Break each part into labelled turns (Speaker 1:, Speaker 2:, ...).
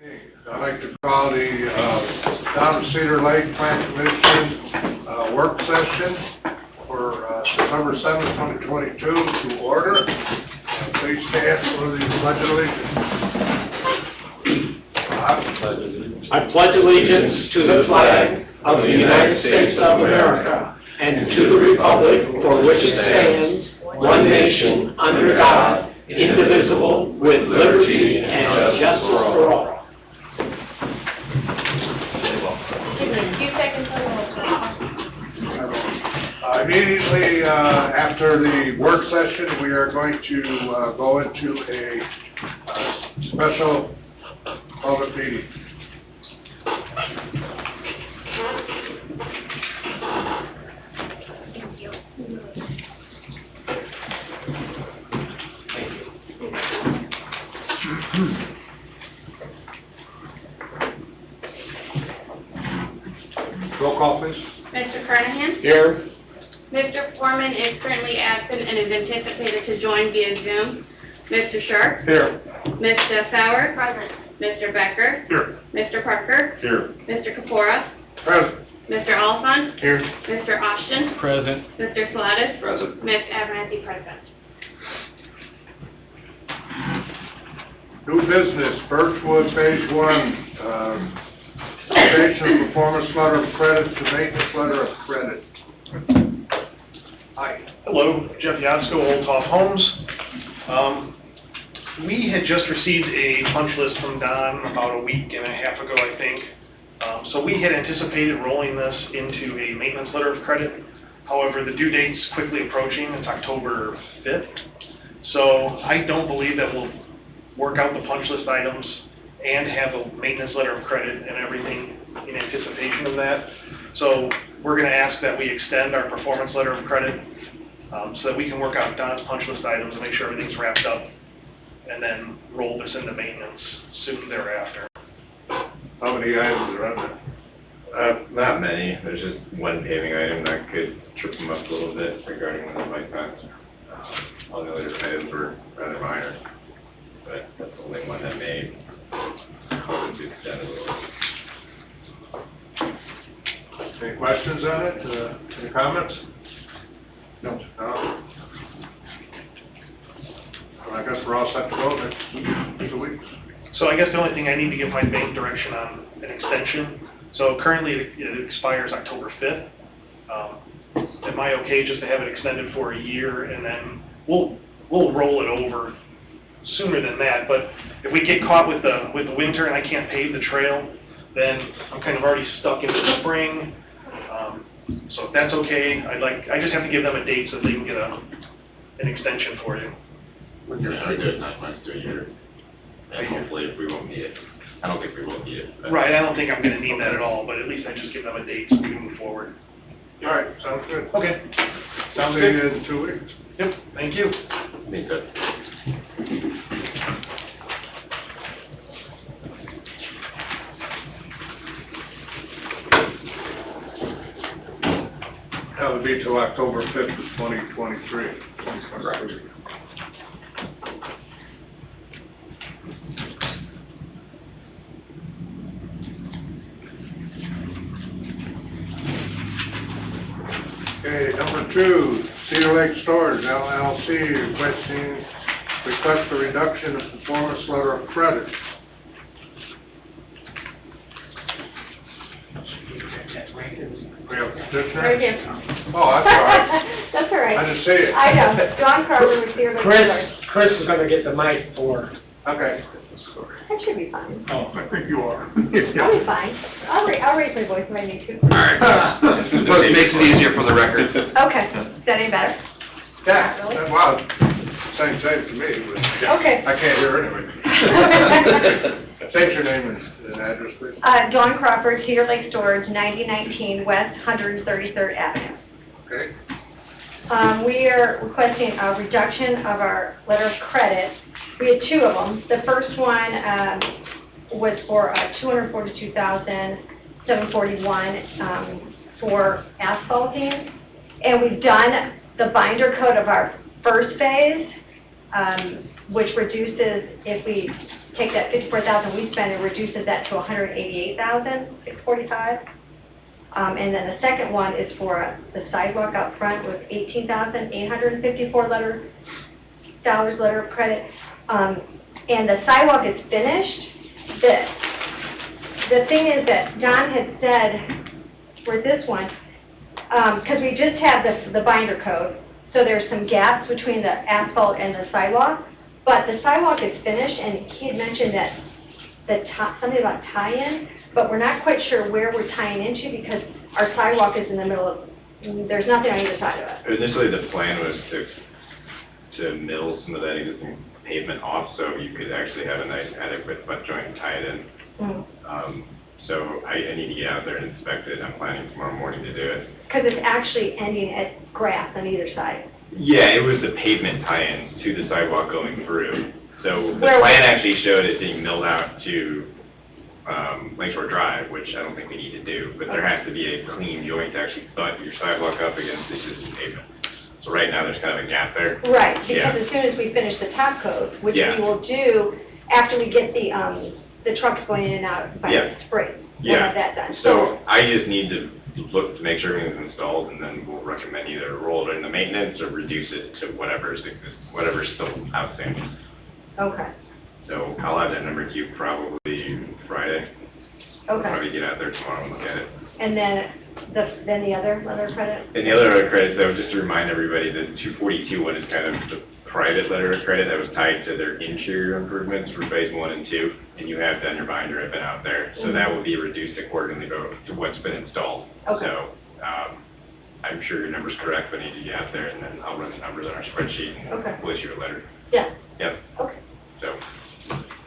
Speaker 1: I'd like to call the Town of Cedar Lake Plan Commission work session for September 7th, 2022 to order. Please stand for the Pledge of Allegiance.
Speaker 2: I pledge allegiance to the flag of the United States of America and to the republic for which it stands, one nation, under God, indivisible, with liberty and justice for all.
Speaker 1: Immediately after the work session, we are going to go into a special public meeting. Roll call, please.
Speaker 3: Mr. Carnahan?
Speaker 2: Here.
Speaker 3: Mr. Foreman is currently absent and is anticipated to join via Zoom. Mr. Sharp?
Speaker 1: Here.
Speaker 3: Ms. Fowler? Present. Mr. Becker?
Speaker 1: Here.
Speaker 3: Mr. Parker?
Speaker 1: Here.
Speaker 3: Mr. Kapora?
Speaker 1: Present.
Speaker 3: Mr. Oliphant?
Speaker 1: Here.
Speaker 3: Mr. Austin?
Speaker 2: Present.
Speaker 3: Mr. Salatis?
Speaker 1: Present.
Speaker 3: Ms. Abernathy? Present.
Speaker 1: New business, Birchwood Phase 1, station performance letter of credit to maintenance letter of credit.
Speaker 4: Hi. Hello, Jeff Yatsko, Old Toff Homes. We had just received a punch list from Don about a week and a half ago, I think. So we had anticipated rolling this into a maintenance letter of credit. However, the due date's quickly approaching. It's October 5th. So I don't believe that we'll work out the punch list items and have a maintenance letter of credit and everything in anticipation of that. So we're going to ask that we extend our performance letter of credit so that we can work out Don's punch list items and make sure everything's wrapped up and then roll this into maintenance soon thereafter.
Speaker 1: How many items are on there?
Speaker 5: Not many. There's just one paving item that could trip them up a little bit regarding one of the bike paths. All the other items were rather minor, but that's the only one that may cause it to extend a little.
Speaker 1: Any questions on it? Any comments? No. No. Well, I guess we're all set to go next 2 weeks.
Speaker 4: So I guess the only thing I need to give my bank direction on an extension. So currently it expires October 5th. Am I okay just to have it extended for a year and then we'll roll it over sooner than that? But if we get caught with the winter and I can't pave the trail, then I'm kind of already stuck into the spring. So if that's okay, I just have to give them a date so they can get an extension for you.
Speaker 5: We're going to do it 9 months to a year, and hopefully if we won't need it. I don't think we will need it.
Speaker 4: Right, I don't think I'm going to need that at all, but at least I just give them a date so we can move forward.
Speaker 1: All right, sounds good.
Speaker 4: Okay. Sounds
Speaker 1: See
Speaker 4: good.
Speaker 1: you in 2 weeks.
Speaker 4: Yep, thank you.
Speaker 5: I think that.
Speaker 1: That would be till October 5th of 2023.
Speaker 5: Right.
Speaker 1: Okay, number 2, Cedar Lake Storage LLC request for reduction of performance letter of credit. We have a petitioner?
Speaker 6: Right here.
Speaker 1: Oh, that's all right.
Speaker 6: That's all right.
Speaker 1: I didn't see it.
Speaker 6: I know. John Carver was here.
Speaker 2: Chris is going to get the mic for.
Speaker 1: Okay.
Speaker 6: That should be fine.
Speaker 2: Oh.
Speaker 1: I think you are.
Speaker 6: I'll be fine. I'll raise my voice if I need to.
Speaker 5: All right. It makes it easier for the record.
Speaker 6: Okay. Is that any better?
Speaker 1: Yeah,
Speaker 6: Not really?
Speaker 1: wow, same to me, but
Speaker 6: Okay.
Speaker 1: I can't hear anyway. State your name and address, please.
Speaker 6: Dawn Crawford, Cedar Lake Storage, 9019 West 133rd Avenue.
Speaker 1: Okay.
Speaker 6: We are requesting a reduction of our letter of credit. We had 2 of them. The first one was for $242,741 for asphalting, and we've done the binder coat of our first phase, which reduces, if we take that 54,000 we spent and reduces that to 188,645. And then the second one is for the sidewalk out front with $18,854 dollars letter of credit. And the sidewalk is finished. The thing is that John had said for this one, because we just have the binder code, so there's some gaps between the asphalt and the sidewalk, but the sidewalk is finished, and he had mentioned that something about tie-in, but we're not quite sure where we're tying into because our sidewalk is in the middle of, there's nothing on either side of it.
Speaker 5: Initially, the plan was to mill some of that existing pavement off, so you could actually have a nice adequate butt joint tie it in. So I need to get out there and inspect it. I'm planning tomorrow morning to do it.
Speaker 6: Because it's actually ending at grass on either side.
Speaker 5: Yeah, it was the pavement tie-in to the sidewalk going through. So the
Speaker 6: Where was
Speaker 5: plan
Speaker 6: it?
Speaker 5: actually showed it being milled out to Lakeshore Drive, which I don't think we need to do, but there has to be a clean joint to actually butt your sidewalk up against the existing pavement. So right now, there's kind of a gap there.
Speaker 6: Right,
Speaker 5: Yeah.
Speaker 6: because as soon as we finish the top coat, which
Speaker 5: Yeah.
Speaker 6: we will do after we get the trucks going in and out by
Speaker 5: Yeah.
Speaker 6: spring. We'll
Speaker 5: Yeah.
Speaker 6: have that done.
Speaker 5: So I just need to look to make sure everything's installed, and then we'll recommend either roll it into maintenance or reduce it to whatever's still outstanding.
Speaker 6: Okay,
Speaker 5: So I'll have that number to you probably Friday. I'll
Speaker 6: okay.
Speaker 5: probably get out there tomorrow and look at it.
Speaker 6: And then the other letter of credit?
Speaker 5: And the other credits, though, just to remind everybody, the 242 one is kind of the private letter of credit that was tied to their interior improvements for phase 1 and 2, and you have done your binder, I've been out there, so that will be reduced accordingly to what's been installed.
Speaker 6: Okay.
Speaker 5: So, I'm sure your number's correct, but I need to get out there, and then I'll run the numbers on our spreadsheet, and
Speaker 6: Okay.
Speaker 5: we'll issue a letter.
Speaker 6: Yeah,
Speaker 5: Yep,
Speaker 6: okay.
Speaker 5: so,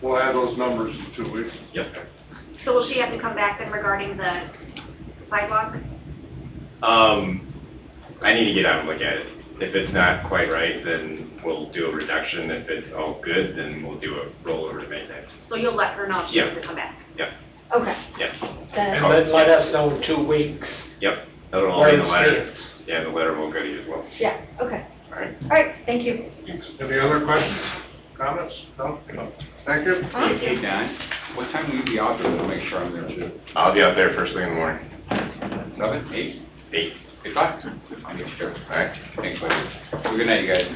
Speaker 1: We'll add those numbers in 2 weeks.
Speaker 5: yep.
Speaker 7: So will she have to come back then regarding the sidewalk?
Speaker 5: I need to get out and look at it. If it's not quite right, then we'll do a reduction. If it's all good, then we'll do a rollover to maintenance.
Speaker 7: So you'll let her know if she
Speaker 5: Yeah.
Speaker 7: has to come back?
Speaker 5: Yep,
Speaker 6: Okay.
Speaker 5: yep,
Speaker 6: Then,
Speaker 2: And then let us know in 2 weeks
Speaker 5: yep. That'll all be in the
Speaker 2: where it
Speaker 5: letter.
Speaker 2: stands.
Speaker 5: Yeah, the letter will go to you as well.
Speaker 6: yeah, okay.
Speaker 5: All right?
Speaker 6: All right, thank you.
Speaker 1: Any other questions, comments? No? Thank you.
Speaker 8: Hey, Don, what time will you be out there? I'll make sure I'm there too.
Speaker 5: I'll be out there first thing in the morning.
Speaker 8: 7, 8,
Speaker 5: 8.
Speaker 8: 8 o'clock? I'll make sure.
Speaker 5: All right?
Speaker 8: Thanks, buddy. Have a good night, you guys.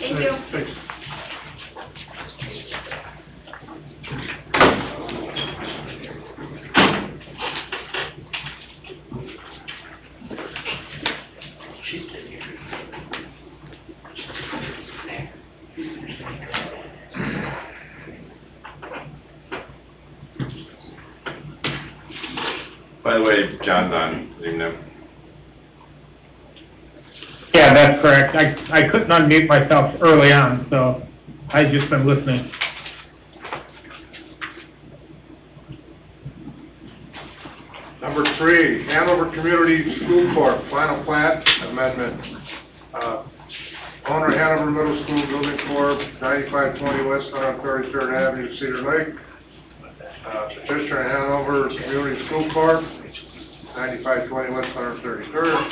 Speaker 7: Thank you.
Speaker 1: Thanks.
Speaker 5: By the way, John's on Zoom now.
Speaker 9: Yeah, that's correct. I couldn't unmute myself early on, so I just been listening.
Speaker 1: Number 3, Hanover Community School Corp., final plat amendment. Owner Hanover Middle School Building Corp., 9520 West 133rd Avenue, Cedar Lake. Petitioner Hanover Community School Corp., 9520 West 133rd.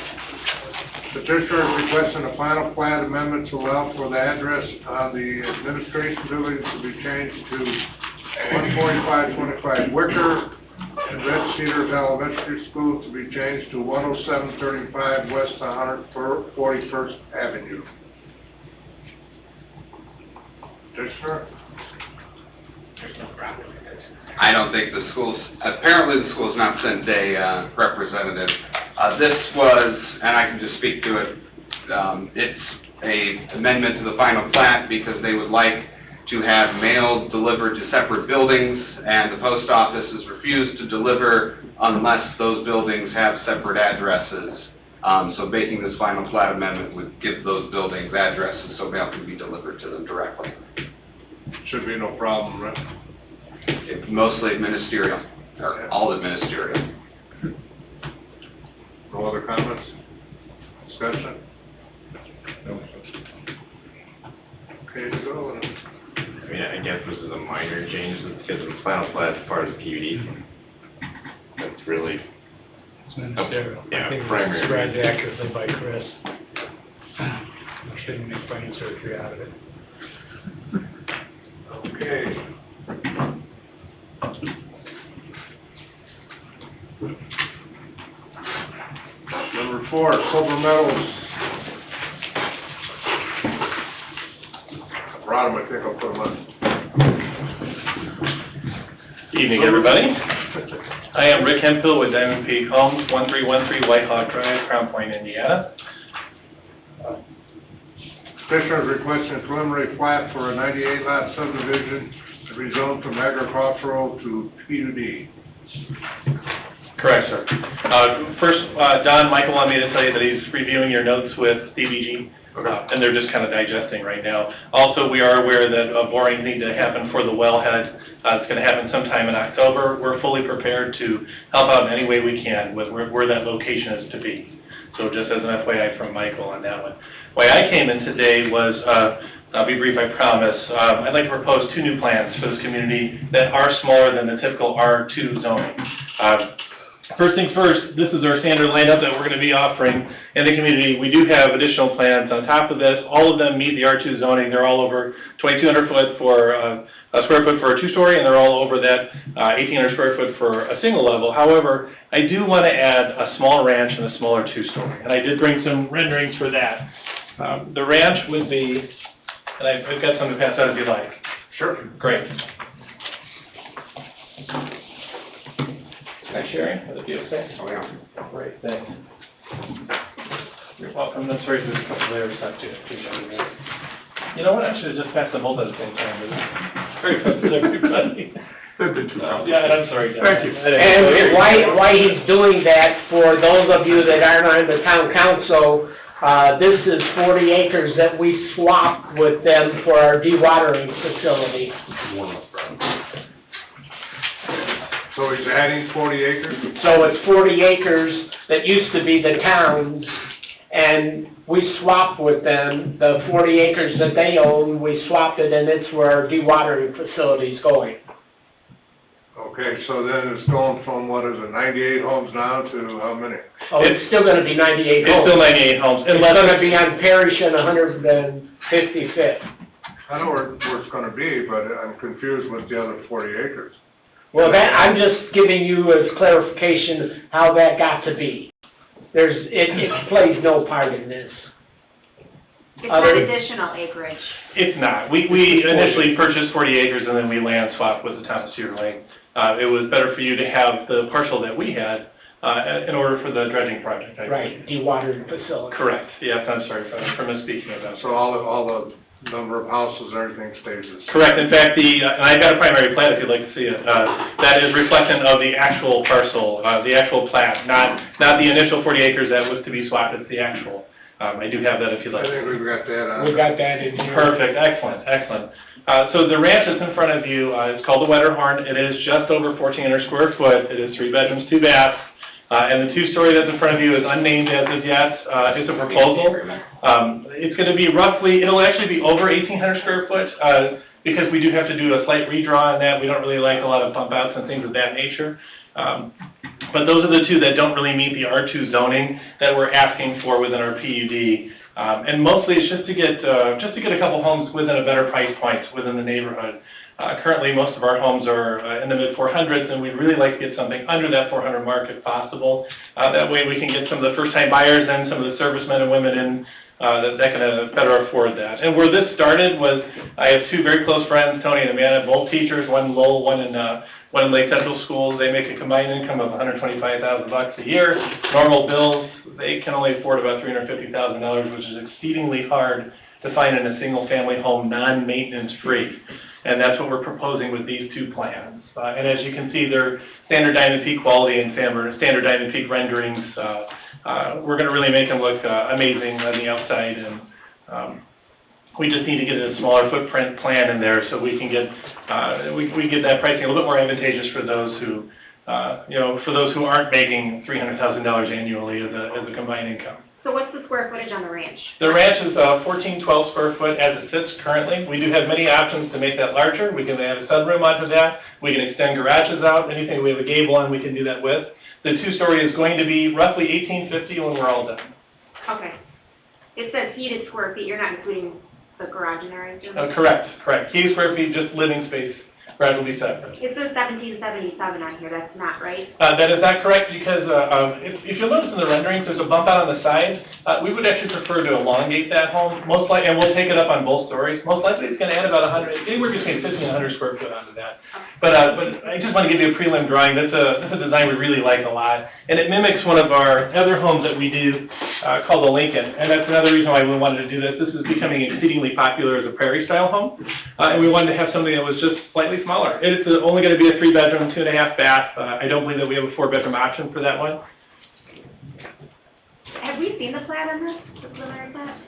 Speaker 1: Petitioner is requesting a final plat amendment to allow for the address on the administration building to be changed to 14525 Wicker, and Red Cedars Elementary School to be changed to 10735 West 141st Avenue. Petitioner?
Speaker 10: I don't think the schools, apparently the school's not sent a representative. This was, and I can just speak to it, it's a amendment to the final plat because they would like to have mail delivered to separate buildings, and the post office has refused to deliver unless those buildings have separate addresses. So making this final plat amendment would give those buildings addresses so mail can be delivered to them directly.
Speaker 1: Should be no problem, right?
Speaker 10: It's mostly ministerial, or all administerial.
Speaker 1: No other comments? Discussion? Okay to go.
Speaker 5: I mean, I guess this is a minor change because the final plat is part of the PUD. That's really,
Speaker 9: It's ministerial.
Speaker 5: Yeah,
Speaker 9: I think it was
Speaker 5: primary.
Speaker 9: described accurately by Chris. We shouldn't make brain surgery out of it.
Speaker 1: Okay. Number 4, Silver Meadows. I brought them, I think I'll put them on.
Speaker 11: Evening, everybody. I am Rick Hemphill with Diamond Peak Homes, 1313 White Hawk Drive, Crown Point, Indiana.
Speaker 1: Petitioner is requesting a preliminary plat for a 98 lot subdivision to rezone from agricultural to PUD.
Speaker 11: Correct, sir. First, Don, Michael wanted me to tell you that he's reviewing your notes with DBG, and they're just kind of digesting right now. Also, we are aware that boring need to happen for the wellhead. It's going to happen sometime in October. We're fully prepared to help out in any way we can with where that location is to be. So just as an FYI from Michael on that one. Why I came in today was, I'll be brief, I promise. I'd like to propose 2 new plans for this community that are smaller than the typical R2 zoning. First things first, this is our standard lineup that we're going to be offering in the community. We do have additional plans on top of this. All of them meet the R2 zoning. They're all over 2,200 foot for square foot for a 2-story, and they're all over that 1,800 square foot for a single level. However, I do want to add a small ranch and a smaller 2-story, and I did bring some renderings for that. The ranch would be, and I've got some to pass out if you'd like.
Speaker 1: Sure.
Speaker 11: Great. Hi, Sherry. Would it be okay?
Speaker 1: Oh, yeah.
Speaker 11: Great, thanks. You're welcome. That's right, there's a couple layers left too. You know what, I should have just passed them both at the same time. Very good to everybody. Yeah, and I'm sorry, John.
Speaker 1: Thank you.
Speaker 2: And why he's doing that, for those of you that aren't on the town council, this is 40 acres that we swapped with them for our dewatering facility.
Speaker 1: So he's adding 40 acres?
Speaker 2: So it's 40 acres that used to be the town's, and we swapped with them. The 40 acres that they own, we swapped it, and it's where our dewatering facility's going.
Speaker 1: Okay, so then it's going from, what is it, 98 homes now to how many?
Speaker 2: Oh, it's still gonna be 98
Speaker 11: It's
Speaker 2: homes.
Speaker 11: still 98 homes.
Speaker 2: It's gonna be on Parish and 155th.
Speaker 1: I know where it's gonna be, but I'm confused with the other 40 acres.
Speaker 2: Well, that, I'm just giving you as clarification how that got to be. It plays no part in this.
Speaker 7: It's not additional acreage.
Speaker 11: It's not. We initially purchased 40 acres and then we land swapped with the town of Cedar Lake. It was better for you to have the parcel that we had in order for the dredging project.
Speaker 2: Right, dewatering facility.
Speaker 11: Correct. Yes, I'm sorry for misspeaking about that.
Speaker 1: So all the number of houses, everything stays the same?
Speaker 11: Correct. In fact, and I've got a primary plat if you'd like to see it. That is reflection of the actual parcel, the actual plat, not the initial 40 acres that was to be swapped. It's the actual. I do have that if you'd like.
Speaker 1: I think we've got that on.
Speaker 2: We got that in here.
Speaker 11: Perfect. Excellent. Excellent. So the ranch that's in front of you is called the Wetterhorn. It is just over 1,400 square foot. It is 3 bedrooms, 2 baths. And the 2-story that's in front of you is unnamed as of yet. It's a proposal. It's going to be roughly, it'll actually be over 1,800 square foot because we do have to do a slight redraw on that. We don't really like a lot of bump outs and things of that nature. But those are the 2 that don't really meet the R2 zoning that we're asking for within our PUD. And mostly it's just to get a couple homes within a better price point within the neighborhood. Currently, most of our homes are in the mid-400s, and we'd really like to get something under that 400 mark if possible. That way we can get some of the first-time buyers and some of the servicemen and women in that can better afford that. And where this started was, I have 2 very close friends, Tony and Amanda, both teachers, one in Lowell, one in Lake Central Schools. They make a combined income of $125,000 a year. Normal bills, they can only afford about $350,000, which is exceedingly hard to find in a single-family home, non-maintenance free. And that's what we're proposing with these 2 plans. And as you can see, they're standard Diamond Peak quality and standard Diamond Peak renderings. We're going to really make them look amazing on the outside, and we just need to get a smaller footprint plan in there so we can get we get that pricing a little bit more advantageous for those who for those who aren't making $300,000 annually as a combined income.
Speaker 7: So what's the square footage on the ranch?
Speaker 11: The ranch is 1,412 square foot as it sits currently. We do have many options to make that larger. We can add a sunroom onto that. We can extend garages out. Anything we have a gable on, we can do that with. The 2-story is going to be roughly $1,850 when we're all done.
Speaker 7: Okay. It says heated square feet, you're not including the garage in there, I assume?
Speaker 11: Correct. Heated square feet, just living space Brad will be separate.
Speaker 7: It says 1777 on here, that's not right.
Speaker 11: That is not correct, because if you'll notice in the renderings, there's a bump out on the side. We would actually prefer to elongate that home, most likely, and we'll take it up on both stories. Most likely, it's going to add about 100, anywhere between 50 and 100 square foot onto that. But I just want to give you a prelim drawing. That's a design we really like a lot, and it mimics one of our other homes that we do called the Lincoln, and that's another reason why we wanted to do this. This is becoming exceedingly popular as a prairie-style home, and we wanted to have something that was just slightly smaller. It's only going to be a 3-bedroom, 2.5 bath. I don't believe that we have a 4-bedroom option for that one.
Speaker 7: Have we seen the plat on this, the preliminary plat?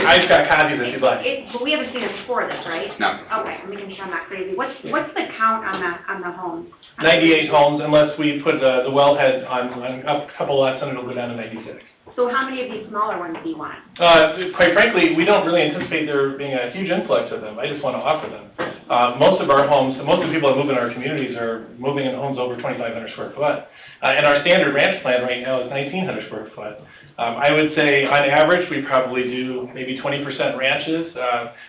Speaker 11: I've got copies if you'd like.
Speaker 7: But we haven't seen it before this, right?
Speaker 10: No.
Speaker 7: Okay, I'm making sure I'm not crazy. What's the count on the home?
Speaker 11: 98 homes, unless we put the wellhead on a couple lots, and it'll go down to 96.
Speaker 7: So how many of these smaller ones do you want?
Speaker 11: Quite frankly, we don't really anticipate there being a huge influx of them. I just want to offer them. Most of our homes, most of the people that move in our communities are moving in homes over 2,500 square foot. And our standard ranch plan right now is 1,900 square foot. I would say on average, we probably do maybe 20% ranches,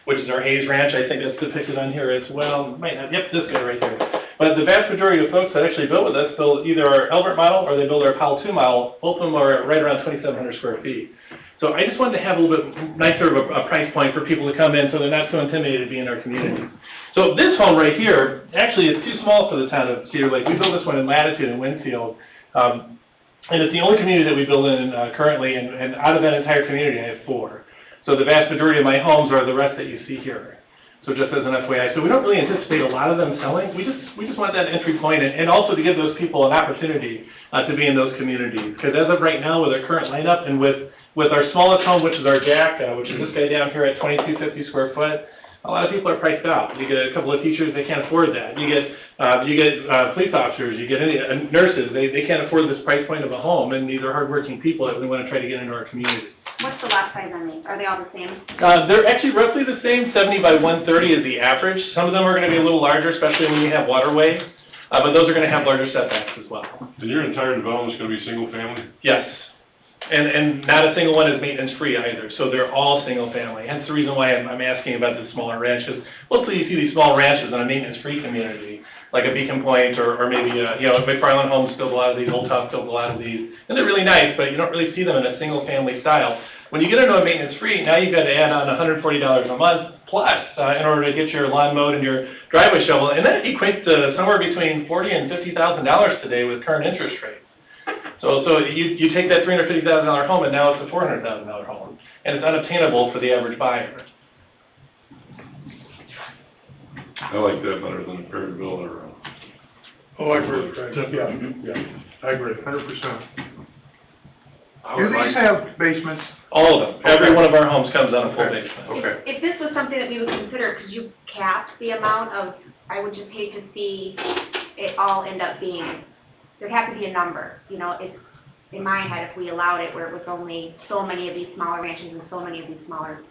Speaker 11: which is our Hayes Ranch. I think that's depicted on here as well. Might not, yep, this guy right there. But the vast majority of folks that actually build with us build either our Elbert model or they build our Powell 2 model. Both of them are right around 2,700 square feet. So I just wanted to have a little bit nicer of a price point for people to come in so they're not so intimidated to be in our community. So this home right here actually is too small for the town of Cedar Lake. We built this one in Latitude in Winfield. And it's the only community that we build in currently, and out of that entire community, I have 4. So the vast majority of my homes are the rest that you see here. So just as an FYI, so we don't really anticipate a lot of them selling. We just want that entry point, and also to give those people an opportunity to be in those communities. Because as of right now, with our current lineup and with our smallest home, which is our Jack, which is this guy down here at 2,250 square foot, a lot of people are priced out. You get a couple of teachers, they can't afford that. You get police officers, you get nurses, they can't afford this price point of a home, and these are hardworking people that we want to try to get into our community.
Speaker 7: What's the lot size on these? Are they all the same?
Speaker 11: They're actually roughly the same. 70 by 130 is the average. Some of them are going to be a little larger, especially when you have waterways, but those are going to have larger setbacks as well.
Speaker 12: And your entire development is going to be single family?
Speaker 11: Yes. And not a single one is maintenance-free either, so they're all single-family. Hence the reason why I'm asking about the smaller ranches. Mostly you see these small ranches in a maintenance-free community, like a Beacon Point or maybe, McFarland Homes build a lot of these, Old Tough build a lot of these. And they're really nice, but you don't really see them in a single-family style. When you get into a maintenance-free, now you've got to add on $140 a month plus in order to get your lawn mowed and your driveway shoveled. And that equates to somewhere between $40,000 and $50,000 today with current interest rates. So you take that $350,000 home, and now it's a $400,000 home, and it's unobtainable for the average buyer.
Speaker 12: I like that better than a Perryville or
Speaker 1: Oh, I agree, yeah, I agree, 100%.
Speaker 12: would
Speaker 1: Do these have basements?
Speaker 11: All of them. Every one of our homes comes on a full basement.
Speaker 1: Okay.
Speaker 7: If this was something that we would consider, could you cap the amount of, I would just hate to see it all end up being, there'd have to be a number, it's, in my head, if we allowed it where it was only so many of these smaller ranches and so many of these smaller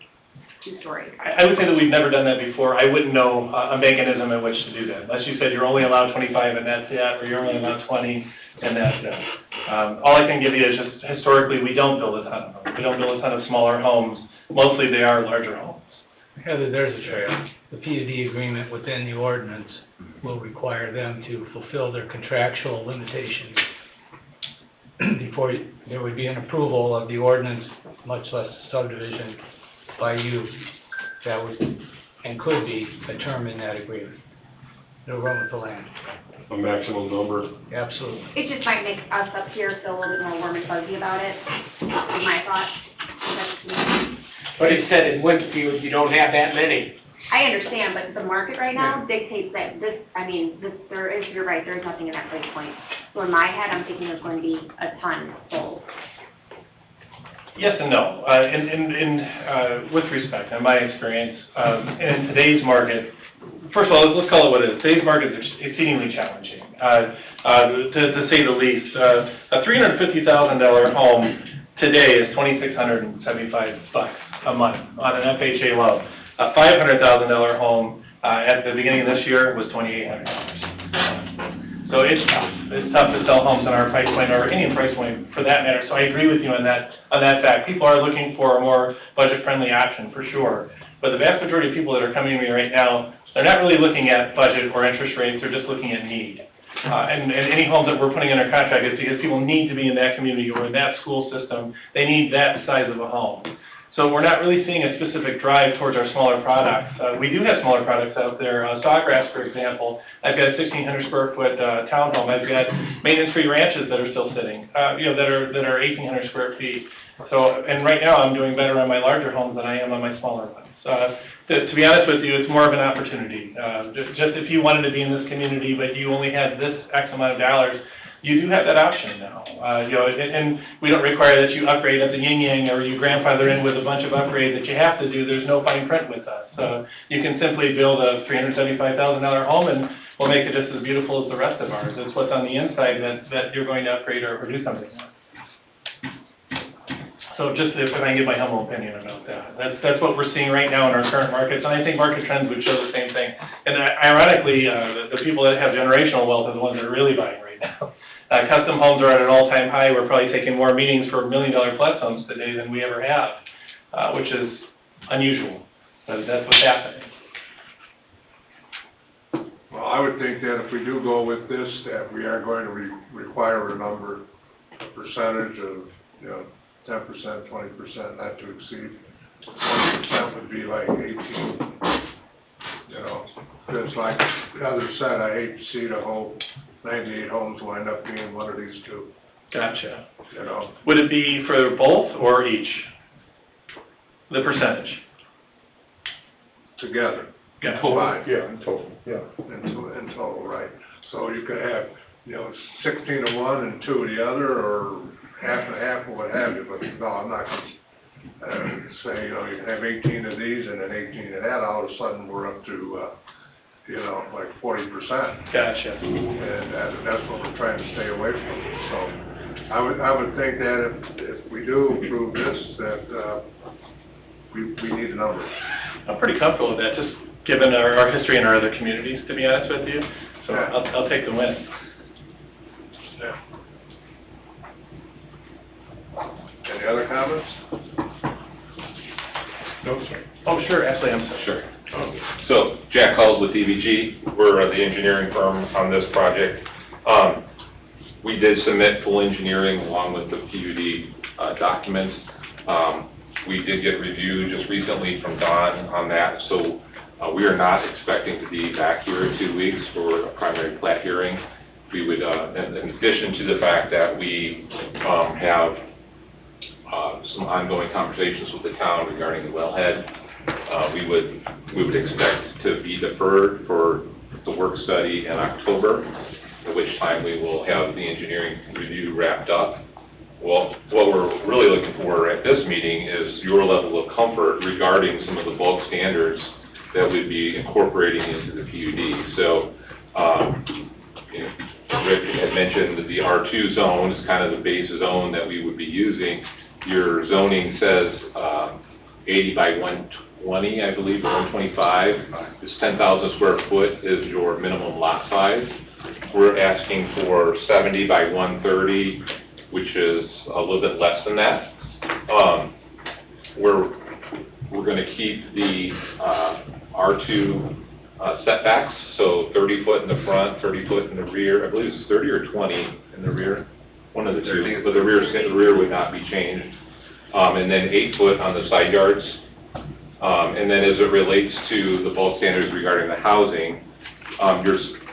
Speaker 7: two-stories.
Speaker 11: I would say that we've never done that before. I wouldn't know a mechanism in which to do that. Unless you said you're only allowed 25 and that's it, or you're only allowed 20 and that's it. All I can give you is just historically, we don't build a ton of them. We don't build a ton of smaller homes. Mostly they are larger homes.
Speaker 13: Heather, there's a trail. The PUD agreement within the ordinance will require them to fulfill their contractual limitations before there would be an approval of the ordinance, much less subdivision, by you. That would and could be a term in that agreement. It'll run with the land.
Speaker 12: a maximum number?
Speaker 13: Absolutely.
Speaker 7: It just might make us up here feel a little bit more warm and fuzzy about it, is my thought.
Speaker 2: But it said in Winfield, you don't have that many.
Speaker 7: I understand, but the market right now dictates that you're right, there is nothing in that price point. So in my head, I'm thinking there's going to be a ton sold.
Speaker 11: Yes and no. With respect, in my experience, in today's market, first of all, let's call it what it is. Today's market is exceedingly challenging, to say the least. A $350,000 home today is $2,675 a month on an FHA loan. A $500,000 home at the beginning of this year was $2,800. So it's tough. It's tough to sell homes on our price point or any price point for that matter. So I agree with you on that fact. People are looking for a more budget-friendly option for sure. But the vast majority of people that are coming to me right now, They're not really looking at budget or interest rates, they're just looking at need. And any homes that we're putting under contract is because people need to be in that community or in that school system. They need that size of a home. So we're not really seeing a specific drive towards our smaller products. We do have smaller products out there. Sawgrass, for example, I've got a 1,600 square foot townhome. I've got maintenance-free ranches that are still sitting, that are 1,800 square feet. So, and right now I'm doing better on my larger homes than I am on my smaller ones. To be honest with you, it's more of an opportunity. Just if you wanted to be in this community, but you only had this X amount of dollars, you do have that option now. And we don't require that you upgrade at the yin-yang or you grandfather in with a bunch of upgrades that you have to do. There's no fine print with us. You can simply build a $375,000 home and we'll make it just as beautiful as the rest of ours. It's what's on the inside that you're going to upgrade or do something with. So just if I can give my humble opinion about that. That's what we're seeing right now in our current markets, and I think market trends would show the same thing. And ironically, the people that have generational wealth are the ones that are really buying right now. Custom homes are at an all-time high. We're probably taking more meetings for $1 million plus homes today than we ever have, which is unusual, but that's what's happening.
Speaker 1: Well, I would think that if we do go with this, that we are going to require a percentage of, 10%, 20%, not to exceed. 20% would be like 18, Because like the other said, I hate to see the whole 98 homes wind up being one of these two.
Speaker 11: Gotcha. Would it be for both or each? The percentage?
Speaker 1: Together.
Speaker 11: Gotcha.
Speaker 1: In total, in total, right. So you could have, 16 to one and 2 of the other, or half and half, or what have you, but no, I'm not gonna say, you can have 18 of these and then 18 of that, all of a sudden we're up to, like 40%.
Speaker 11: Gotcha.
Speaker 1: And that's what we're trying to stay away from. So I would think that if we do approve this, that we need a number.
Speaker 11: I'm pretty comfortable with that, just given our history in our other communities, to be honest with you. So
Speaker 1: Yeah.
Speaker 11: I'll take the win.
Speaker 1: Yeah. Any other comments?
Speaker 12: No, sir.
Speaker 11: Oh, sure, absolutely, I'm sorry.
Speaker 14: Sure. So, Jack Hulls with EVG, we're the engineering firm on this project. We did submit full engineering along with the PUD documents. We did get review just recently from Don on that, so we are not expecting to be back here in 2 weeks for a primary plat hearing. We would, in addition to the fact that we have some ongoing conversations with the town regarding the wellhead, we would expect to be deferred for the work study in October, at which time we will have the engineering review wrapped up. Well, what we're really looking for at this meeting is your level of comfort regarding some of the bulk standards that we'd be incorporating into the PUD. So, Rick had mentioned that the R2 zone is kind of the base zone that we would be using. Your zoning says 80 by 120, I believe, or 125. This 10,000 square foot is your minimum lot size. We're asking for 70 by 130, which is a little bit less than that. We're going to keep the R2 setbacks, so 30 foot in the front, 30 foot in the rear. I believe it's 30 or 20 in the rear, one of the two, but the rear would not be changed. And then 8 foot on the side yards. And then as it relates to the bulk standards regarding the housing,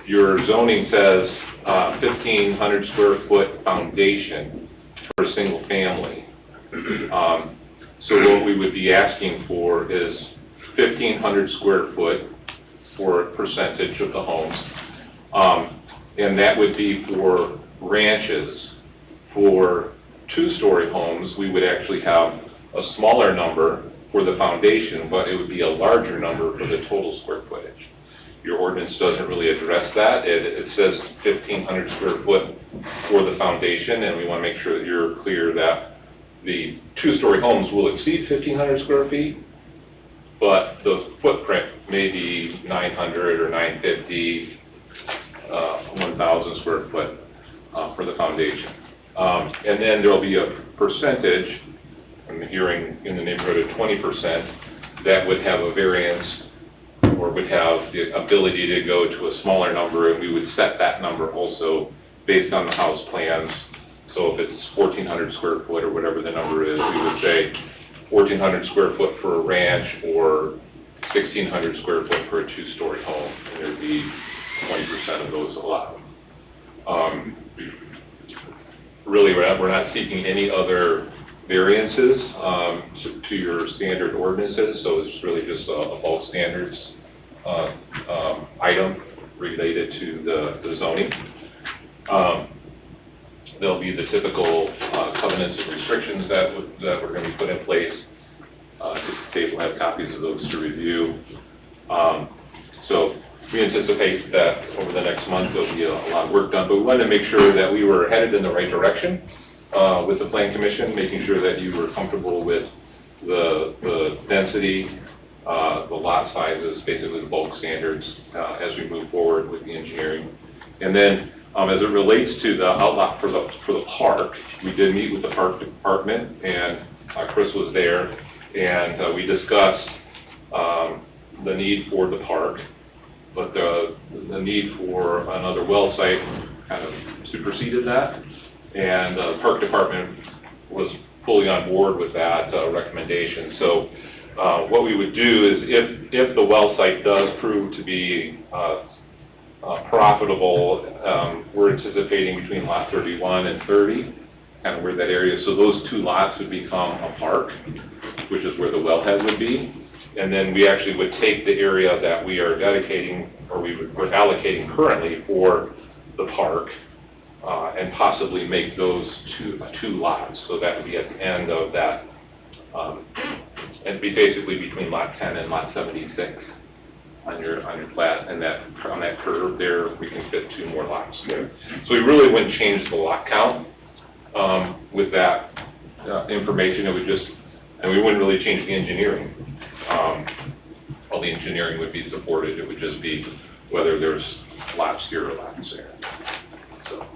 Speaker 14: your zoning says 1,500 square foot foundation for a single family. So what we would be asking for is 1,500 square foot for a percentage of the homes. And that would be for ranches. For 2-story homes, we would actually have a smaller number for the foundation, but it would be a larger number for the total square footage. Your ordinance doesn't really address that. It says 1,500 square foot for the foundation, and we want to make sure that you're clear that the 2-story homes will exceed 1,500 square feet, but the footprint may be 900 or 950, 1,000 square foot for the foundation. And then there'll be a percentage, I'm hearing in the neighborhood of 20%, that would have a variance or would have the ability to go to a smaller number, and we would set that number also based on the house plans. So if it's 1,400 square foot or whatever the number is, we would say 1,400 square foot for a ranch or 1,600 square foot for a two-story home, and there'd be 20% of those allowed. Really, we're not seeking any other variances to your standard ordinances, so it's really just a bulk standards item related to the zoning. There'll be the typical covenants and restrictions that we're going to be put in place. Dave will have copies of those to review. So we anticipate that over the next month there'll be a lot of work done, but we wanted to make sure that we were headed in the right direction with the Plan Commission, making sure that you were comfortable with the density, the lot sizes, basically the bulk standards as we move forward with the engineering. And then as it relates to the outlot for the park, we did meet with the park department, and Chris was there, and we discussed the need for the park, but the need for another well site kind of superseded that, and the park department was fully on board with that recommendation. So what we would do is if the well site does prove to be profitable, we're anticipating between lot 31 and 30, kind of where that area, so those two lots would become a park, which is where the wellhead would be. And then we actually would take the area that we are dedicating, or we're allocating currently for the park, and possibly make those two lots. So that would be at the end of that, and be basically between lot 10 and lot 76 on your plat, and on that curve there, we can fit two more lots there. So we really wouldn't change the lot count with that information. It would just, and we wouldn't really change the engineering. All the engineering would be supported. It would just be whether there's lots here or lots there. So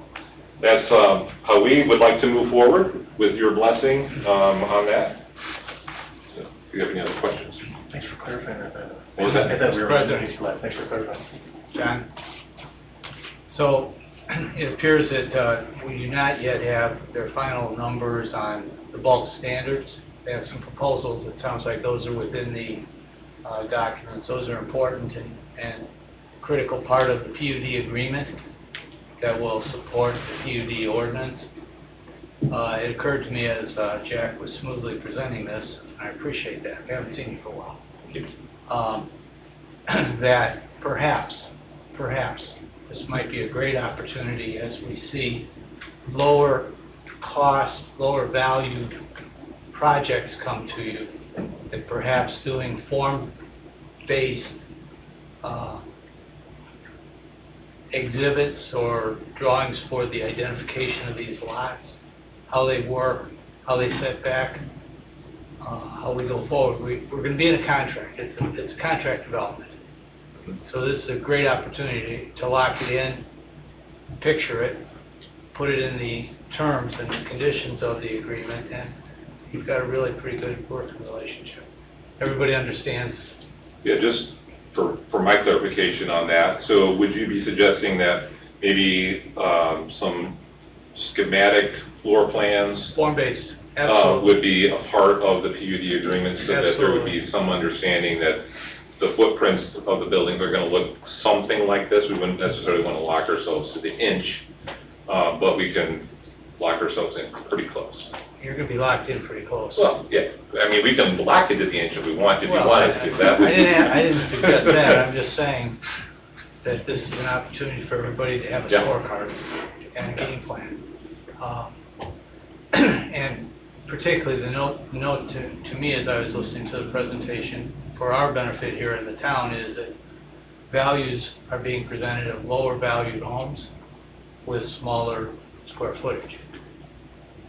Speaker 14: that's how we would like to move forward with your blessing on that. So, if you have any other questions.
Speaker 4: Thanks for clarifying that.
Speaker 14: What was that?
Speaker 4: I thought we were ready to left. Thanks for clarifying.
Speaker 13: John? So it appears that we do not yet have their final numbers on the bulk standards. They have some proposals. It sounds like those are within the documents. Those are important and critical part of the PUD agreement that will support the PUD ordinance. It occurred to me as Jack was smoothly presenting this, and I appreciate that. I haven't seen you for a while. That perhaps this might be a great opportunity as we see lower cost, lower valued projects come to you, that perhaps doing form-based exhibits or drawings for the identification of these lots, how they work, how they set back, how we go forward. We're going to be in a contract. It's a contract development. So this is a great opportunity to lock it in, picture it, put it in the terms and the conditions of the agreement, and you've got a really pretty good working relationship. Everybody understands.
Speaker 14: Yeah, just for my clarification on that, so would you be suggesting that maybe some schematic floor plans
Speaker 13: form-based, absolutely,
Speaker 14: would be a part of the PUD agreement, so that there would be some understanding that the footprints of the buildings are going to look something like this? We wouldn't necessarily want to lock ourselves to the inch, but we can lock ourselves in pretty close.
Speaker 13: You're going to be locked in pretty close.
Speaker 14: Well, yeah. I mean, we can lock it to the inch if we want, if you
Speaker 13: Well,
Speaker 14: wanted to. That would
Speaker 13: I didn't suggest that. I'm just saying that this is an opportunity for everybody to have a scorecard and a game plan. And particularly the note to me as I was listening to the presentation for our benefit here in the town is that values are being presented of lower valued homes with smaller square footage.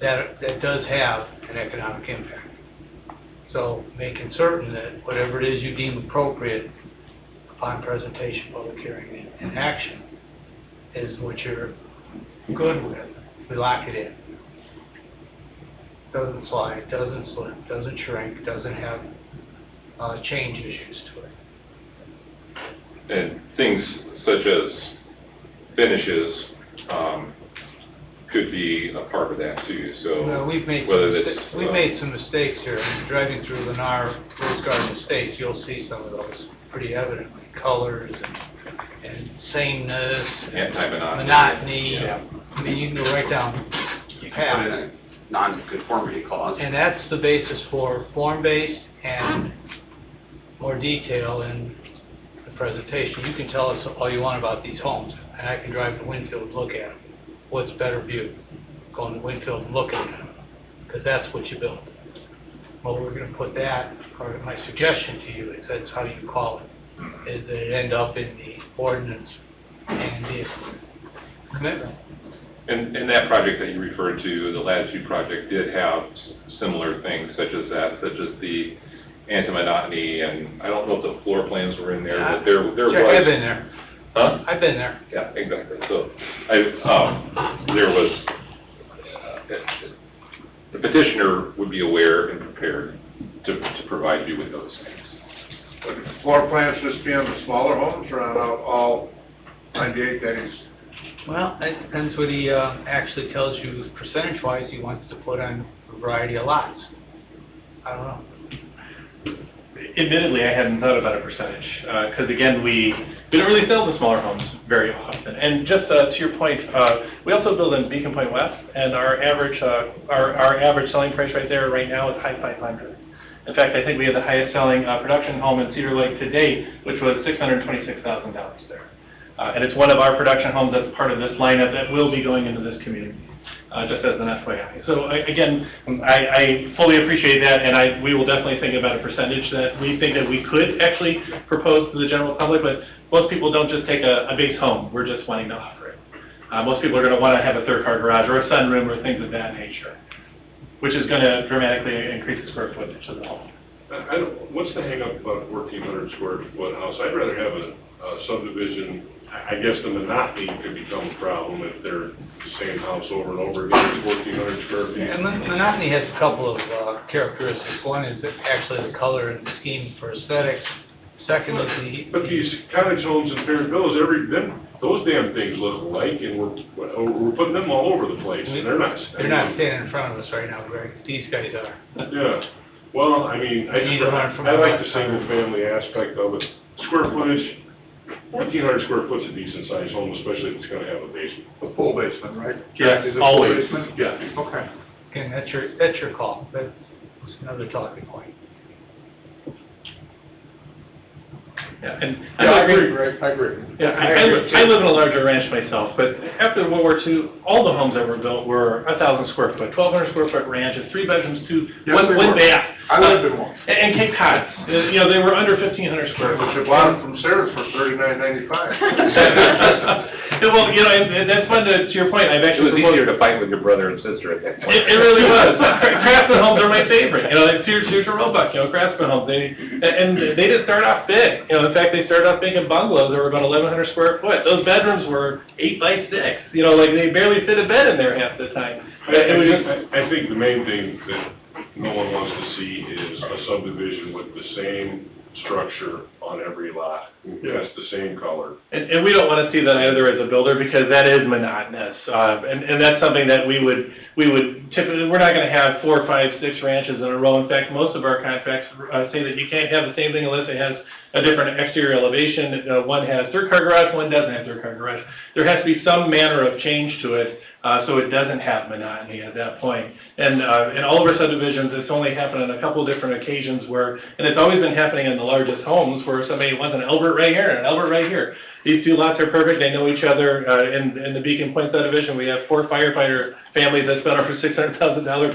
Speaker 13: That does have an economic impact. So making certain that whatever it is you deem appropriate upon presentation, public hearing, and action is what you're good with. We lock it in. Doesn't slide, doesn't slip, doesn't shrink, doesn't have change issues to it.
Speaker 14: And things such as finishes, could be a part of that too, so.
Speaker 13: Well, we've made some mistakes here. Driving through Lennar Rose Garden Estates, you'll see some of those pretty evidently, colors and sameness.
Speaker 14: Anti-monotony.
Speaker 13: Monotony.
Speaker 14: Yeah.
Speaker 13: I mean, you can go right down the path.
Speaker 10: Put in a non-conformity clause.
Speaker 13: And that's the basis for form-based and more detail in the presentation. You can tell us all you want about these homes, and I can drive to Winfield and look at them. What's better view? Going to Winfield and looking at them, because that's what you build. Well, we're going to put that, or my suggestion to you is that's how you call it, is that it end up in the ordinance and the commitment.
Speaker 14: And that project that you referred to, the Latitude project, did have similar things such as that, such as the anti-monotony, and I don't know if the floor plans were in there, but there was.
Speaker 13: I've been there.
Speaker 14: Huh?
Speaker 13: I've been there.
Speaker 14: Yeah, exactly. So, there was, the petitioner would be aware and prepared to provide you with those things.
Speaker 1: Would floor plans just be on the smaller homes or on all 98 days?
Speaker 13: Well, it depends what he actually tells you percentage-wise he wants to put on a variety of lots. I don't know.
Speaker 11: Admittedly, I hadn't thought about a percentage, because again, we don't really sell the smaller homes very often. And just to your point, we also build in Beacon Point West, and our average selling price right there right now is high 500. In fact, I think we have the highest selling production home in Cedar Lake to date, which was $626,000 there. And it's one of our production homes that's part of this lineup that will be going into this community, just as an FYI. So again, I fully appreciate that, and we will definitely think about a percentage that we think that we could actually propose to the general public, but most people don't just take a base home. We're just wanting to offer it. Most people are going to want to have a third-car garage or a sunroom or things of that nature, which is going to dramatically increase the square footage of the home.
Speaker 12: What's the hang-up about a 1,400 square foot house? I'd rather have a subdivision. I guess the monotony could become a problem if they're the same house over and over again, 1,400 square feet.
Speaker 13: Yeah, monotony has a couple of characteristics. One is actually the color and the scheme for aesthetics. Second is the...
Speaker 12: But these cottage homes and parent villas, those damn things look alike, and we're putting them all over the place, and they're not
Speaker 13: standing in front of us right now, Greg. These guys are.
Speaker 12: Yeah. Well, I mean, I like the single-family aspect of it. Square footage, 1,400 square foot's a decent-sized home, especially if it's going to have a basement.
Speaker 1: A full basement, right?
Speaker 11: Yes,
Speaker 1: Is it
Speaker 11: always.
Speaker 1: full basement?
Speaker 12: Yeah.
Speaker 1: Okay.
Speaker 13: Again, that's your call. That's another talking point.
Speaker 11: Yeah, and
Speaker 1: I agree, Greg, I agree.
Speaker 11: Yeah, I live in a larger ranch myself, but after World War II, all the homes that were built were 1,000 square foot, 1,200 square foot ranches, 3 bedrooms, one bath.
Speaker 1: I lived in one.
Speaker 11: And Cape Cod, they were under 1,500 square
Speaker 1: But
Speaker 11: foot.
Speaker 1: you bought it from Sarah's for $39.95.
Speaker 11: Well, and that's fun to your point, I've
Speaker 5: It
Speaker 11: actually
Speaker 5: was easier to fight with your brother and sister at that point.
Speaker 11: It really was. Craftsman homes are my favorite. Like Sears or Roebuck, Craftsman homes. They didn't start off big. In fact, they started off big in bungalows that were about 1,100 square foot. Those bedrooms were 8 by 6. Like they barely fit a bed in there half the time.
Speaker 12: I think the main thing that no one wants to see is a subdivision with the same structure on every lot. That's the same color.
Speaker 11: And we don't want to see that either as a builder, because that is monotonous. And that's something that we would typically, we're not going to have 4, 5, 6 ranches in a row. In fact, most of our contracts say that you can't have the same thing unless it has a different exterior elevation. One has third-car garage, one doesn't have third-car garage. There has to be some manner of change to it, so it doesn't have monotony at that point. And in all of our subdivisions, it's only happened on a couple different occasions and it's always been happening in the largest homes where somebody wants an Albert right here and an Albert right here. These 2 lots are perfect. They know each other. In the Beacon Point subdivision, we have 4 firefighter families that spent over $600,000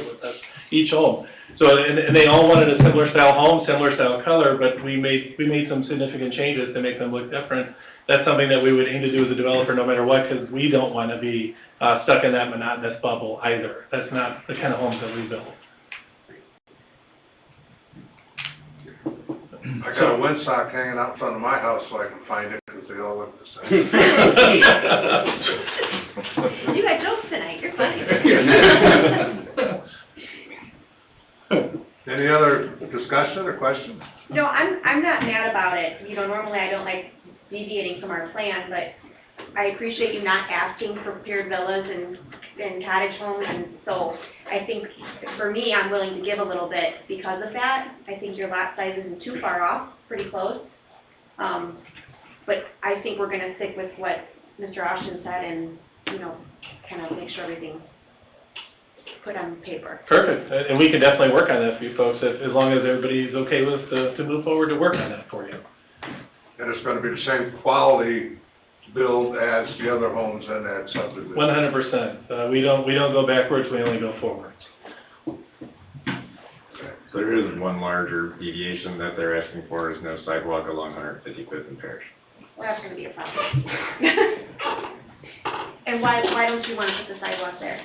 Speaker 11: with us each home. So, and they all wanted a similar style home, similar style color, but we made some significant changes to make them look different. That's something that we would aim to do as a developer no matter what, because we don't want to be stuck in that monotonous bubble either. That's not the kind of homes that we build.
Speaker 1: I got a windsock hanging out in front of my house so I can find it, because they all look the same.
Speaker 7: You got jokes tonight, you're funny.
Speaker 1: Any other discussion or questions?
Speaker 7: No, I'm not mad about it. Normally I don't like deviating from our plan, but I appreciate you not asking for prepared villas and cottage homes, and so I think, for me, I'm willing to give a little bit because of that. I think your lot size isn't too far off, pretty close. But I think we're gonna stick with what Mr. Austin said and, you know, kind of make sure everything's put on paper.
Speaker 11: Perfect, and we can definitely work on that for you folks, as long as everybody's okay with, to move forward to work on that for you.
Speaker 1: And it's gonna be the same quality build as the other homes in that subdivision.
Speaker 11: 100%. We don't go backwards, we only go forwards.
Speaker 5: There is one larger deviation that they're asking for, is no sidewalk along 155th and Parish.
Speaker 7: Well, that's gonna be a problem. And why don't you wanna put the sidewalk there?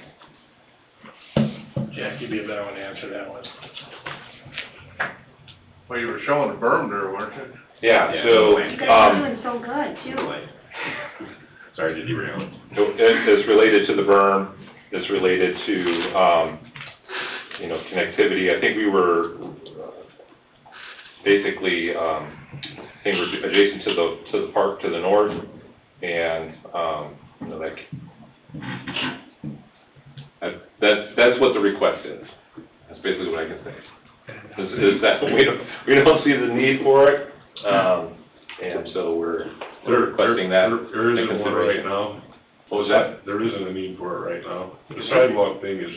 Speaker 11: Jack, you'd be a better one to answer that one.
Speaker 1: Well, you were showing a berm there, weren't you?
Speaker 14: Yeah,
Speaker 5: Yeah,
Speaker 14: so,
Speaker 7: You guys are doing so good, too.
Speaker 5: Sorry to derail.
Speaker 14: it's related to the berm, it's related to, you know, connectivity. I think we were basically, I think we're adjacent to the park to the north, and, you know, that's what the request is. That's basically what I can say. Is that we don't see the need for it, and so we're requesting that.
Speaker 12: There isn't one right now.
Speaker 14: What was that?
Speaker 12: There isn't a need for it right now. The sidewalk thing is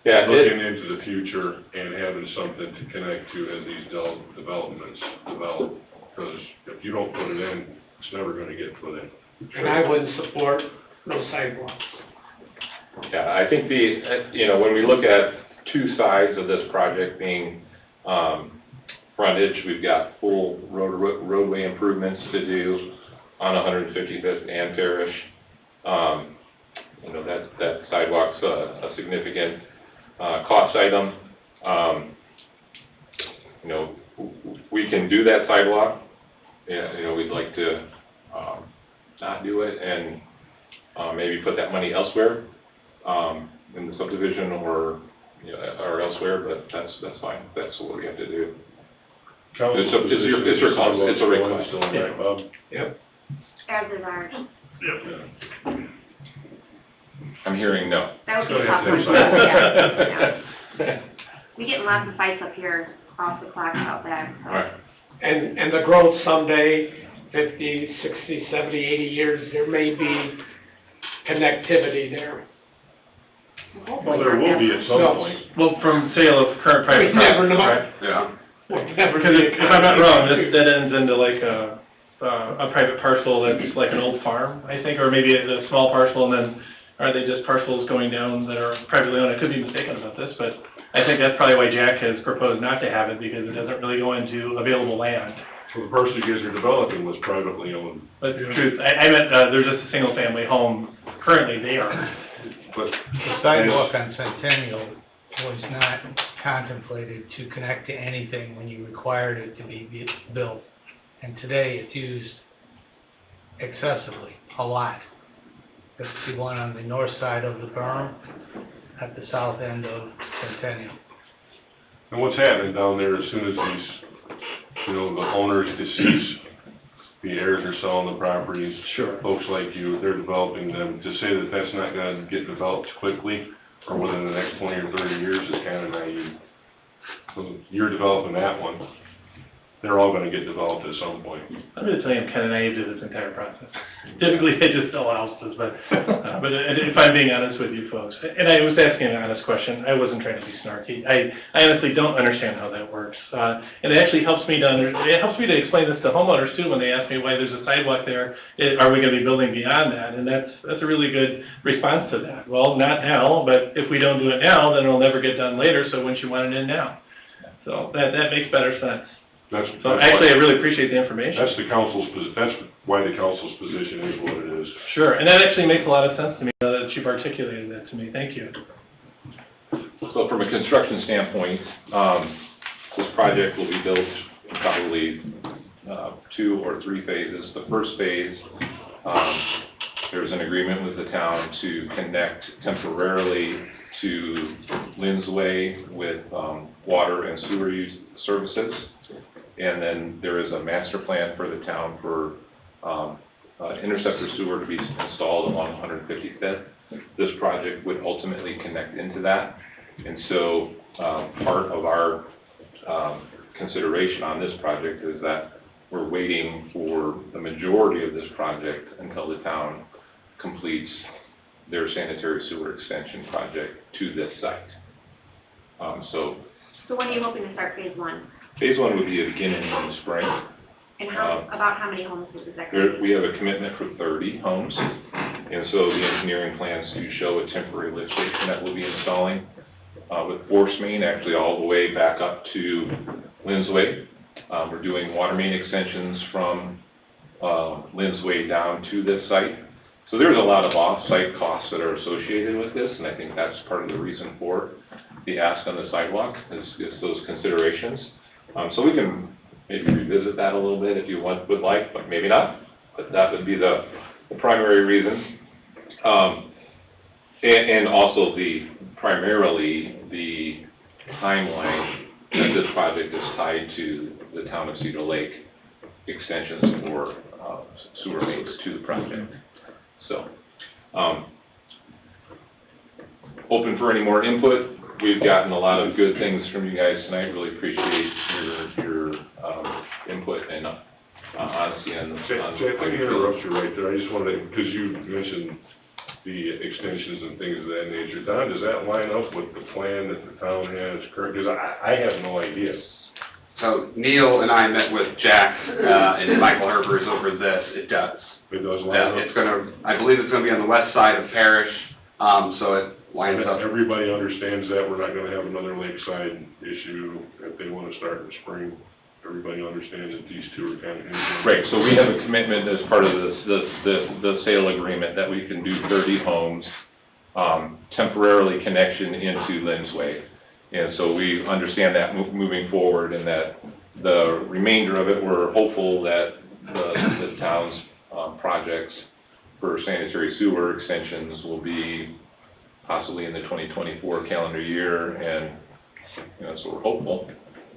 Speaker 14: Yeah,
Speaker 12: looking into the future and having something to connect to as these developments develop. Because if you don't put it in, it's never gonna get put in.
Speaker 2: And I wouldn't support no sidewalks.
Speaker 14: Yeah, I think you know, when we look at two sides of this project being, frontage, we've got full roadway improvements to do on 155th and Parish. You know, that sidewalk's a significant, cost item. You know, we can do that sidewalk. Yeah, you know, we'd like to, not do it and, maybe put that money elsewhere, in the subdivision or, you know, or elsewhere, but that's fine. That's what we have to do.
Speaker 12: Council's
Speaker 14: It's your
Speaker 12: position
Speaker 14: call.
Speaker 12: is
Speaker 14: It's a request.
Speaker 12: still on that, Bob?
Speaker 11: Yep.
Speaker 7: As is ours.
Speaker 14: I'm hearing no.
Speaker 7: That would be
Speaker 12: Go
Speaker 7: tough.
Speaker 12: ahead,
Speaker 7: Yeah. We get lots of fights up here off the clock about that, so.
Speaker 14: All right.
Speaker 2: And the growth someday, 50, 60, 70, 80 years, there may be connectivity there.
Speaker 12: Well, there will be at some
Speaker 2: No.
Speaker 12: point.
Speaker 11: Well, from sale of current private
Speaker 2: We never
Speaker 11: property,
Speaker 2: know.
Speaker 11: right?
Speaker 10: Yeah.
Speaker 2: Would never
Speaker 11: Because
Speaker 2: be
Speaker 11: if I'm not wrong,
Speaker 2: connectivity.
Speaker 11: that ends into like a private parcel that's like an old farm, I think, or maybe a small parcel, and then are they just parcels going down that are privately owned? I could be mistaken about this, but I think that's probably why Jack has proposed not to have it, because it doesn't really go into available land.
Speaker 12: So the person you guys are developing was privately owned.
Speaker 11: But the truth, I meant, there's just a single-family home currently there.
Speaker 12: But
Speaker 13: The sidewalk on Centennial was not contemplated to connect to anything when you required it to be built. And today it's used excessively, a lot. It's the one on the north side of the berm at the south end of Centennial.
Speaker 12: And what's happening down there, as soon as these, you know, the owners decease, the heirs are selling the properties.
Speaker 11: Sure.
Speaker 12: Folks like you, they're developing them. To say that that's not gonna get developed quickly, or within the next 20 or 30 years is kind of naive. So you're developing that one. They're all gonna get developed at some point.
Speaker 11: I'm going to tell you, I'm kind of naive to this entire process. Typically, they just sell houses, but if I'm being honest with you folks, and I was asking an honest question, I wasn't trying to be snarky. I honestly don't understand how that works. And it actually helps me to explain this to homeowners too, when they ask me why there's a sidewalk there. Are we going to be building beyond that? And that's a really good response to that. Well, not now, but if we don't do it now, then it'll never get done later, so wouldn't you want it in now? So that makes better sense. So actually, I really appreciate the information.
Speaker 12: That's the council's, that's why the council's position is what it is.
Speaker 11: Sure, and that actually makes a lot of sense to me, that you've articulated that to me. Thank you.
Speaker 14: So from a construction standpoint, this project will be built in probably 2 or 3 phases. The first phase, there's an agreement with the town to connect temporarily to Lynn's Way with water and sewer use services. And then there is a master plan for the town for interceptor sewer to be installed along 155th. This project would ultimately connect into that. And so, part of our, consideration on this project is that we're waiting for the majority of this project until the town completes their sanitary sewer extension project to this site. So
Speaker 7: when are you hoping to start phase one?
Speaker 14: phase one would be a beginning in the spring.
Speaker 7: And about how many homes is that going to be?
Speaker 14: We have a commitment for 30 homes, and so the engineering plans do show a temporary lift station that we'll be installing with force main, actually all the way back up to Lynn's Way. We're doing water main extensions from Lynn's Way down to this site. So there's a lot of off-site costs that are associated with this, and I think that's part of the reason for the ask on the sidewalk, is those considerations. So we can maybe revisit that a little bit if you would like, but maybe not. But that would be the primary reason. And also primarily the timeline that this project is tied to the town of Cedar Lake extensions for sewer mains to the project. So, open for any more input. We've gotten a lot of good things from you guys tonight. Really appreciate your input and honesty on
Speaker 12: Jay, if I can interrupt you right there, I just wanted to, because you mentioned the extensions and things of that nature. Don, does that line up with the plan that the town has current? Because I have no idea.
Speaker 10: So Neil and I met with Jack and Michael Herbers over this. It does.
Speaker 12: It does line up?
Speaker 10: It's gonna, I believe it's gonna be on the west side of Parish, so it lines up.
Speaker 12: Everybody understands that we're not gonna have another lakeside issue if they wanna start in the spring. Everybody understands that these two are kind of.
Speaker 14: Right, so we have a commitment as part of the sale agreement that we can do 30 homes, temporarily connection into Lynn's Way. And so we understand that moving forward, and that the remainder of it, we're hopeful that the town's projects for sanitary sewer extensions will be possibly in the 2024 calendar year, and, so we're hopeful.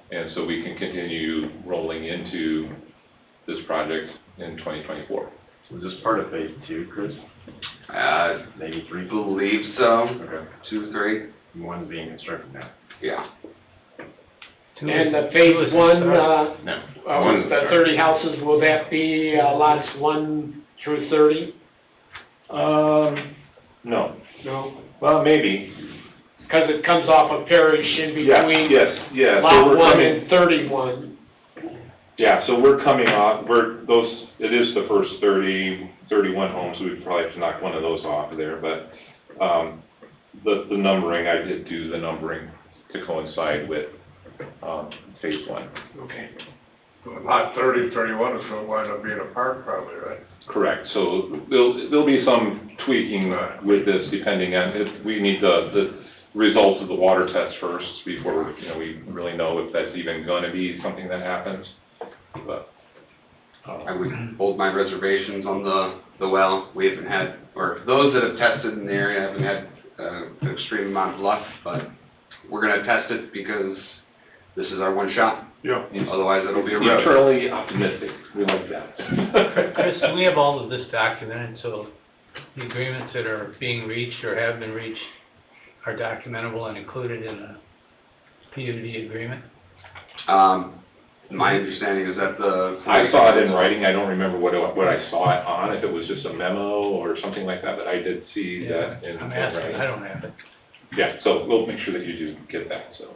Speaker 14: And so we can continue rolling into this project in 2024.
Speaker 5: Was this part of phase two, Chris? Maybe three?
Speaker 10: Believe so.
Speaker 5: Okay.
Speaker 10: 2, 3.
Speaker 5: One's being constructed now.
Speaker 10: Yeah.
Speaker 2: And the phase one,
Speaker 5: No.
Speaker 2: with the 30 houses, will that be lots 1 through 30?
Speaker 14: No.
Speaker 2: No,
Speaker 14: Well, maybe.
Speaker 2: because it comes off of Parish in between
Speaker 14: Yes.
Speaker 2: lot 1 and 31.
Speaker 14: Yeah, so we're coming off, it is the first 31 homes, so we'd probably have to knock one of those off of there, but, the numbering, I did do the numbering to coincide with, phase one.
Speaker 2: Okay.
Speaker 1: Lot 30, 31 is gonna wind up being a park probably, right?
Speaker 14: Correct, so there'll be some tweaking with this depending on, if we need the results of the water test first before, we really know if that's even gonna be something that happens, but.
Speaker 10: I would hold my reservations on the well. We haven't had, or those that have tested in the area haven't had an extreme amount of luck, but we're gonna test it because this is our one shot.
Speaker 1: Yeah.
Speaker 10: Otherwise, it'll be a road.
Speaker 14: Eternally optimistic, we like that.
Speaker 13: Chris, we have all of this documented, so the agreements that are being reached or have been reached are documentable and included in the PUD agreement?
Speaker 10: My understanding is that
Speaker 14: I saw it in writing, I don't remember what I saw it on, if it was just a memo or something like that, but I did see that in
Speaker 13: I'm
Speaker 14: writing.
Speaker 13: asking, I don't have it.
Speaker 14: Yeah, so we'll make sure that you do get that, so.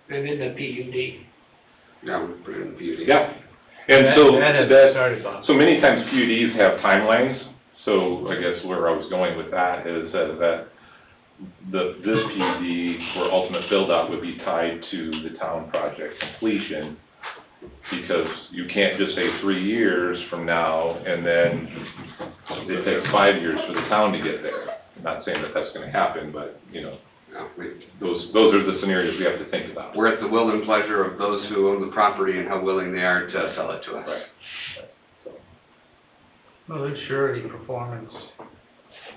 Speaker 2: And in the PUD.
Speaker 10: Yeah, we put it in the PUD.
Speaker 14: Yeah, and so
Speaker 13: That hasn't started, Bob.
Speaker 14: so many times PUDs have timelines, so I guess where I was going with that is that this PUD for ultimate build-out would be tied to the town project completion, because you can't just say 3 years from now, and then it takes 5 years for the town to get there. I'm not saying that that's gonna happen, but,
Speaker 10: No,
Speaker 14: those are the scenarios we have to think about.
Speaker 10: we're at the will and pleasure of those who own the property and how willing they are to sell it to us.
Speaker 14: Right.
Speaker 13: Well, there's surety performance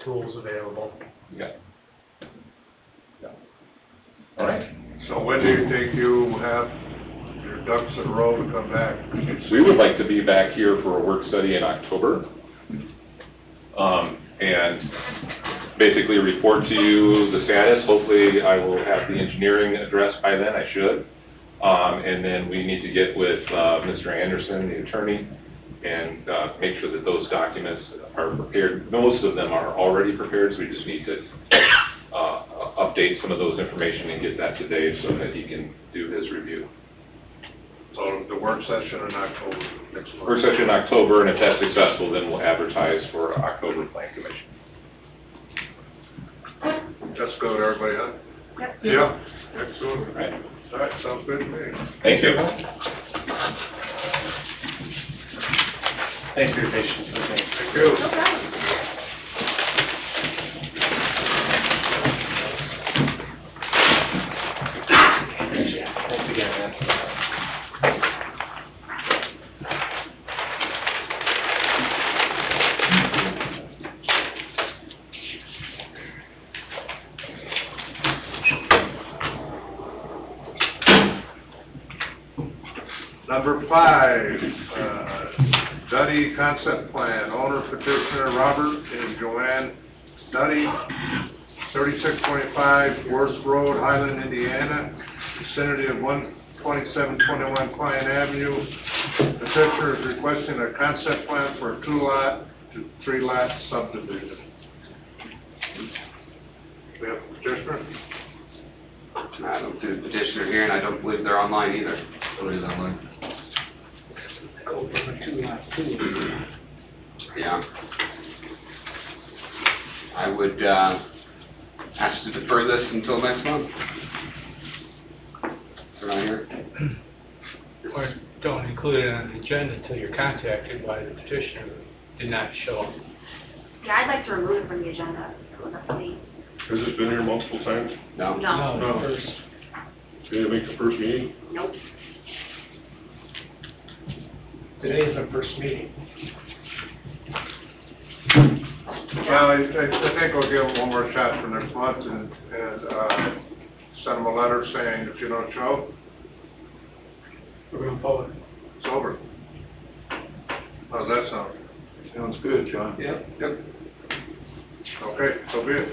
Speaker 13: tools available.
Speaker 14: Yeah. All right.
Speaker 1: So when do you think you have your ducks in a row to come back.
Speaker 14: We would like to be back here for a work study in October. And basically report to you the status. Hopefully I will have the engineering addressed by then, I should. And then we need to get with Mr. Anderson, the attorney, and make sure that those documents are prepared. Most of them are already prepared, so we just need to update some of those information and get that to Dave so that he can do his review.
Speaker 1: So the work session in October next month.
Speaker 14: Work session in October, and if that's successful, then we'll advertise for October Plan Commission.
Speaker 1: Just go to everybody, huh?
Speaker 7: Yep.
Speaker 1: Yeah, excellent.
Speaker 14: All right.
Speaker 1: All right, sounds good to me.
Speaker 14: Thank you.
Speaker 11: Thanks for your patience.
Speaker 1: Thank you.
Speaker 7: No problem.
Speaker 11: Thanks again, man.
Speaker 1: Number 5, Duddy Concept Plan, owner petitioner Robert and Joanne Duddy, 3625 Worth Road, Highland, Indiana, vicinity of 12721 Klein Avenue. Petitioner is requesting a concept plan for a 2-lot to 3-lot subdivision. We have a petitioner?
Speaker 10: I don't see the petitioner here, and I don't believe they're online either. Nobody's online. Yeah. I would ask to defer this until next month. They're not here.
Speaker 13: Or don't include it on the agenda until you're contacted by the petitioner who did not show up.
Speaker 7: Yeah, I'd like to remove it from the agenda. Please.
Speaker 12: Has it been here multiple times?
Speaker 10: No.
Speaker 7: No.
Speaker 12: No. Did it make the first meeting?
Speaker 7: Nope.
Speaker 2: Today is the first meeting.
Speaker 1: Well, I think we'll give them one more shot for next month and send them a letter saying if you don't show,
Speaker 2: We're going to pull it.
Speaker 1: it's over. How's that sound?
Speaker 8: Sounds good, John.
Speaker 2: Yep.
Speaker 1: Yep. Okay, so be it.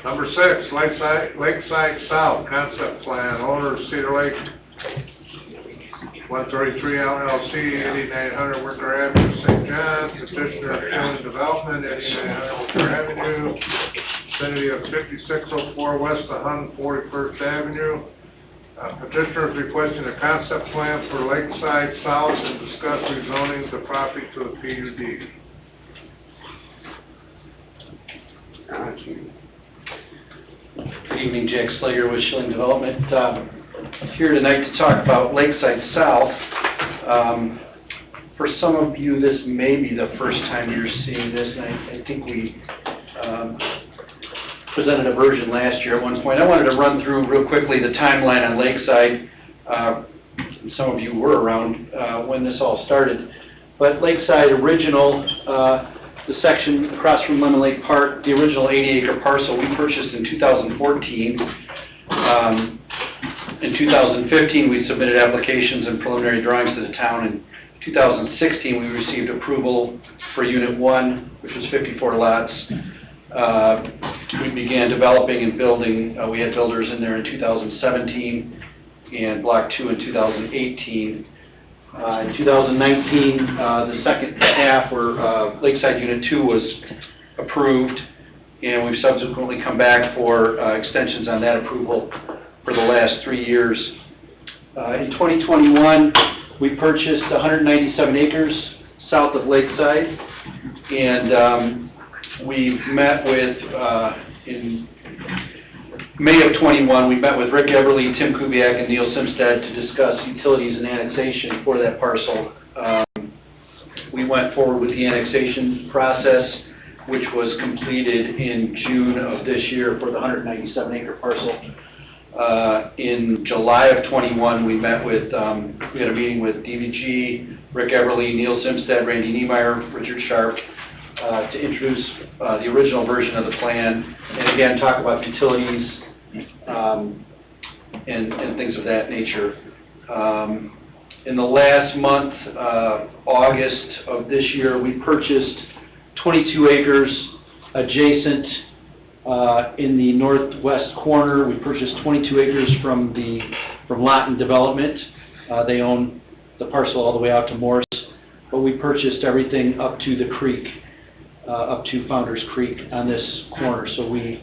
Speaker 1: Number 6, Lakeside South Concept Plan, owner Cedar Lake, 133 LLC, 8900 Wicker Avenue, St. John, petitioner Shilling Development, 8900 Wicker Avenue, vicinity of 5604 West of 141st Avenue. Petitioner is requesting a concept plan for Lakeside South and discuss rezoning the property to a PUD.
Speaker 15: Good evening, Jack Slager with Shilling Development. Here tonight to talk about Lakeside South. For some of you, this may be the first time you're seeing this, and I think we presented a version last year at one point. I wanted to run through real quickly the timeline on Lakeside. Some of you were around when this all started. But Lakeside original, the section across from Lemon Lake Park, the original 80-acre parcel we purchased in 2014. In 2015, we submitted applications and preliminary drawings to the town. In 2016, we received approval for Unit 1, which was 54 lots. We began developing and building. We had builders in there in 2017 and Block 2 in 2018. In 2019, the second half, where Lakeside Unit 2 was approved, and we've subsequently come back for extensions on that approval for the last 3 years. In 2021, we purchased 197 acres south of Lakeside, and we met with, in May of 21, we met with Rick Everly, Tim Kubiak, and Neil Simstead to discuss utilities and annexation for that parcel. We went forward with the annexation process, which was completed in June of this year for the 197-acre parcel. In July of '21, we met with, we had a meeting with DVG, Rick Everly, Neil Simstead, Randy Niemeyer, Richard Sharp, to introduce the original version of the plan, and again, talk about utilities and things of that nature. In the last month, August of this year, we purchased 22 acres adjacent in the northwest corner. We purchased 22 acres from Lawton Development. They own the parcel all the way out to Morse, but we purchased everything up to the creek, up to Founder's Creek on this corner. So we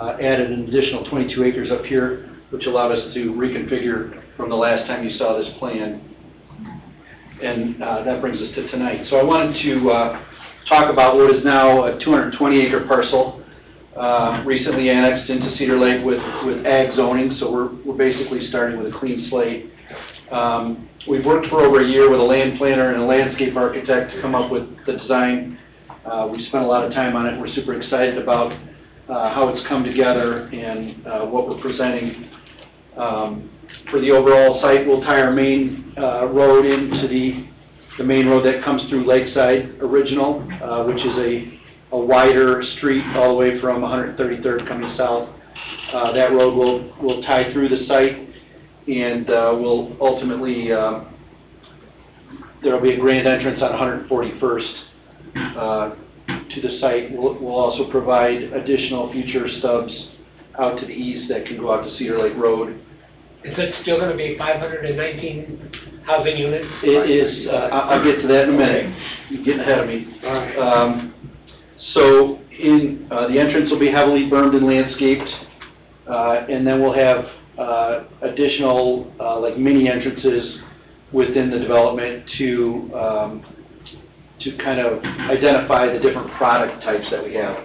Speaker 15: added an additional 22 acres up here, which allowed us to reconfigure from the last time you saw this plan. And that brings us to tonight. So I wanted to talk about what is now a 220-acre parcel, recently annexed into Cedar Lake with ag zoning, so we're basically starting with a clean slate. We've worked for over a year with a land planner and a landscape architect to come up with the design. We spent a lot of time on it. We're super excited about how it's come together and what we're presenting. For the overall site, we'll tie our main road into the main road that comes through Lakeside Original, which is a wider street all the way from 133rd coming south. That road will tie through the site, and will ultimately, there will be a grand entrance on 141st to the site. We'll also provide additional future stubs out to the east that can go out to Cedar Lake Road.
Speaker 2: Is it still going to be 519 housing units?
Speaker 15: It is, I'll get to that in a minute. You're getting ahead of me.
Speaker 2: All right.
Speaker 15: So the entrance will be heavily bermed and landscaped, and then we'll have additional like mini entrances within the development to kind of identify the different product types that we have.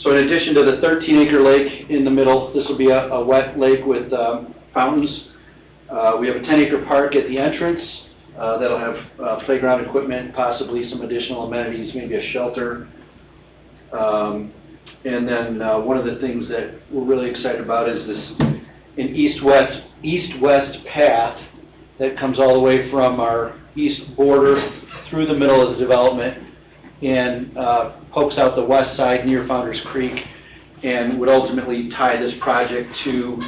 Speaker 15: So in addition to the 13-acre lake in the middle, this will be a wet lake with fountains. We have a 10-acre park at the entrance that'll have playground equipment, possibly some additional amenities, maybe a shelter. And then one of the things that we're really excited about is this an east-west path that comes all the way from our east border through the middle of the development and pokes out the west side near Founder's Creek, and would ultimately tie this project to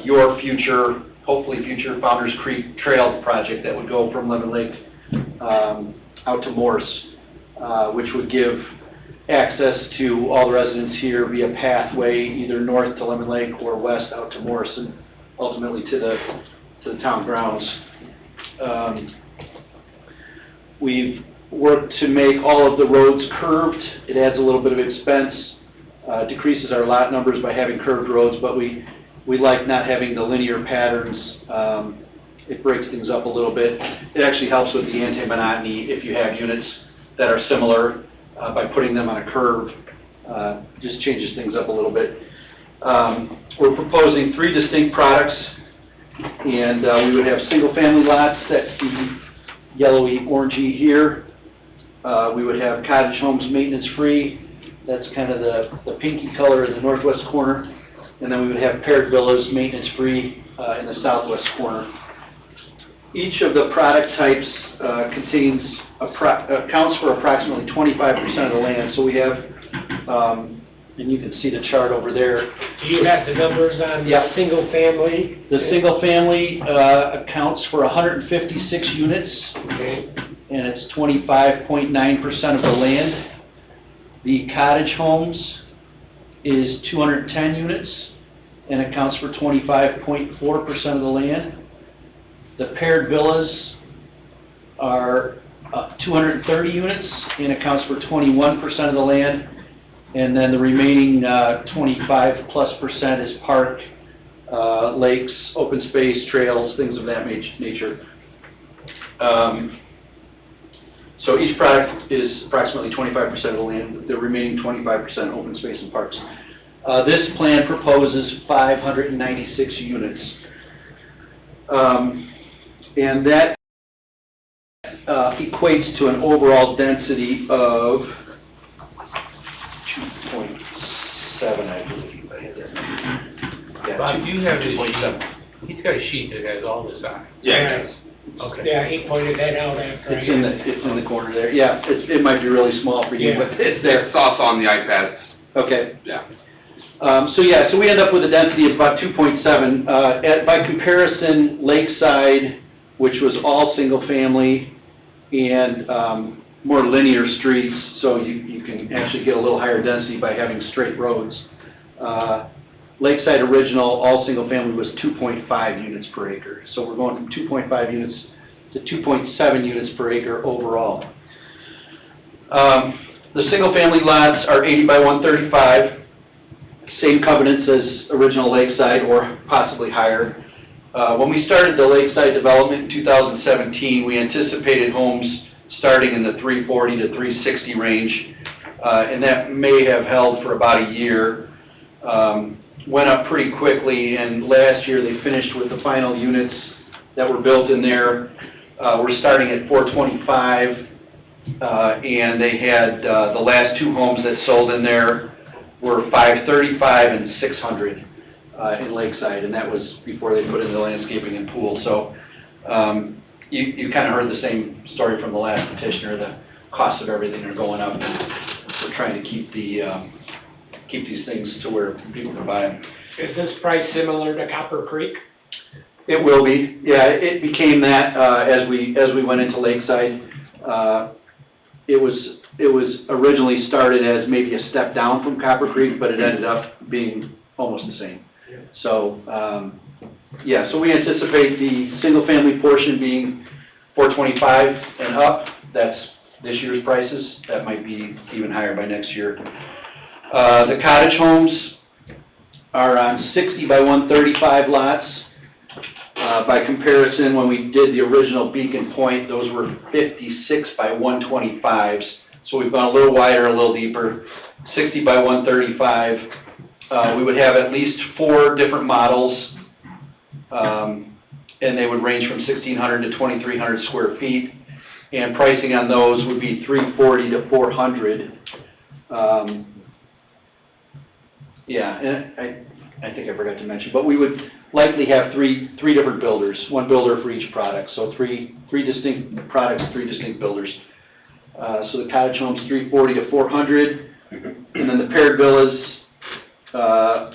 Speaker 15: your future, hopefully future Founder's Creek Trail project that would go from Lemon Lake out to Morse, which would give access to all the residents here via pathway either north to Lemon Lake or west out to Morse and ultimately to the town grounds. We've worked to make all of the roads curved. It adds a little bit of expense, decreases our lot numbers by having curved roads, but we like not having the linear patterns. It breaks things up a little bit. It actually helps with the anti-monotony if you have units that are similar. By putting them on a curve, just changes things up a little bit. We're proposing 3 distinct products, and we would have single-family lots, that's the yellowy orangey here. We would have cottage homes maintenance-free, that's kind of the pinky color in the northwest corner, and then we would have paired villas maintenance-free in the southwest corner. Each of the product types accounts for approximately 25% of the land. So we have, and you can see the chart over there.
Speaker 2: Do you have the numbers on the single family?
Speaker 15: The single family accounts for 156 units,
Speaker 2: okay,
Speaker 15: and it's 25.9% of the land. The cottage homes is 210 units and accounts for 25.4% of the land. The paired villas are 230 units and accounts for 21% of the land, and then the remaining 25+% is park, lakes, open space, trails, things of that nature. So each product is approximately 25% of the land, with the remaining 25% open space and parks. This plan proposes 596 units. And that equates to an overall density of 2.7, I believe. I had that. Yeah,
Speaker 13: Bob, do you have his
Speaker 15: 2.7.
Speaker 13: sheet? He's got a sheet that has all this on it.
Speaker 10: Yeah.
Speaker 13: Okay.
Speaker 2: Yeah, he pointed that out after I.
Speaker 15: It's in the corner there, yeah, it might be really small for you,
Speaker 2: Yeah.
Speaker 15: but it's there.
Speaker 10: It's also on the iPad,
Speaker 15: Okay.
Speaker 10: yeah.
Speaker 15: So we end up with a density of about 2.7. By comparison, Lakeside, which was all single-family and more linear streets, so you can actually get a little higher density by having straight roads. Lakeside Original, all single-family, was 2.5 units per acre. So we're going from 2.5 units to 2.7 units per acre overall. The single-family lots are 80 by 135. Same covenants as original Lakeside, or possibly higher. When we started the Lakeside development in 2017, we anticipated homes starting in the 340 to 360 range, and that may have held for about a year. Went up pretty quickly, and last year they finished with the final units that were built in there. We're starting at 425, and they had the last two homes that sold in there were 535 and 600 in Lakeside, and that was before they put in the landscaping and pool. So you kind of heard the same story from the last petitioner. The costs of everything are going up, and we're trying to keep these things to where people can buy them.
Speaker 2: Is this price similar to Copper Creek?
Speaker 15: It will be, yeah. It became that as we went into Lakeside. It was originally started as maybe a step down from Copper Creek, but it ended up being almost the same. So, so we anticipate the single-family portion being 425 and up. That's this year's prices. That might be even higher by next year. The cottage homes are on 60 by 135 lots. By comparison, when we did the original Beacon Point, those were 56 by 125s. So we've gone a little wider, a little deeper. 60 by 135. We would have at least 4 different models, and they would range from 1,600 to 2,300 square feet. And pricing on those would be 340 to 400. And I think I forgot to mention, but we would likely have three different builders, one builder for each product. So three distinct products, 3 distinct builders. So the cottage homes, 340 to 400, and then the paired villas,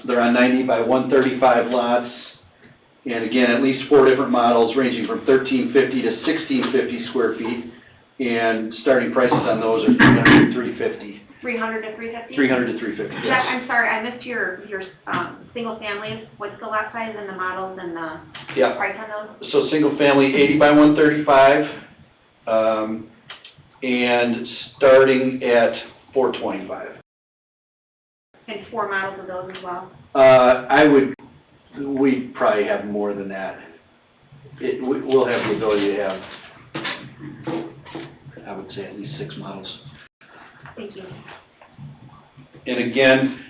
Speaker 15: they're on 90 by 135 lots, and again, at least 4 different models ranging from 1,350 to 1,650 square feet, and starting prices on those are 300 to 350.
Speaker 7: 300 to 350?
Speaker 15: 300 to 350, yes.
Speaker 7: Jeff, I'm sorry, I missed your single families. What's the lot size and the models and the price on those?
Speaker 15: So single family, 80 by 135, and starting at 425.
Speaker 7: And 4 models of those as well?
Speaker 15: We probably have more than that. We'll have the ability to have, I would say, at least 6 models.
Speaker 7: Thank you.
Speaker 15: And again,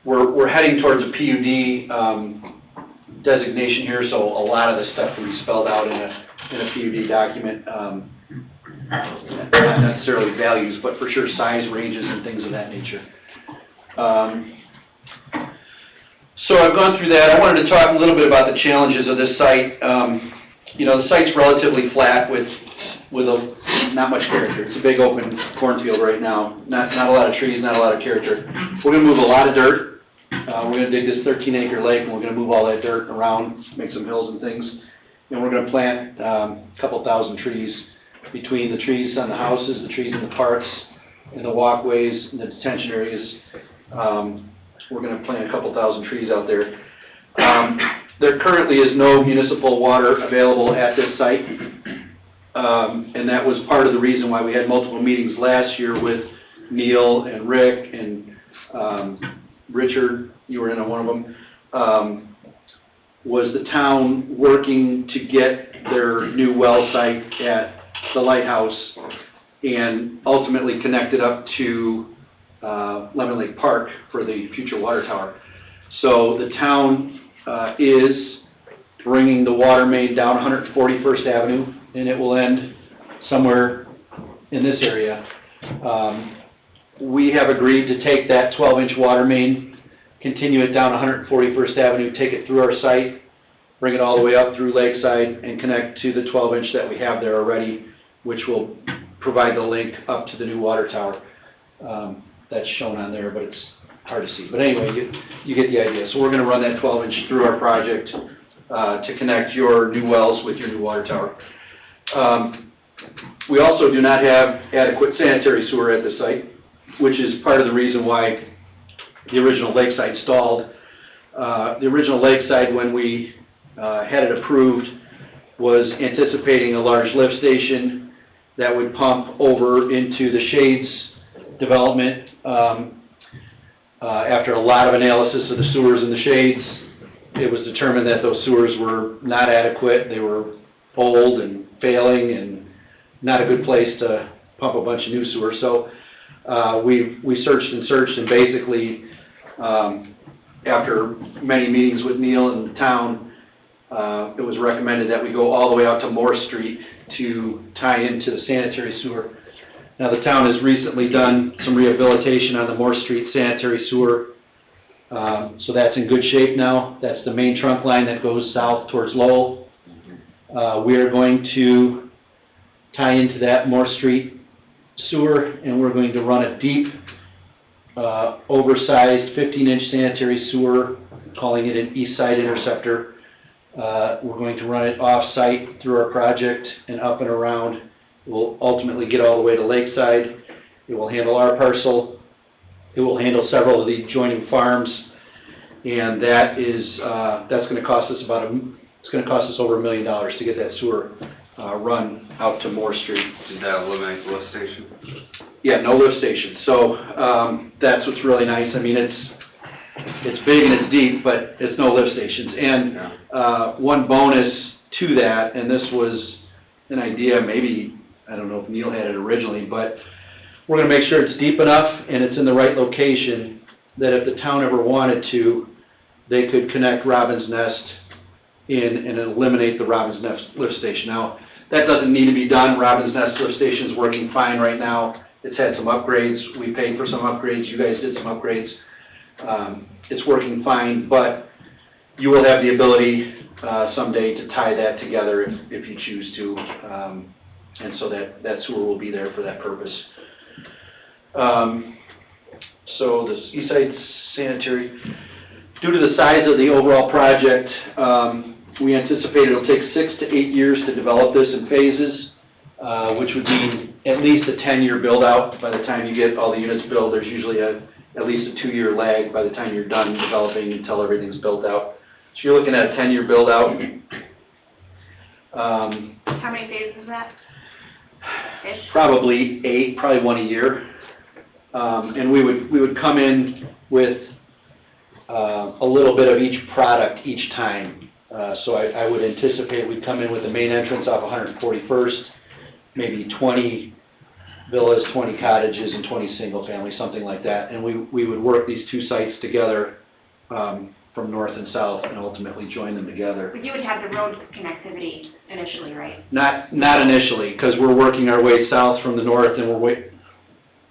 Speaker 15: we're heading towards a PUD designation here, so a lot of the stuff can be spelled out in a PUD document. Not necessarily values, but for sure size ranges and things of that nature. So I've gone through that. I wanted to talk a little bit about the challenges of this site. The site's relatively flat with not much character. It's a big open cornfield right now. Not a lot of trees, not a lot of character. We're going to move a lot of dirt. We're going to dig this 13-acre lake, and we're going to move all that dirt around, make some hills and things. And we're going to plant a couple thousand trees between the trees on the houses, the trees in the parks, and the walkways, and the detention areas. We're going to plant a couple thousand trees out there. There currently is no municipal water available at this site, and that was part of the reason why we had multiple meetings last year with Neil and Rick and Richard, you were in one of them, was the town working to get their new well site at the lighthouse and ultimately connected up to Lemon Lake Park for the future water tower. So the town is bringing the water main down 141st Avenue, and it will end somewhere in this area. We have agreed to take that 12-inch water main continue it down 141st Avenue, take it through our site, bring it all the way up through Lakeside, and connect to the 12-inch that we have there already, which will provide the link up to the new water tower. That's shown on there, but it's hard to see. But anyway, you get the idea. So we're going to run that 12-inch through our project to connect your new wells with your new water tower. We also do not have adequate sanitary sewer at the site, which is part of the reason why the original Lakeside stalled. The original Lakeside, when we had it approved, was anticipating a large lift station that would pump over into the Shades development. After a lot of analysis of the sewers in the Shades, it was determined that those sewers were not adequate. They were old and failing and not a good place to pump a bunch of new sewer. So we searched and searched, and basically, after many meetings with Neil and the town, it was recommended that we go all the way out to Moore Street to tie into the sanitary sewer. Now, the town has recently done some rehabilitation on the Moore Street sanitary sewer, so that's in good shape now. That's the main trunk line that goes south towards Lowell. We are going to tie into that Moore Street sewer, and we're going to run a deep, oversized 15-inch sanitary sewer, calling it an East Side Interceptor. We're going to run it off-site through our project and up and around. It will ultimately get all the way to Lakeside. It will handle our parcel. It will handle several of the adjoining farms, and that is that's going to cost us it's going to cost us over $1 million to get that sewer run out to Moore Street.
Speaker 10: Did that eliminate the lift station?
Speaker 15: Yeah, no lift station. So that's what's really nice. I mean, it's big and it's deep, but it's no lift stations. And one bonus to that, and this was an idea, maybe, I don't know if Neil had it originally, but we're going to make sure it's deep enough and it's in the right location that if the town ever wanted to, they could connect Robin's Nest in and eliminate the Robin's Nest lift station. Now, that doesn't need to be done. Robin's Nest lift station is working fine right now. It's had some upgrades. We paid for some upgrades. You guys did some upgrades. It's working fine, but you will have the ability someday to tie that together if you choose to, and so that sewer will be there for that purpose. So the Eastside Sanitary, due to the size of the overall project, we anticipate it'll take 6 to 8 years to develop this in phases, which would mean at least a 10-year build-out. By the time you get all the units built, there's usually at least a 2-year lag by the time you're done developing until everything's built out. So you're looking at a 10-year build-out.
Speaker 7: How many phases is that?
Speaker 15: Probably 8, probably 1 a year. And we would come in with a little bit of each product each time. So I would anticipate we'd come in with the main entrance off 141st, maybe 20 villas, 20 cottages, and 20 single family, something like that. And we would work these two sites together from north and south and ultimately join them together.
Speaker 7: But you would have the road connectivity initially, right?
Speaker 15: Not initially, because we're working our way south from the north, and we're working,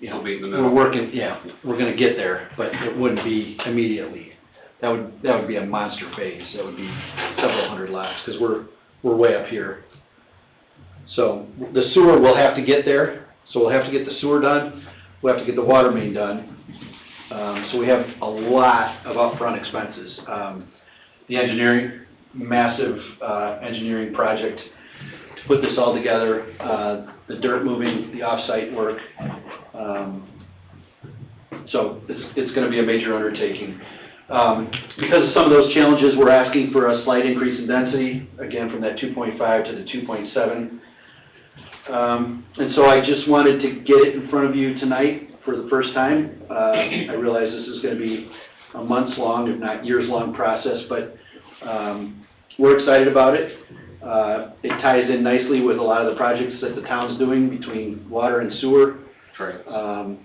Speaker 15: we're going to get there, but it wouldn't be immediately. That would be a monster phase. That would be several hundred lots, because we're way up here. So the sewer will have to get there. So we'll have to get the sewer done. We'll have to get the water main done. So we have a lot of upfront expenses. The engineering, massive engineering project to put this all together, the dirt moving, the off-site work. So it's going to be a major undertaking. Because of some of those challenges, we're asking for a slight increase in density, again from that 2.5 to the 2.7. And so I just wanted to get it in front of you tonight for the first time. I realize this is going to be a months-long, if not years-long process, but we're excited about it. It ties in nicely with a lot of the projects that the town's doing between water and sewer.
Speaker 10: Right.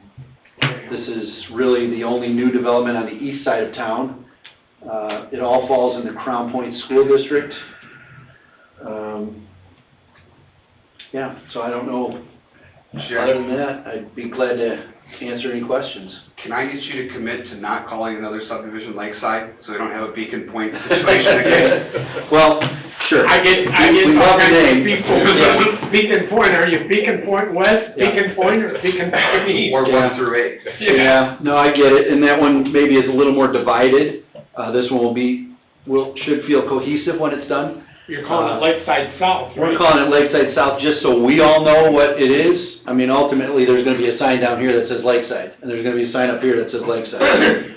Speaker 15: This is really the only new development on the east side of town. It all falls in the Crown Point School District. Yeah, so I don't know. Other than that, I'd be glad to answer any questions.
Speaker 10: can I get you to commit to not calling another subdivision Lakeside, so we don't have a Beacon Point situation again?
Speaker 15: Well, sure.
Speaker 2: I get
Speaker 15: We
Speaker 2: all
Speaker 15: love the
Speaker 2: kinds of
Speaker 15: name.
Speaker 2: people,
Speaker 15: Yeah.
Speaker 2: Beacon Point, are you Beacon Point West,
Speaker 15: Yeah.
Speaker 2: Beacon Point, or Beacon Point East?
Speaker 10: Or
Speaker 15: Yeah.
Speaker 10: 1 through 8?
Speaker 15: Yeah, no, I get it, and that one maybe is a little more divided. This one should feel cohesive when it's done.
Speaker 2: You're calling it Lakeside South,
Speaker 15: We're
Speaker 2: right?
Speaker 15: calling it Lakeside South just so we all know what it is. I mean, ultimately, there's gonna be a sign down here that says Lakeside, and there's gonna be a sign up here that says Lakeside.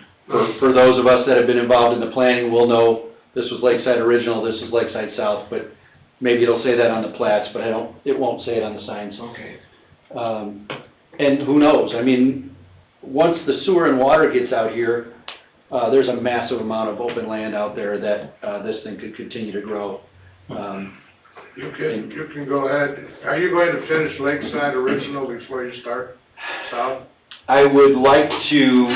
Speaker 15: For those of us that have been involved in the planning, we'll know this was Lakeside Original, this is Lakeside South, but maybe it'll say that on the plats, but it won't say it on the signs.
Speaker 2: Okay.
Speaker 15: And who knows, I mean, once the sewer and water gets out here, there's a massive amount of open land out there that, this thing could continue to grow.
Speaker 1: You can go ahead. Are you going to finish Lakeside Original before you start south?
Speaker 15: I would like to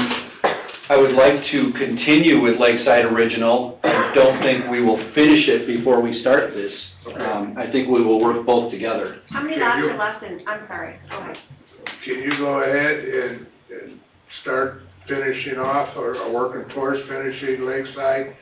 Speaker 15: continue with Lakeside Original. I don't think we will finish it before we start this. I think we will work both together.
Speaker 7: How many lots are left in, I'm sorry, go ahead.
Speaker 1: Can you go ahead and start finishing off or working towards finishing Lakeside,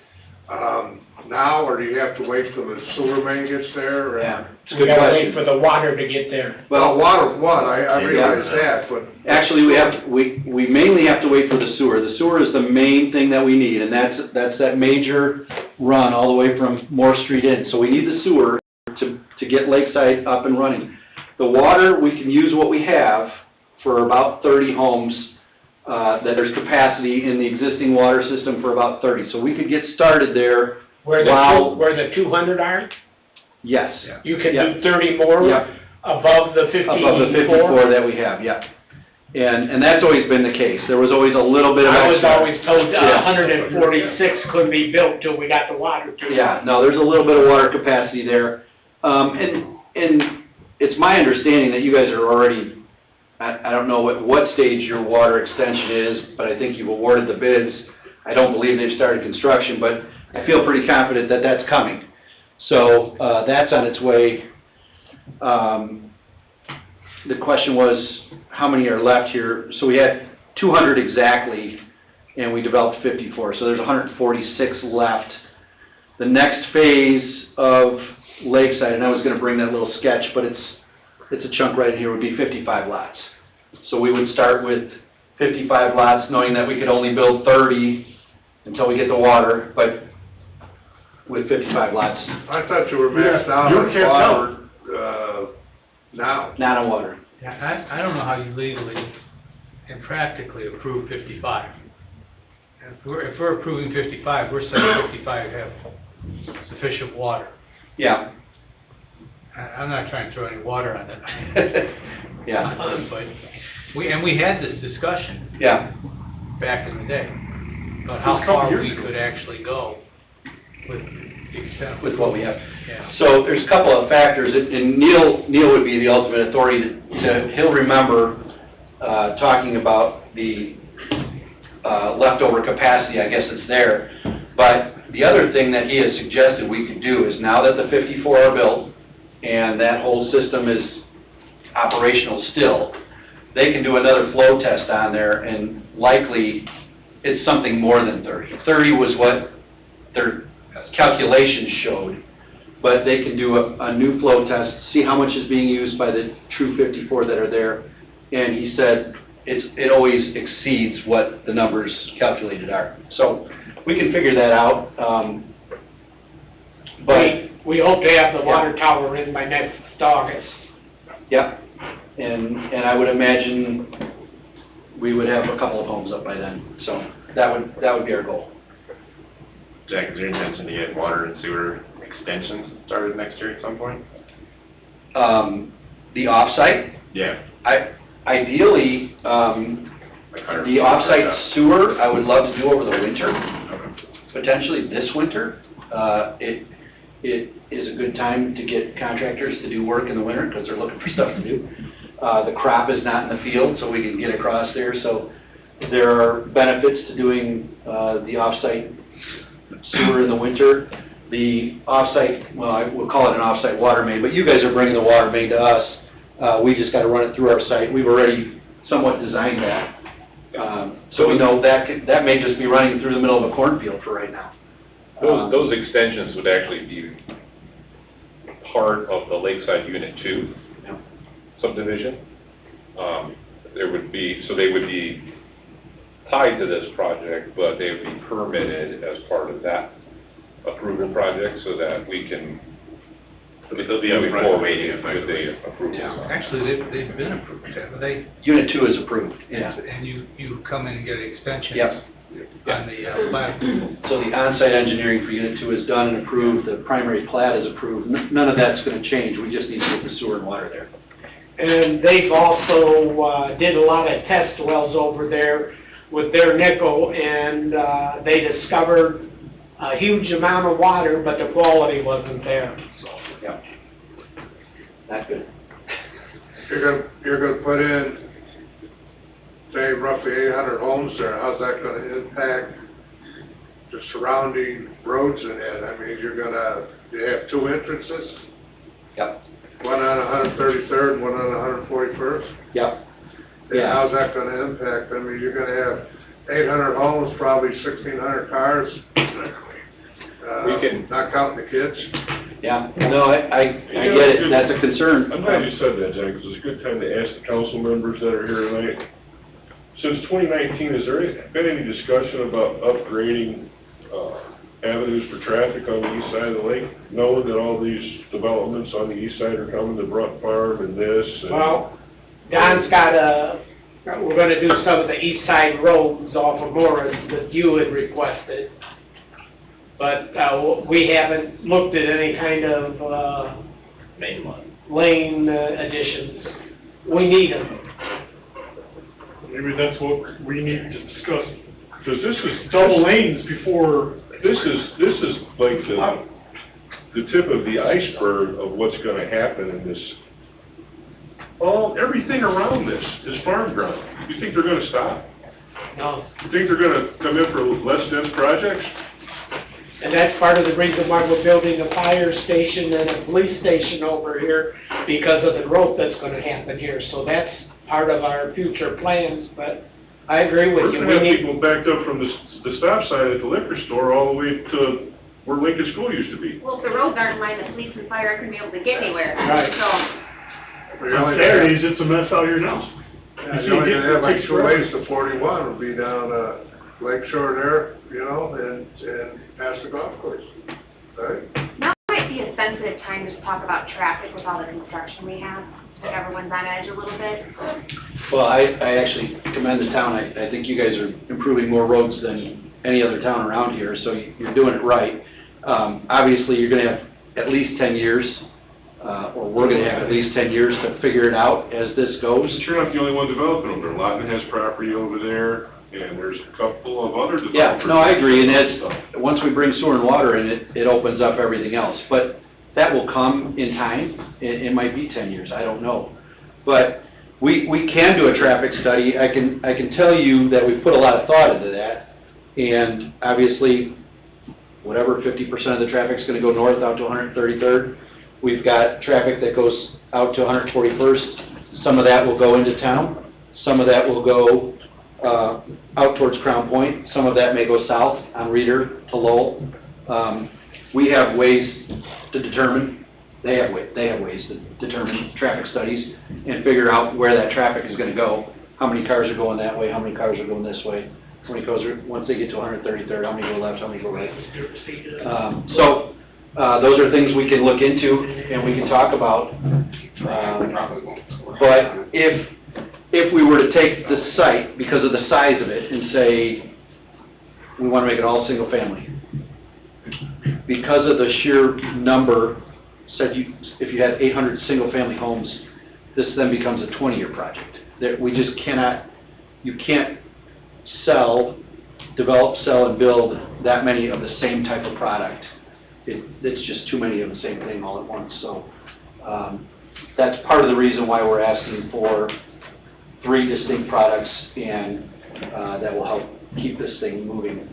Speaker 1: now, or do you have to wait till the sewer main gets there? or-
Speaker 15: Yeah, it's a
Speaker 2: We
Speaker 15: good
Speaker 2: gotta wait
Speaker 15: question.
Speaker 2: for the water to get there.
Speaker 1: Well, water's one, I realize that, but.
Speaker 15: Actually, we mainly have to wait for the sewer. The sewer is the main thing that we need, and that's that major run all the way from Moore Street in. So we need the sewer to get Lakeside up and running. The water, we can use what we have for about 30 homes, that there's capacity in the existing water system for about 30. So we could get started there.
Speaker 2: Where the 200 are,
Speaker 15: Yes.
Speaker 2: you can
Speaker 15: Yep.
Speaker 2: do 30 more
Speaker 15: Yep.
Speaker 2: above the 54?
Speaker 15: Above the 54 that we have, yeah. And that's always been the case. There was always a little bit of
Speaker 2: I was
Speaker 15: extra.
Speaker 2: always told
Speaker 15: Yeah.
Speaker 2: 146 couldn't be built till we got the water to it.
Speaker 15: Yeah, no, there's a little bit of water capacity there. And it's my understanding that you guys are already, I don't know what stage your water extension is, but I think you've awarded the bids. I don't believe they've started construction, but I feel pretty confident that that's coming. So, that's on its way. The question was, how many are left here? So we had 200 exactly, and we developed 54, so there's 146 left. The next phase of Lakeside, and I was gonna bring that little sketch, but it's a chunk right in here, would be 55 lots. So we would start with 55 lots, knowing that we could only build 30 until we get the water, but with 55 lots.
Speaker 1: I thought you were maxed out
Speaker 9: you
Speaker 1: on
Speaker 9: can't
Speaker 1: water, now.
Speaker 15: Not on water.
Speaker 13: Yeah, I don't know how you legally and practically approve 55. If we're approving 55, we're saying 55 have sufficient water.
Speaker 15: Yeah.
Speaker 13: I'm not trying to throw any water on it.
Speaker 15: Yeah.
Speaker 13: But we had this discussion
Speaker 15: Yeah.
Speaker 13: back in the day about how far we could actually go with the extent.
Speaker 15: With what we have.
Speaker 13: Yeah.
Speaker 15: So there's a couple of factors, and Neil would be the ultimate authority he'll remember, talking about the, leftover capacity, I guess it's there. But the other thing that he has suggested we could do is now that the 54 are built, and that whole system is operational still, they can do another flow test on there, and likely it's something more than 30. 30 was what their calculations showed, but they can do a new flow test, see how much is being used by the true 54 that are there, and he said it always exceeds what the numbers calculated are. So we can figure that out, but...
Speaker 2: We hope to have the water tower in by next August.
Speaker 15: Yep, and I would imagine we would have a couple of homes up by then, so that would be our goal.
Speaker 5: Jack, is your intention to get water and sewer extensions started next year at some point?
Speaker 15: The off-site,
Speaker 5: Yeah.
Speaker 15: ideally, the off-site sewer, I would love to do over the winter, potentially this winter. It is a good time to get contractors to do work in the winter, because they're looking for stuff to do. The crop is not in the field, so we can get across there, so there are benefits to doing, the off-site sewer in the winter. The off-site, well, we'll call it an off-site water main, but you guys are bringing the water main to us. We just gotta run it through our site. We've already somewhat designed that, So we know that may just be running through the middle of a cornfield for right now.
Speaker 14: Those extensions would actually be part of the Lakeside Unit 2 subdivision. There would be, so they would be tied to this project, but they would be permitted as part of that approval project so that we can, they'll be moving forward with the approval.
Speaker 13: Actually, they've been approved, haven't they?
Speaker 15: Unit 2 is approved, yeah.
Speaker 13: And you come in and get extensions?
Speaker 15: Yep.
Speaker 13: On the plat.
Speaker 15: So the on-site engineering for Unit 2 is done and approved, the primary plat is approved, none of that's gonna change, we just need to get the sewer and water there.
Speaker 2: And they've also, did a lot of test wells over there with their nickel, and, they discovered a huge amount of water, but the quality wasn't there, so.
Speaker 15: Yeah. Not good.
Speaker 1: You're gonna put in, say, roughly 800 homes there, how's that gonna impact the surrounding roads in it? I mean, you have two entrances?
Speaker 15: Yep.
Speaker 1: One on 133rd and one on 141st?
Speaker 15: Yep.
Speaker 1: And how's that gonna impact? I mean, you're gonna have 800 homes, probably 1,600 cars.
Speaker 14: We can-
Speaker 1: Not counting the kids.
Speaker 15: Yeah, no, I get it, that's a concern.
Speaker 12: I'm glad you said that, Jack, because it's a good time to ask the council members that are here tonight. Since 2019, has there been any discussion about upgrading avenues for traffic on the east side of the lake, knowing that all these developments on the east side are coming, the Brunt Farm and this? And
Speaker 2: Well, Don's got we're gonna do some of the east side roads off of Morris that you had requested. But, we haven't looked at any kind of, lane additions. We need them.
Speaker 4: Maybe that's what we need to discuss.
Speaker 12: Because this is
Speaker 4: Double lanes before.
Speaker 12: This is like the tip of the iceberg of what's going to happen in this. Everything around this is farm ground. You think they're going to stop?
Speaker 2: No.
Speaker 12: You think they're going to come in for less dense projects?
Speaker 2: And that's part of the reason why we're building a fire station and a police station over here, because of the growth that's gonna happen here. So that's part of our future plans, but I agree with you.
Speaker 12: We're
Speaker 2: We
Speaker 12: going to have
Speaker 2: need,
Speaker 12: people backed up from the stop sign at the liquor store all the way to where Lincoln School used to be.
Speaker 7: Well, if the roads aren't lined, the police and fire aren't gonna be able to get anywhere.
Speaker 2: Right.
Speaker 7: So,
Speaker 1: You're only
Speaker 4: Saturdays, it's a mess out here now.
Speaker 1: You're only gonna have like 2 ways to 41, would be down, Lake Shore there, you know, and past the golf course, right?
Speaker 7: now might be a sensitive time to talk about traffic with all the construction we have. Everyone's on edge a little bit.
Speaker 15: Well, I actually commend the town, I think you guys are improving more roads than any other town around here, so you're doing it right. Obviously, you're gonna have at least 10 years, or we're gonna have at least 10 years to figure it out as this goes.
Speaker 12: But you're not the only one developing over there. Lottman has property over there, and there's a couple of other developers.
Speaker 15: Yeah, no, I agree, and once we bring sewer and water in, it opens up everything else. But that will come in time, it might be 10 years, I don't know. But we can do a traffic study, I can tell you that we put a lot of thought into that, and obviously, whatever, 50% of the traffic's gonna go north out to 133rd. We've got traffic that goes out to 141st, some of that will go into town, some of that will go out towards Crown Point, some of that may go south on Reeder to Lowell. We have ways to determine, they have ways to determine traffic studies and figure out where that traffic is gonna go, how many cars are going that way, how many cars are going this way, how many cars are, once they get to 133rd, how many go left, how many go right. Those are things we can look into and we can talk about. But if we were to take the site, because of the size of it, and say, we want to make it all single family, because of the sheer number, if you had 800 single family homes, this then becomes a 20-year project. That we just cannot, you can't develop, sell, and build that many of the same type of product. It's just too many of the same thing all at once. So that's part of the reason why we're asking for 3 distinct products, and that will help keep this thing moving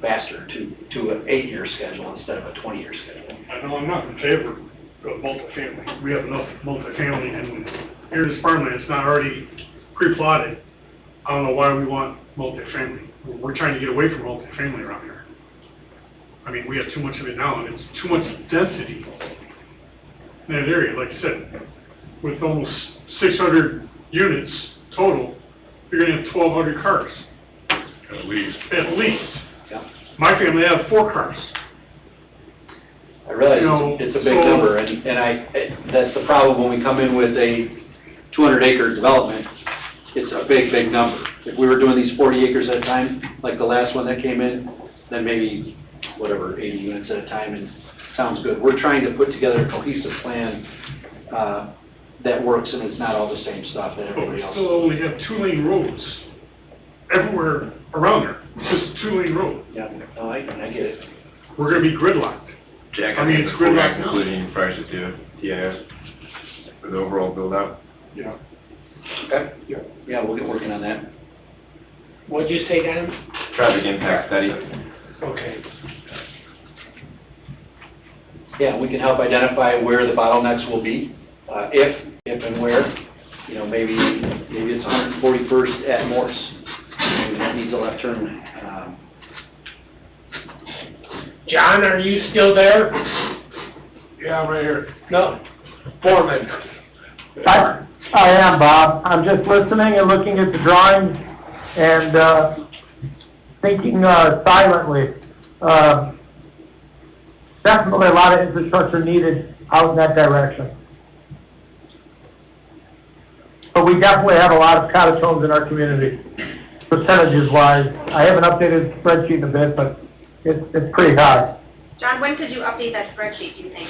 Speaker 15: faster to an 8-year schedule instead of a 20-year schedule.
Speaker 4: I know I'm not in favor of multifamily. We have enough multifamily, and here in this farmland, it's not already pre-plotted.
Speaker 16: I don't know why we want multifamily. We're trying to get away from multifamily around here. I mean, we have too much of it now, and it's too much density in that area. Like I said, with almost 600 units total, you're gonna have 1,200 cars.
Speaker 12: At least.
Speaker 16: At least.
Speaker 15: Yeah.
Speaker 16: My family, I have 4 cars.
Speaker 15: I realize
Speaker 16: You know,
Speaker 15: it's a big
Speaker 16: so-
Speaker 15: number, and that's the problem when we come in with a 200-acre development. It's a big, big number. If we were doing these 40 acres at a time, like the last one that came in, then maybe, whatever, 80 units at a time, and sounds good. We're trying to put together a cohesive plan that works, and it's not all the same stuff that
Speaker 16: But we
Speaker 15: everybody else.
Speaker 16: still only have 2-lane roads everywhere around there. It's just a 2-lane road.
Speaker 15: Yeah, no, I get it.
Speaker 16: We're gonna be gridlocked.
Speaker 5: Jack,
Speaker 16: I mean, it's gridlocked now.
Speaker 5: including prices to TIS for the overall build-out.
Speaker 16: Yeah.
Speaker 15: Okay?
Speaker 16: Yeah.
Speaker 15: Yeah, we'll get working on that.
Speaker 2: What'd you say, Dan?
Speaker 5: Traffic impact study.
Speaker 2: Okay.
Speaker 15: Yeah, we can help identify where the bottlenecks will be, if and where. You know, maybe it's 141st at Morse, and that needs a left turn.
Speaker 2: John, are you still there?
Speaker 1: Yeah, right here.
Speaker 2: No. Foreman.
Speaker 9: I am, Bob. I'm just listening and looking at the drawings and, thinking, silently. Definitely a lot of infrastructure needed out in that direction. But we definitely have a lot of cottage homes in our community, percentages-wise. I haven't updated the spreadsheet in a bit, but it's pretty high.
Speaker 7: John, when could you update that spreadsheet, do you think?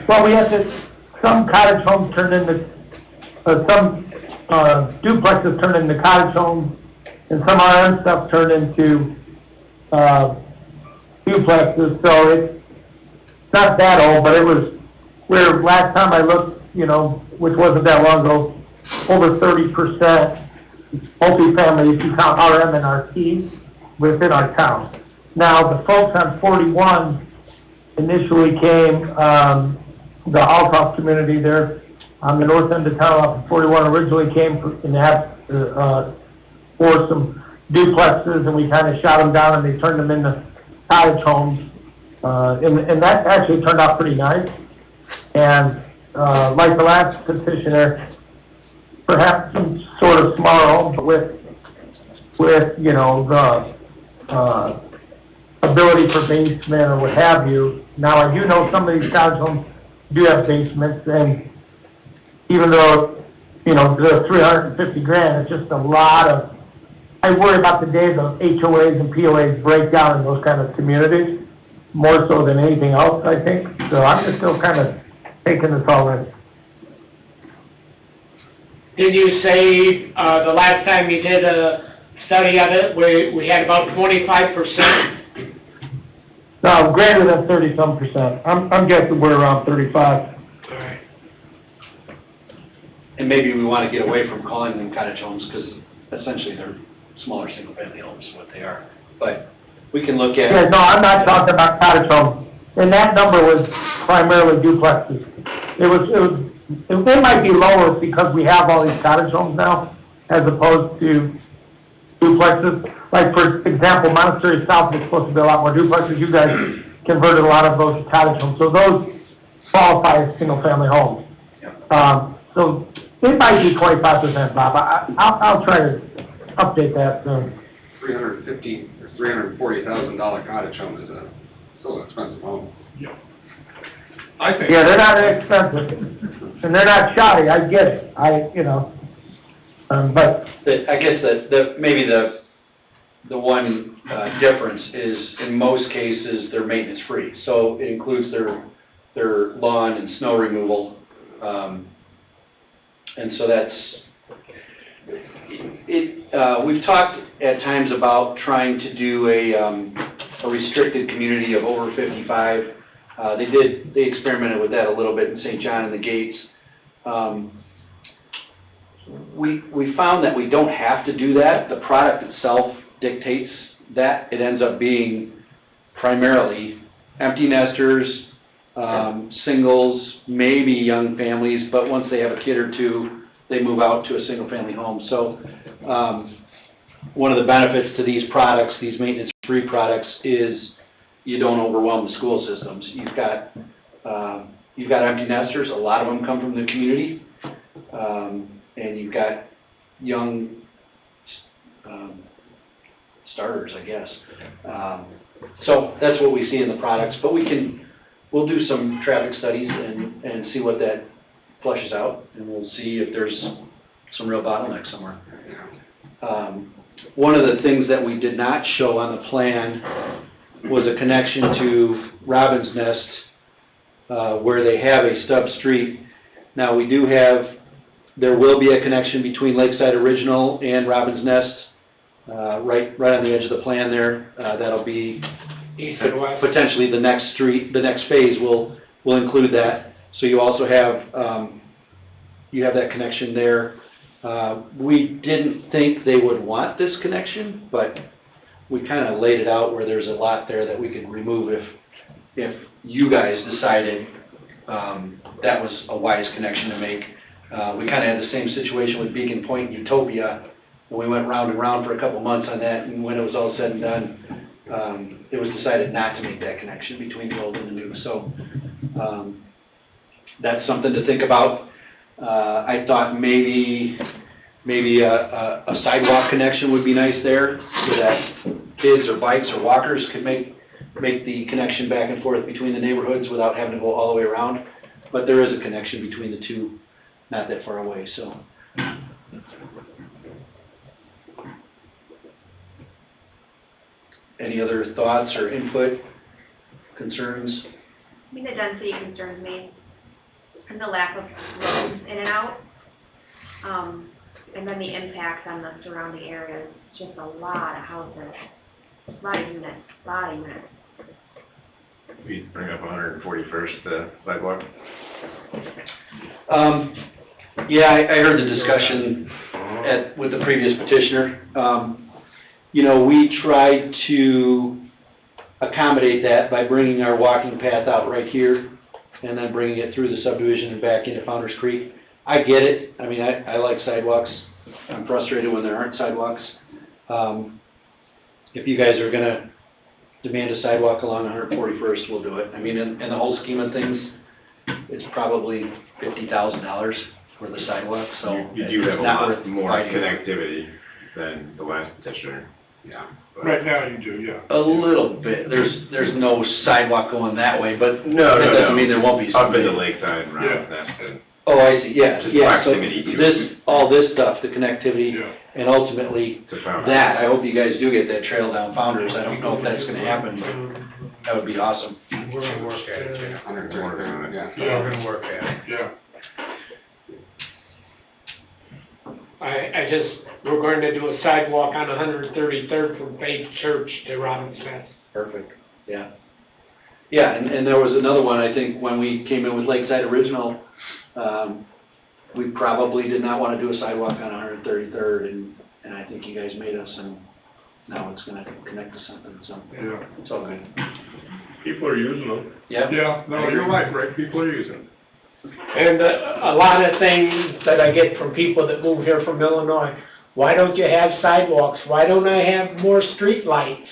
Speaker 9: Well, we have some cottage homes turned into, some duplexes turned into cottage homes, and some RM stuff turned into duplexes, so it's not that old, but it was, where last time I looked, you know, which wasn't that long ago, over 30% multifamily, if you count RM and RT, within our town. Now, the folks on 41 initially came, the Altough community there on the north end of town off of 41 originally came and asked for some duplexes, and we kind of shot them down and they turned them into cottage homes. And that actually turned out pretty nice. And like the last petitioner, perhaps some sort of small home, but with you know, the ability for basement or what have you. Now, I do know some of these cottage homes do have basements, and even though, you know, the $350,000, it's just a lot of, I worry about the day the HOAs and POAs break down in those kind of communities, more so than anything else, I think. So I'm just still kind of taking this all in.
Speaker 2: Did you say, the last time you did a study of it, we had about 25%?
Speaker 9: No, greater than 30-some%. I'm guessing we're around 35.
Speaker 2: Alright.
Speaker 15: And maybe we want to get away from calling them cottage homes, because essentially they're smaller single-family homes, is what they are. But we can look at.
Speaker 9: Yeah, no, I'm not talking about cottage homes. And that number was primarily duplexes. It might be lower because we have all these cottage homes now, as opposed to duplexes. Like, for example, Monastery South is supposed to be a lot more duplexes. You guys converted a lot of those to cottage homes. So those qualify as single-family homes. So it might be 25%, Bob. I'll try to update that soon.
Speaker 10: $350,000 or $340,000 cottage home is still an expensive home.
Speaker 1: I think.
Speaker 9: Yeah, they're not expensive, and they're not shoddy, I get it, but.
Speaker 15: I guess maybe the one difference is, in most cases, they're maintenance-free. So it includes their lawn and snow removal. And so we've talked at times about trying to do a restricted community of over 55. They experimented with that a little bit in St. John and the Gates. We found that we don't have to do that. The product itself dictates that. It ends up being primarily empty nesters, singles, maybe young families, but once they have a kid or two, they move out to a single-family home. So, one of the benefits to these products, these maintenance-free products, is you don't overwhelm the school systems. You've got empty nesters, a lot of them come from the community, and you've got young starters, I guess. So that's what we see in the products, but we'll do some traffic studies and see what that flushes out, and we'll see if there's some real bottleneck somewhere. One of the things that we did not show on the plan was a connection to Robin's Nest, where they have a stub street. Now, there will be a connection between Lakeside Original and Robin's Nest, right on the edge of the plan there. That'll be
Speaker 2: East and west.
Speaker 15: potentially the next street, the next phase will include that. So you also have, you have that connection there. We didn't think they would want this connection, but we kind of laid it out where there's a lot there that we could remove if you guys decided that was a wise connection to make. We kind of had the same situation with Beacon Point Utopia, and we went round and round for a couple months on that, and when it was all said and done, it was decided not to make that connection between the old and the new. So that's something to think about. I thought maybe a sidewalk connection would be nice there, so that kids or bikes or walkers could make the connection back and forth between the neighborhoods without having to go all the way around. But there is a connection between the two, not that far away, so. Any other thoughts or input, concerns?
Speaker 7: I mean, the density concerns me, and the lack of roads in and out. And then the impacts on the surrounding areas, just a lot of houses, a lot of units.
Speaker 5: We bring up 141st, the sidewalk.
Speaker 15: Yeah, I heard the discussion with the previous petitioner. You know, we tried to accommodate that by bringing our walking path out right here and then bringing it through the subdivision and back into Founder's Creek. I get it. I mean, I like sidewalks. I'm frustrated when there aren't sidewalks. If you guys are gonna demand a sidewalk along 141st, we'll do it. I mean, in the whole scheme of things, it's probably $50,000 for the sidewalk, so
Speaker 5: You do have
Speaker 15: it's
Speaker 5: a
Speaker 15: not
Speaker 5: lot
Speaker 15: worth
Speaker 5: more
Speaker 15: fighting.
Speaker 5: connectivity than the last petitioner. Yeah.
Speaker 16: Right now you do, yeah.
Speaker 15: A little bit. There's no sidewalk going that way, but
Speaker 5: No,
Speaker 15: that doesn't mean there won't be
Speaker 5: Up in the
Speaker 15: something.
Speaker 5: lakeside and around that.
Speaker 15: Oh, I see, yeah,
Speaker 5: Just
Speaker 15: yeah, so
Speaker 5: proximity to
Speaker 15: all this stuff, the connectivity,
Speaker 16: Yeah.
Speaker 15: and ultimately,
Speaker 5: To Founder's.
Speaker 15: that, I hope you guys do get that trail down Founders. I don't know if that's gonna happen, but that would be awesome.
Speaker 2: We're gonna work at it, yeah.
Speaker 16: Yeah.
Speaker 2: We're gonna work at it.
Speaker 16: Yeah.
Speaker 2: We're going to do a sidewalk on 133rd from Faith Church to Robin's Nest.
Speaker 15: Perfect, yeah. Yeah, and there was another one, I think, when we came in with Lakeside Original, we probably did not want to do a sidewalk on 133rd, and I think you guys made us, and now it's gonna connect to something, so
Speaker 16: Yeah.
Speaker 15: it's all good.
Speaker 12: People are using them.
Speaker 15: Yeah?
Speaker 16: Yeah, no, you're right, Rick, people are using it.
Speaker 2: And a lot of things that I get from people that move here from Illinois, why don't you have sidewalks? Why don't I have more street lights?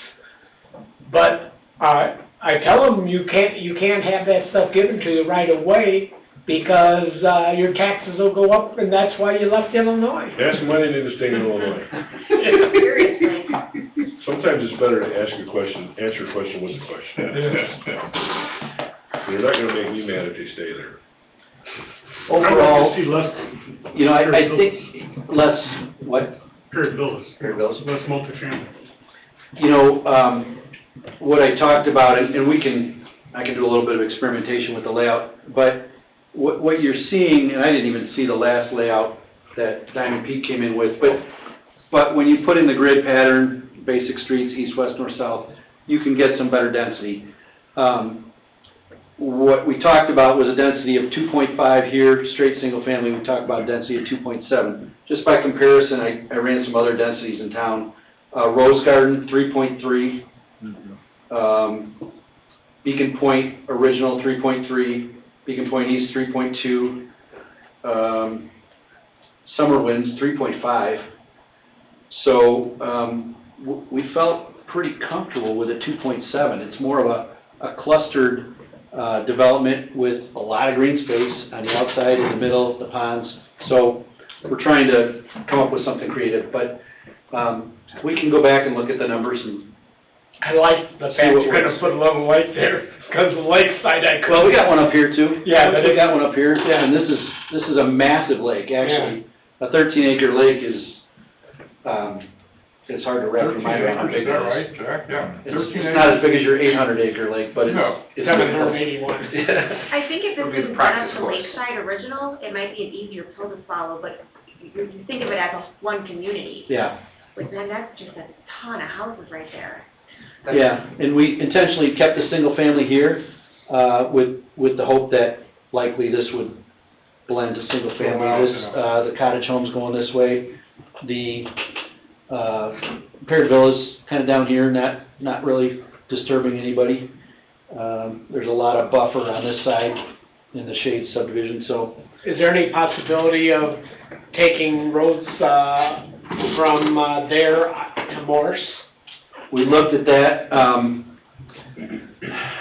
Speaker 2: But I tell them you can't have that stuff given to you right away because your taxes will go up, and that's why you left Illinois.
Speaker 12: Ask them why they need to stay in Illinois.
Speaker 7: Seriously.
Speaker 12: Sometimes it's better to ask a question, answer a question with a question. They're not gonna make me mad if they stay there.
Speaker 15: Overall,
Speaker 16: I see less,
Speaker 15: you know, I think less, what?
Speaker 16: period villas,
Speaker 15: Period villas.
Speaker 16: less multifamily.
Speaker 15: You know, what I talked about, and I can do a little bit of experimentation with the layout, but what you're seeing, and I didn't even see the last layout that Diamond Peak came in with, but when you put in the grid pattern, basic streets, east, west, north, south, you can get some better density. What we talked about was a density of 2.5 here, straight single family. We talked about a density of 2.7. Just by comparison, I ran some other densities in town. Rose Garden, 3.3. Beacon Point Original, 3.3. Beacon Point East, 3.2. summer winds, 3.5. So, we felt pretty comfortable with a 2.7. It's more of a clustered, development with a lot of green space on the outside, in the middle, the ponds. So, we're trying to come up with something creative, but, we can go back and look at the numbers and.
Speaker 2: I like the fact you're gonna put a little lake there, because the lakeside I couldn't.
Speaker 15: Well, we got one up here too.
Speaker 2: Yeah, but
Speaker 15: We got one up here, and this is a massive lake, actually. A 13-acre lake is, it's hard to wrap your mind around how big it is.
Speaker 1: Is that right, Jack? Yeah.
Speaker 15: It's not as big as your 800-acre lake, but
Speaker 1: No.
Speaker 15: it's.
Speaker 2: 781.
Speaker 7: I think if
Speaker 10: It'll
Speaker 7: this
Speaker 10: be the
Speaker 7: is done
Speaker 10: practice
Speaker 7: as the
Speaker 10: course.
Speaker 7: Lakeside Original, it might be an easier pill to swallow, but you think of it as one community.
Speaker 15: Yeah,
Speaker 7: Like, then that's just a ton of houses right there.
Speaker 15: yeah, and we intentionally kept the single family here, with the hope that likely this would blend to single family. This, the cottage homes going this way, the, paired villas kind of down here, not really disturbing anybody. There's a lot of buffer on this side in the shade subdivision, so.
Speaker 2: Is there any possibility of taking roads, from, there to Morse?
Speaker 15: We looked at that.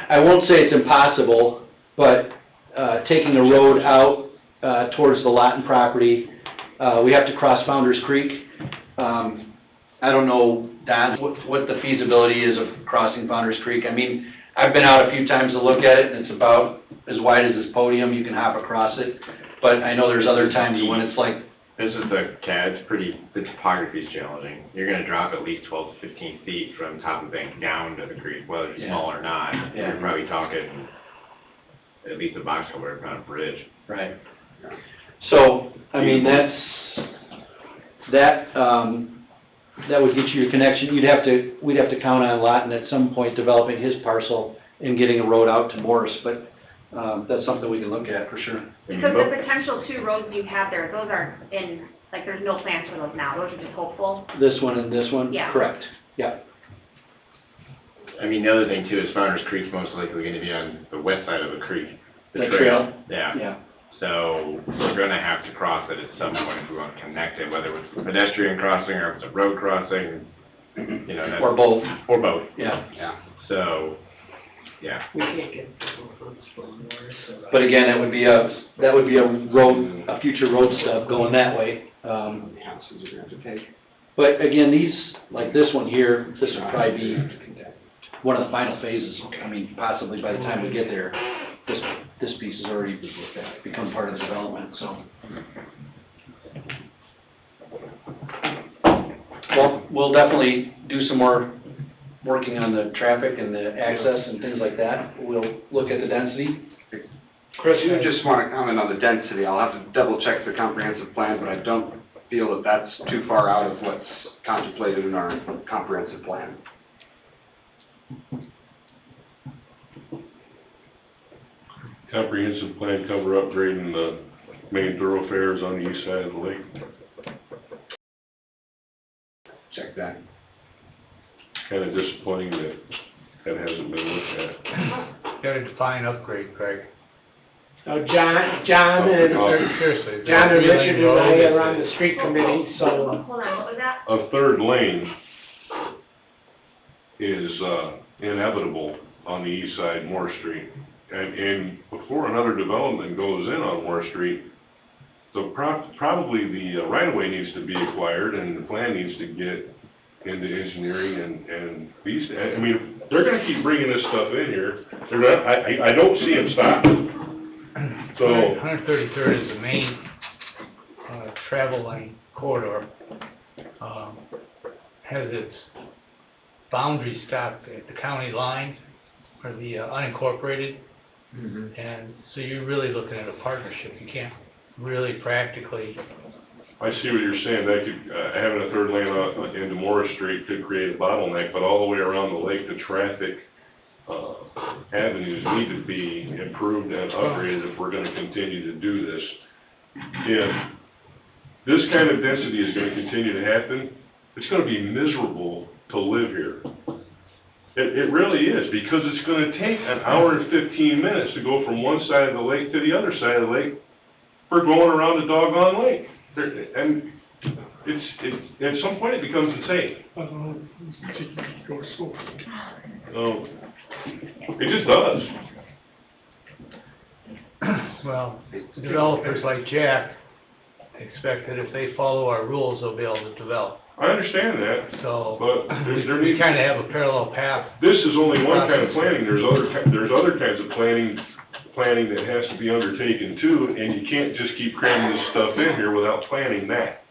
Speaker 15: I won't say it's impossible, but taking a road out towards the Lawton property, we have to cross Founder's Creek. I don't know, Don, what the feasibility is of crossing Founder's Creek. I mean, I've been out a few times to look at it, and it's about as wide as this podium. You can hop across it. But I know there's other times when it's like.
Speaker 5: This is the CAD's the topography's challenging. You're gonna drop at least 12 to 15 feet from top of the bank down to the creek, whether it's small or not.
Speaker 15: Yeah.
Speaker 5: You're probably talking at least a box culvert, not a bridge.
Speaker 15: Right. So, I mean, that would get you your connection. We'd have to count on Lawton at some point developing his parcel and getting a road out to Morris, but, that's something we can look at for sure.
Speaker 7: So the potential two roads you have there, those aren't in, like, there's no plans for those now, those are just hopeful?
Speaker 15: This one and this one?
Speaker 7: Yeah.
Speaker 15: Correct, yeah.
Speaker 5: I mean, the other thing too is Founder's Creek's most likely gonna be on the west side of the creek.
Speaker 15: The trail?
Speaker 5: Yeah.
Speaker 15: Yeah.
Speaker 5: So we're gonna have to cross it at some point if we want to connect it, whether it's a pedestrian crossing or if it's a road crossing, you know.
Speaker 15: Or both.
Speaker 5: Or both.
Speaker 15: Yeah.
Speaker 10: Yeah.
Speaker 5: So, yeah.
Speaker 2: We can't get roads from Morse.
Speaker 15: But again, that would be a road, a future road stub going that way.
Speaker 10: Houses are gonna have to take.
Speaker 15: But again, these, like this one here, this would probably be one of the final phases. I mean, possibly by the time we get there, this piece has already become part of the development, so. Well, we'll definitely do some more working on the traffic and the access and things like that. We'll look at the density.
Speaker 10: Chris, you just want to comment on the density. I'll have to double check the comprehensive plan, but I don't feel that that's too far out of what's contemplated in our comprehensive plan.
Speaker 12: Comprehensive plan cover upgrading the main thoroughfares on the east side of the lake.
Speaker 10: Check that.
Speaker 12: Kind of disappointing that hasn't been looked at.
Speaker 13: Gotta define upgrade, Craig.
Speaker 2: Now, John and
Speaker 13: Seriously.
Speaker 2: John and Richard and I are on the street committee, so.
Speaker 7: Hold on, what was that?
Speaker 12: A third lane is inevitable on the east side, Moore Street. And before another development goes in on Moore Street, probably the right-of-way needs to be acquired and the plan needs to get into engineering and these, I mean, they're gonna keep bringing this stuff in here. They're not, I don't see them stopping. So.
Speaker 13: 133rd is the main, travel lane corridor, has its boundary stopped at the county line or the unincorporated. And so you're really looking at a partnership. You can't really practically.
Speaker 12: I see what you're saying, that could, having a third lane out into Morris Street could create a bottleneck, but all the way around the lake, the traffic, avenues need to be improved and upgraded if we're gonna continue to do this. If this kind of density is gonna continue to happen, it's gonna be miserable to live here. It really is, because it's gonna take an hour and 15 minutes to go from one side of the lake to the other side of the lake for going around the doggone lake. and at some point it becomes insane.
Speaker 16: I don't know, go to school.
Speaker 12: No, it just does.
Speaker 13: Well, developers like Jack expect that if they follow our rules, they'll be able to develop.
Speaker 12: I understand that,
Speaker 13: So,
Speaker 12: but there
Speaker 13: we
Speaker 12: needs,
Speaker 13: kind of have a parallel path.
Speaker 12: this is only one kind of planning, there's other kinds of planning that has to be undertaken too, and you can't just keep cramming this stuff in here without planning that.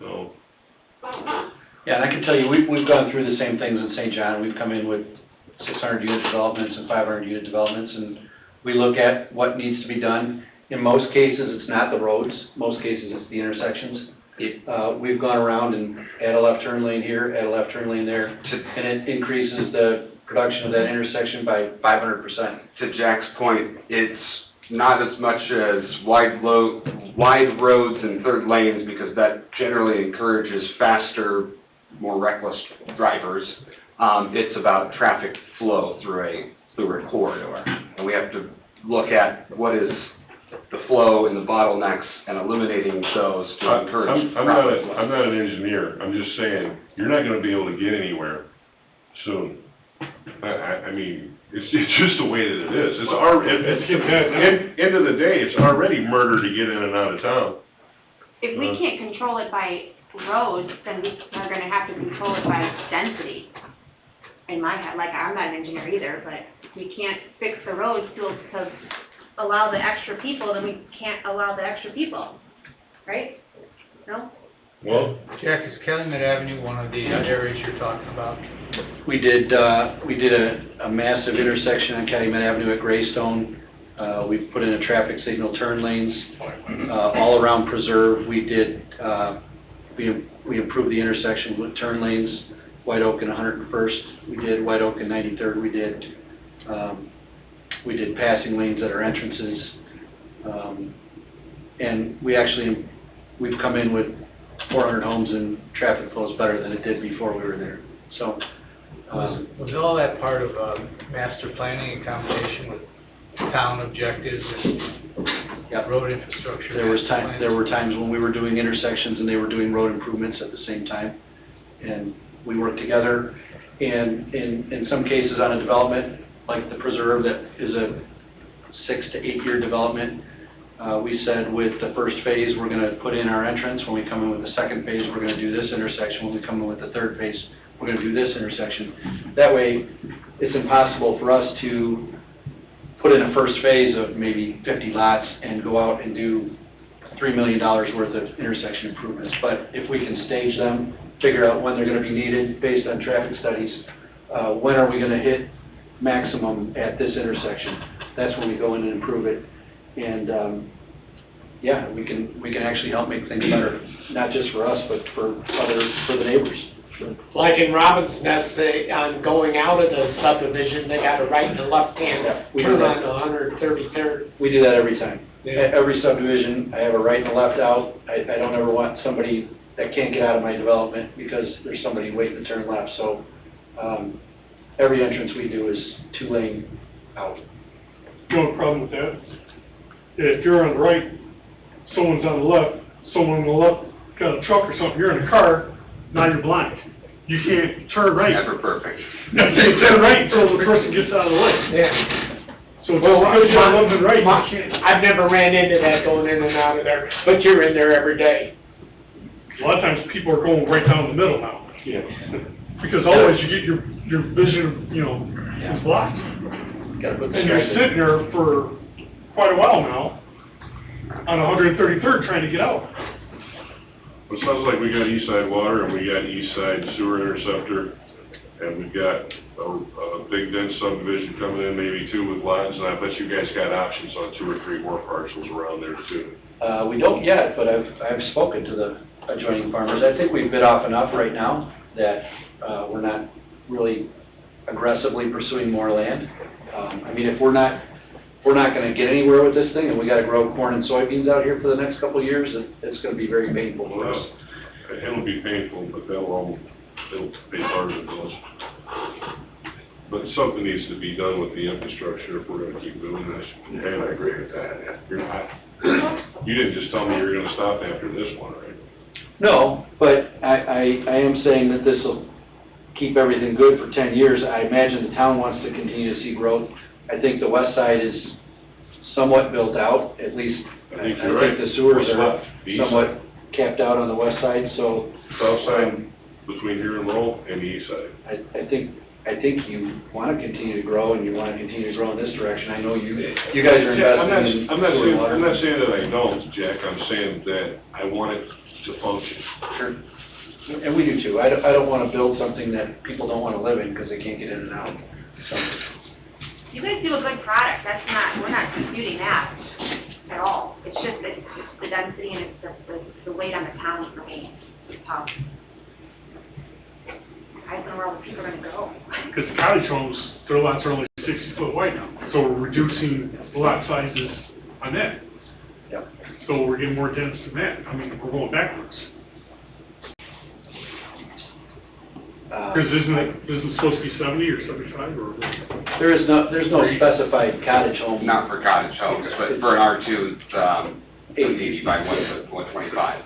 Speaker 12: So,
Speaker 15: Yeah, and I can tell you, we've gone through the same things in St. John. We've come in with 600 unit developments and 500 unit developments, and we look at what needs to be done. In most cases, it's not the roads. Most cases, it's the intersections. We've gone around and add a left turn lane here, add a left turn lane there, and it increases the production of that intersection by 500%.
Speaker 10: To Jack's point, it's not as much as wide roads and third lanes, because that generally encourages faster, more reckless drivers. It's about traffic flow through a corridor. And we have to look at what is the flow and the bottlenecks and eliminating those to encourage traffic flow.
Speaker 12: I'm not an engineer, I'm just saying, you're not gonna be able to get anywhere soon. I mean, it's just the way that it is. It's end of the day, it's already murder to get in and out of town.
Speaker 7: If we can't control it by roads, then we are gonna have to control it by density. In my head, like, I'm not an engineer either, but if we can't fix the roads to allow the extra people, then we can't allow the extra people, right? No?
Speaker 12: Well,
Speaker 13: Jack, is Calumet Avenue one of the areas you're talking about?
Speaker 15: We did a massive intersection on Calumet Avenue at Greystone. We put in a traffic signal turn lanes, all around Preserve. We did, we improved the intersection with turn lanes, White Oak and 101st. We did White Oak and 93rd. We did passing lanes at our entrances. And we've come in with 400 homes and traffic flows better than it did before we were there. So,
Speaker 13: Was all that part of master planning in combination with town objectives and road infrastructure?
Speaker 15: There were times when we were doing intersections and they were doing road improvements at the same time. And we worked together. And in some cases on a development, like the Preserve, that is a 6 to 8 year development, we said with the first phase, we're gonna put in our entrance. When we come in with the second phase, we're gonna do this intersection. When we come in with the third phase, we're gonna do this intersection. That way, it's impossible for us to put in a first phase of maybe 50 lots and go out and do $3 million worth of intersection improvements. But if we can stage them, figure out when they're gonna be needed based on traffic studies, when are we gonna hit maximum at this intersection, that's when we go in and improve it. And, yeah, we can actually help make things better, not just for us, but for the neighbors.
Speaker 2: Like in Robin's Nest, on going out of the subdivision, they got a right and a left hand turn on 133rd.
Speaker 15: We do that every time.
Speaker 2: Yeah.
Speaker 15: Every subdivision, I have a right and a left out. I don't ever want somebody that can't get out of my development because there's somebody waiting to turn left. So, every entrance we do is 2-lane out.
Speaker 16: You know the problem with that? If you're on the right, someone's on the left, someone on the left got a truck or something, you're in a car, now you're blind. You can't turn right.
Speaker 10: Never perfect.
Speaker 16: You can't turn right until the person gets out of the way.
Speaker 2: Yeah.
Speaker 16: So just because you're left and right, you can't.
Speaker 2: I've never ran into that going in and out of there, but you're in there every day.
Speaker 16: A lot of times people are going right down the middle now.
Speaker 12: yeah.
Speaker 16: Because otherwise you get your vision, is blocked.
Speaker 15: Gotta put the
Speaker 16: And you're sitting there for quite a while now on 133rd trying to get out.
Speaker 12: Well, it sounds like we got east side water and we got east side sewer interceptor, and we've got a big dense subdivision coming in, maybe 2 with lots, and I bet you guys got options on 2 or 3 more parcels around there too.
Speaker 15: We don't yet, but I've spoken to the adjoining farmers. I think we've bit off enough right now that we're not really aggressively pursuing more land. I mean, if we're not going to get anywhere with this thing, and we got to grow corn and soybeans out here for the next couple of years, it's going to be very painful for us.
Speaker 12: It'll be painful, but they'll pay part of it for us. But something needs to be done with the infrastructure if we're going to keep doing this.
Speaker 1: And I agree with that, yeah.
Speaker 12: You didn't just tell me you were gonna stop after this one, right?
Speaker 15: No, but I am saying that this will keep everything good for 10 years. I imagine the town wants to continue to see growth. I think the west side is somewhat built out, at least.
Speaker 12: I think you're right.
Speaker 15: the sewers
Speaker 12: What's
Speaker 15: are
Speaker 12: left? The east
Speaker 15: somewhat capped out on the west side, so.
Speaker 12: South side, between here and Lowell, and the east side.
Speaker 15: I think you want to continue to grow, and you want to continue to grow in this direction. I know you guys are
Speaker 12: Jack,
Speaker 15: investing in sewer and water.
Speaker 12: I'm not saying that I don't, Jack, I'm saying that I want it to function.
Speaker 15: Sure. And we do too. I don't want to build something that people don't want to live in because they can't get in and out, so.
Speaker 7: You guys do a good product, that's not, we're not disputing that at all. It's just the density and it's the weight on the town for me. It's tough. I don't know where all the people are gonna go.
Speaker 16: Because the cottage homes, their lots are only 60 foot wide now, so we're reducing the lot sizes on that.
Speaker 15: Yep.
Speaker 16: So we're getting more dense than that. I mean, we're going backwards. Because isn't it supposed to be 70 or 75 or?
Speaker 15: There's no specified cottage home.
Speaker 10: Not for cottage homes, but for an R2, it's 80 by 125.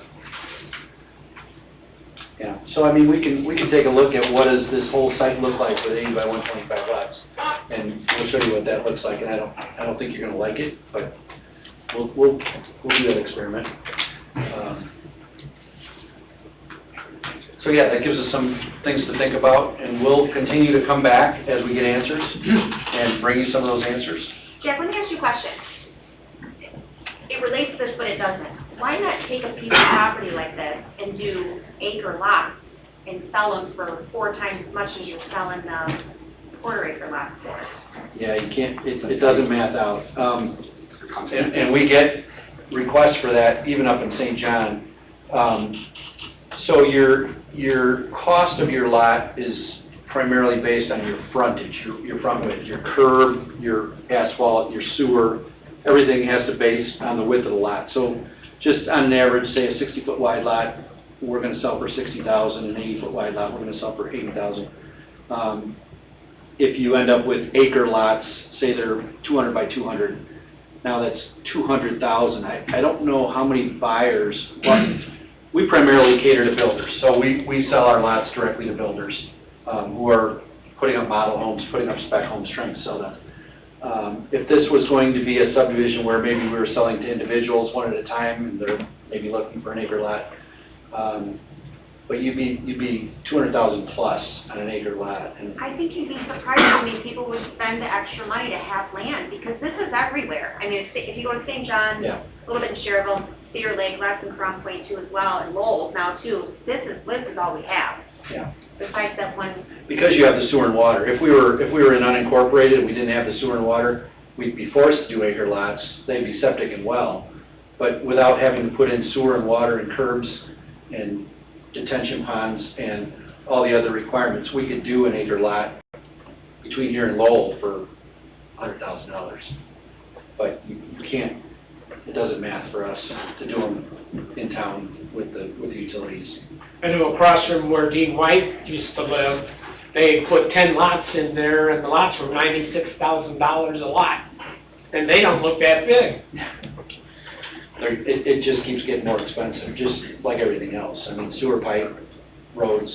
Speaker 15: Yeah, so I mean, we can take a look at what does this whole site look like with 80 by 125 lots, and we'll show you what that looks like, and I don't think you're gonna like it, but we'll do that experiment. So yeah, that gives us some things to think about, and we'll continue to come back as we get answers and bring you some of those answers.
Speaker 7: Jack, let me ask you a question. It relates to this, but it doesn't. Why not take a piece of property like this and do acre lots and sell them for 4 times as much as you're selling quarter acre lots for?
Speaker 15: Yeah, you can't, it doesn't math out. And we get requests for that even up in St. John. So your cost of your lot is primarily based on your frontage, your front width, your curb, your asphalt, your sewer, everything has to base on the width of the lot. So just on an average, say a 60-foot wide lot, we're going to sell for $60,000, an 80-foot wide lot, we're going to sell for $80,000. If you end up with acre lots, say they're 200 by 200, now that's $200,000. I don't know how many buyers. Well, we primarily cater to builders, so we sell our lots directly to builders who are putting up model homes, putting up spec homes, trying to sell them. If this was going to be a subdivision where maybe we were selling to individuals one at a time, and they're maybe looking for an acre lot, but you'd be 200,000 plus on an acre lot. And
Speaker 7: I think you'd be surprised how many people would spend the extra money to have land, because this is everywhere. I mean, if you go to St. John,
Speaker 15: yeah.
Speaker 7: A little bit in Sherrville, Cedar Lake, less than Crown Point too as well, and Lowell now too, this is all we have.
Speaker 15: Yeah.
Speaker 7: Besides that one.
Speaker 15: Because you have the sewer and water. If we were in unincorporated and we didn't have the sewer and water, we'd be forced to do acre lots. They'd be septic and well. But without having to put in sewer and water and curbs and detention ponds and all the other requirements, we could do an acre lot between here and Lowell for $100,000. But you can't, it doesn't math for us to do them in town with the utilities.
Speaker 2: I know across from where Dean White used to live, they put 10 lots in there, and the lots were $96,000 a lot, and they don't look that big.
Speaker 15: It just keeps getting more expensive, just like everything else. I mean, sewer pipe, roads,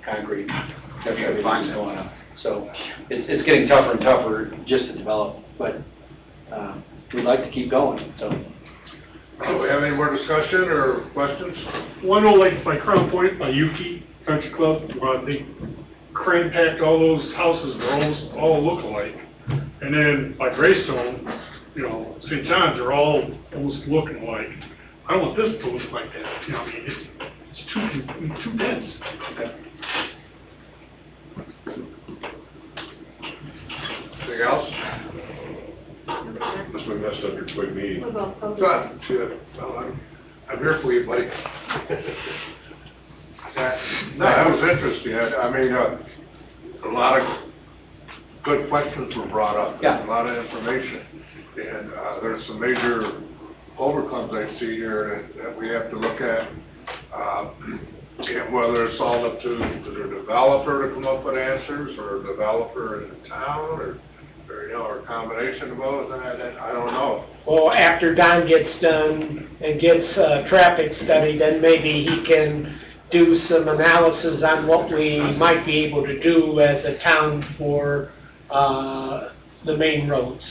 Speaker 15: concrete, everything's going up. So it's getting tougher and tougher just to develop, but we'd like to keep going, so.
Speaker 1: Do we have any more discussion or questions?
Speaker 16: One old lake by Crown Point, by Yuki Country Club, they cram-packed all those houses, they're all look-alike. And then by Greystone, you know, St. John's are all almost looking alike. I don't want this to look like that, you know, I mean, it's too dense.
Speaker 15: Okay.
Speaker 1: Anything else?
Speaker 12: Must have messed up your quick meeting.
Speaker 1: Done. Well, I'm here for you, buddy. No, that was interesting. I mean, a lot of good questions were brought up.
Speaker 15: Yeah.
Speaker 1: A lot of information. And there's some major overcomes I see here that we have to look at. And whether it's all up to the developer to come up with answers, or a developer in the town, or or a combination of both, I don't know.
Speaker 2: Well, after Don gets done and gets a traffic study, then maybe he can do some analysis on what we might be able to do as a town for, the main roads.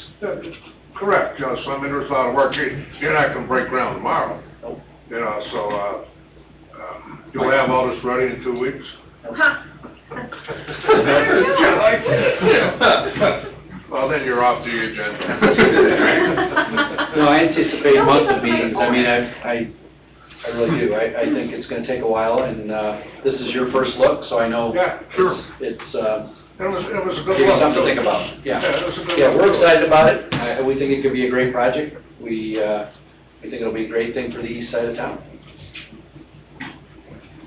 Speaker 1: Correct, so I mean, there's a lot of work, you're not gonna break ground tomorrow. So, you'll have all this ready in 2 weeks? Well, then you're off the agenda.
Speaker 15: No, I anticipate months of meetings. I mean, I really do. I think it's gonna take a while, and, this is your first look, so I know.
Speaker 1: Yeah, sure.
Speaker 15: It's,
Speaker 1: It was a good
Speaker 15: give you
Speaker 1: look.
Speaker 15: something to think about, yeah.
Speaker 1: Yeah, it was a good
Speaker 15: Yeah,
Speaker 1: look.
Speaker 15: we're excited about it. We think it could be a great project. We think it'll be a great thing for the east side of town.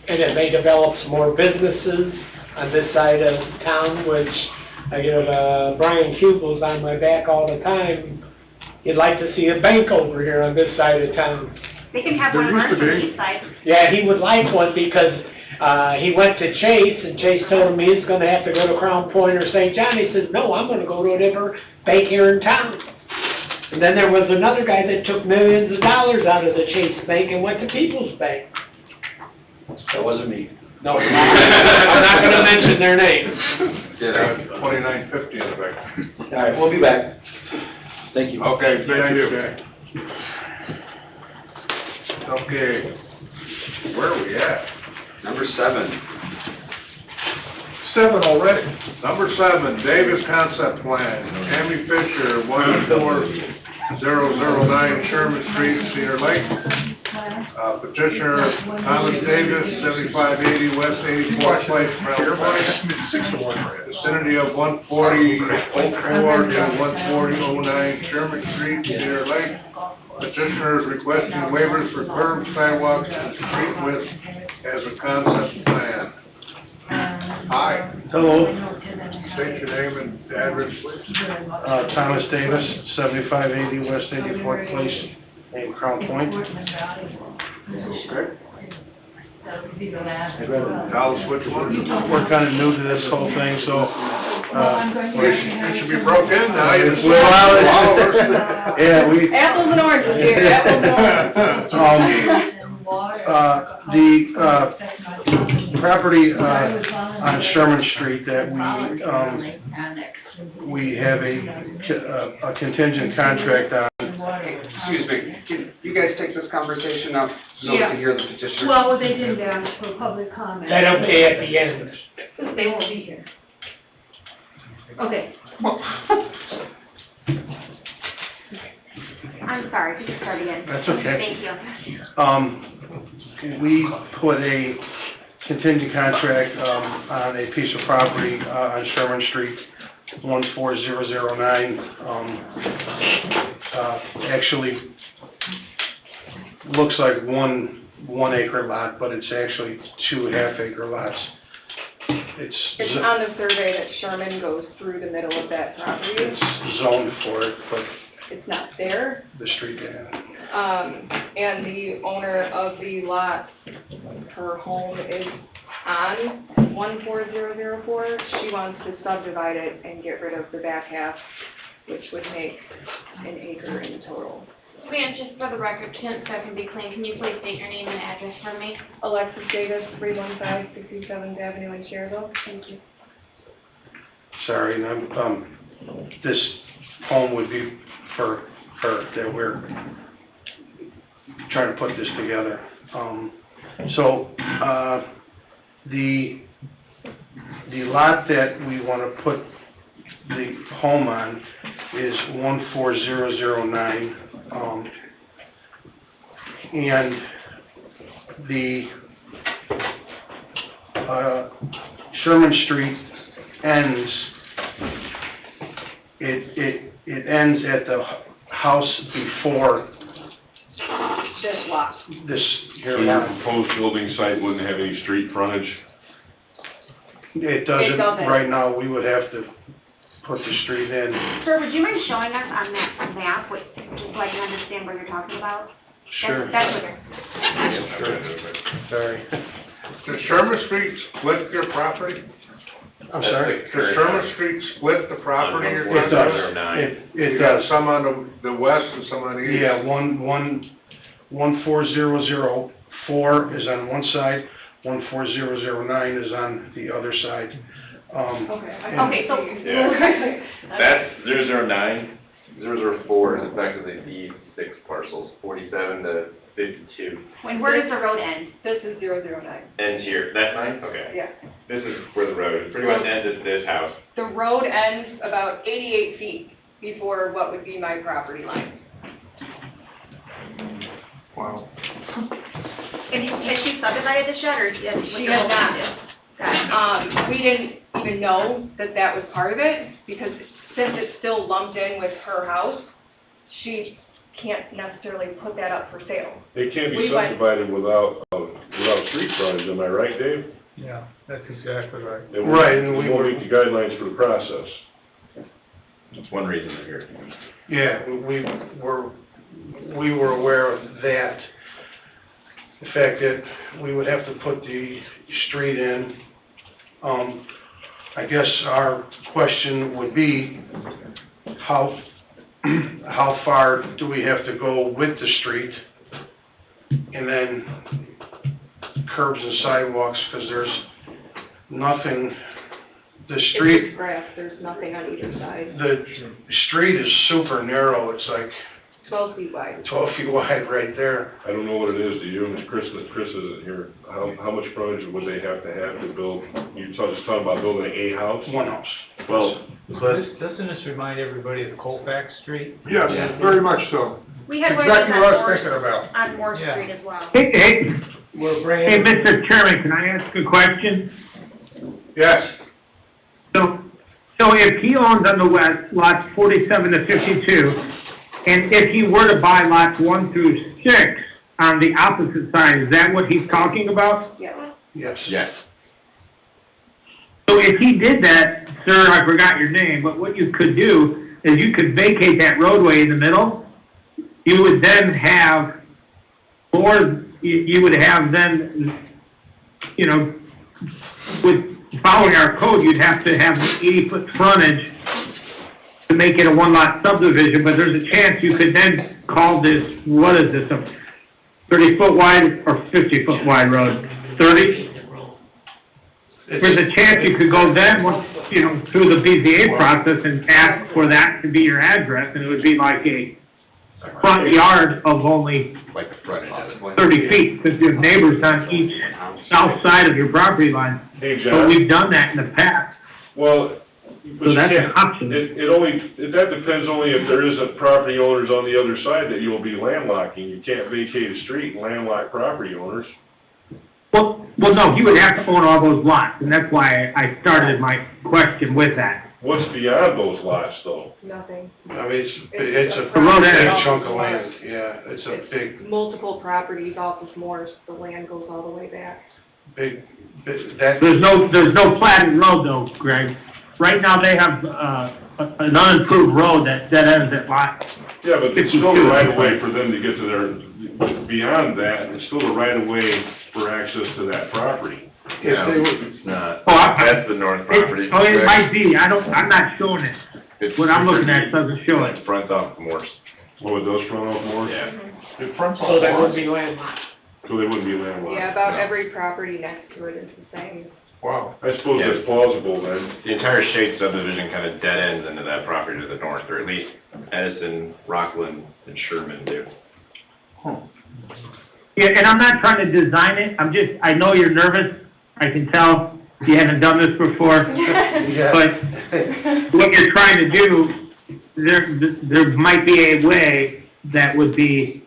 Speaker 2: And it may develop some more businesses on this side of town, which, Brian Kubel's on my back all the time. He'd like to see a bank over here on this side of town.
Speaker 7: They can have one of ours on the east side.
Speaker 2: Yeah, he would like one because, he went to Chase, and Chase told him he's gonna have to go to Crown Point or St. John. He says, no, I'm gonna go to a different bank here in town. And then there was another guy that took millions of dollars out of the Chase Bank and went to People's Bank.
Speaker 15: That wasn't me.
Speaker 2: No, I'm not gonna mention their names.
Speaker 1: 2950 in the back.
Speaker 15: All right, we'll be back. Thank you.
Speaker 1: Okay, thank you. Okay, where are we at?
Speaker 10: Number 7.
Speaker 1: 7 already. Number 7, Davis Concept Plan, Tammy Fisher, 14009 Sherman Street, Cedar Lake. Petitioner Thomas Davis, 7580 West 84th Place, Crown Point. Vicinity of 14004 to 14009 Sherman Street, Cedar Lake. Petitioner is requesting waivers for curb, sidewalks, and street width as a concept plan. Hi.
Speaker 9: Hello,
Speaker 1: State your name and address, please.
Speaker 9: Thomas Davis, 7580 West 84th Place, in Crown Point.
Speaker 1: Okay. Tell us which one.
Speaker 9: We're kind of new to this whole thing, so,
Speaker 1: It should be broke in now.
Speaker 9: yeah, we.
Speaker 17: Apples and oranges here, apples and oranges.
Speaker 9: The property on Sherman Street that we have a contingent contract on.
Speaker 10: Excuse me, can you guys take this conversation up so we can hear the petitioner?
Speaker 17: Well, they didn't ask for public comment.
Speaker 2: That'll be at the end.
Speaker 17: They won't be here. Okay.
Speaker 7: I'm sorry, could you start again?
Speaker 9: That's okay.
Speaker 7: Thank you.
Speaker 9: We put a contingent contract on a piece of property on Sherman Street, 14009. Actually, looks like one acre lot, but it's actually 2 half-acre lots.
Speaker 17: It's on the survey that Sherman goes through the middle of that property.
Speaker 9: It's zoned for it, but
Speaker 17: It's not there.
Speaker 9: the street, yeah.
Speaker 17: And the owner of the lot, her home is on 14004. She wants to subdivide it and get rid of the back half, which would make an acre in total.
Speaker 3: Ma'am, just for the record, so it can be clean, can you please state your name and address for me?
Speaker 17: Alexis Davis, 315 67th Avenue in Schererville.
Speaker 3: Thank you.
Speaker 9: Sorry, this home would be for her, that we're trying to put this together. The lot that we want to put the home on is 14009, and the Sherman Street ends, it ends at the house before
Speaker 17: This lot.
Speaker 9: this here
Speaker 12: So your
Speaker 9: lot.
Speaker 12: proposed building site wouldn't have any street frontage?
Speaker 9: It doesn't,
Speaker 17: doesn't.
Speaker 9: right now, we would have to put the street in.
Speaker 7: Sir, would you mind showing us on that map, just so I can understand what you're talking about?
Speaker 9: Sure.
Speaker 7: That's okay.
Speaker 9: Sure. Sorry.
Speaker 1: Does Sherman Street split your property? Does Sherman Street split the property?
Speaker 5: On
Speaker 1: or
Speaker 5: one
Speaker 1: something?
Speaker 5: four zero nine.
Speaker 1: You got some on the west and some on the east?
Speaker 18: Yeah, 14004 is on one side, 14009 is on the other side.
Speaker 7: Okay, so.
Speaker 5: That's 009, 004 is effectively the 6 parcels, 47 to 52.
Speaker 7: And where does the road end?
Speaker 17: This is 009.
Speaker 5: Ends here, that's mine? Okay.
Speaker 17: Yeah.
Speaker 5: This is where the road pretty much ends at this house.
Speaker 17: The road ends about 88 feet before what would be my property line.
Speaker 1: Wow.
Speaker 7: And has she subdivided the shed, or?
Speaker 17: She has not. We didn't even know that that was part of it, because since it's still lumped in with her house, she can't necessarily put that up for sale.
Speaker 12: It can't be
Speaker 17: We went-
Speaker 12: subdivided without street frontage, am I right, Dave?
Speaker 9: Yeah, that's exactly right.
Speaker 12: It
Speaker 18: Right,
Speaker 12: won't,
Speaker 18: and we
Speaker 12: it won't
Speaker 18: were-
Speaker 12: meet the guidelines for the process.
Speaker 5: That's one reason they're here.
Speaker 18: Yeah, we were aware of that. The fact that we would have to put the street in. I guess our question would be, how far do we have to go with the street? And then curbs and sidewalks, because there's nothing, the
Speaker 17: It's
Speaker 18: street,
Speaker 17: just grass, there's nothing on either side,
Speaker 18: the street is super narrow, it's like
Speaker 17: 12 feet wide.
Speaker 18: 12 feet wide right there.
Speaker 12: I don't know what it is to you, and Chris isn't here. How much frontage would they have to build? You're just talking about building a house?
Speaker 18: One house.
Speaker 12: Well,
Speaker 13: Doesn't this remind everybody of Colfax Street?
Speaker 1: Yes, very much so.
Speaker 7: We had one of
Speaker 1: Exactly
Speaker 7: those
Speaker 1: what I
Speaker 7: on
Speaker 1: was
Speaker 7: Moore,
Speaker 1: thinking about.
Speaker 7: on Moore
Speaker 13: Yeah.
Speaker 7: Street as well.
Speaker 9: Hey,
Speaker 18: We're
Speaker 9: Mr. Chairman, can I ask a question?
Speaker 1: Yes.
Speaker 9: So if he owns on the west lots 47 to 52, and if he were to buy lots 1 through 6 on the opposite side, is that what he's talking about?
Speaker 17: Yeah.
Speaker 18: Yes.
Speaker 5: Yes.
Speaker 9: So if he did that, sir, I forgot your name, but what you could do is you could vacate that roadway in the middle. You would then have, you would have then, you know, with following our code, you'd have to have 80-foot frontage to make it a one-lot subdivision, but there's a chance you could then call this, what is this, a 30-foot wide or 50-foot wide road? 30? There's a chance you could go then, once, you know, through the BZA process and ask for that to be your address, and it would be like a front yard of only
Speaker 5: Like the frontage of it.
Speaker 9: 30 feet, because you have neighbors on each south side of your property line.
Speaker 12: hey,
Speaker 9: So
Speaker 12: John,
Speaker 9: we've done that in the past.
Speaker 12: well, but
Speaker 9: So
Speaker 12: you
Speaker 9: that's an
Speaker 12: can't,
Speaker 9: option.
Speaker 12: that depends only if there isn't property owners on the other side that you'll be landlocking. You can't vacate a street and landlock property owners.
Speaker 9: Well, no, he would have to own all those lots, and that's why I started my question with that.
Speaker 12: What's beyond those lots, though?
Speaker 17: Nothing.
Speaker 18: I mean, it's a
Speaker 9: The road
Speaker 18: big
Speaker 9: ends.
Speaker 18: chunk of land, yeah, it's a big,
Speaker 17: Multiple properties off of Morse, the land goes all the way back.
Speaker 18: big, that,
Speaker 9: There's no platted road though, Greg. Right now, they have, an unimproved road that ends at lot.
Speaker 12: Yeah, but it's
Speaker 9: 52.
Speaker 12: still the right of way for them to get to their, beyond that, it's still the right of way for access to that property.
Speaker 18: if they were,
Speaker 5: It's not.
Speaker 9: Oh,
Speaker 5: That's the north property.
Speaker 9: It might be, I'm not showing it.
Speaker 5: It's
Speaker 9: What I'm
Speaker 5: super
Speaker 9: looking at
Speaker 5: deep.
Speaker 9: doesn't show it.
Speaker 5: It fronts off Morse.
Speaker 12: Oh, it does front off more?
Speaker 5: Yeah.
Speaker 1: It fronts
Speaker 18: so that would be landlocked.
Speaker 12: So they wouldn't be landlocked?
Speaker 17: Yeah, about
Speaker 5: No.
Speaker 17: every property next to it is the same.
Speaker 1: Wow.
Speaker 12: I suppose
Speaker 5: Yeah.
Speaker 12: that's plausible then.
Speaker 5: The entire Shade subdivision kind of dead ends into that property to the north, or at least Edison, Rockland, and Sherman do.
Speaker 9: Yeah, and I'm not trying to design it, I know you're nervous, I can tell, you haven't done this before. But what you're trying to do, there might be a way that would be,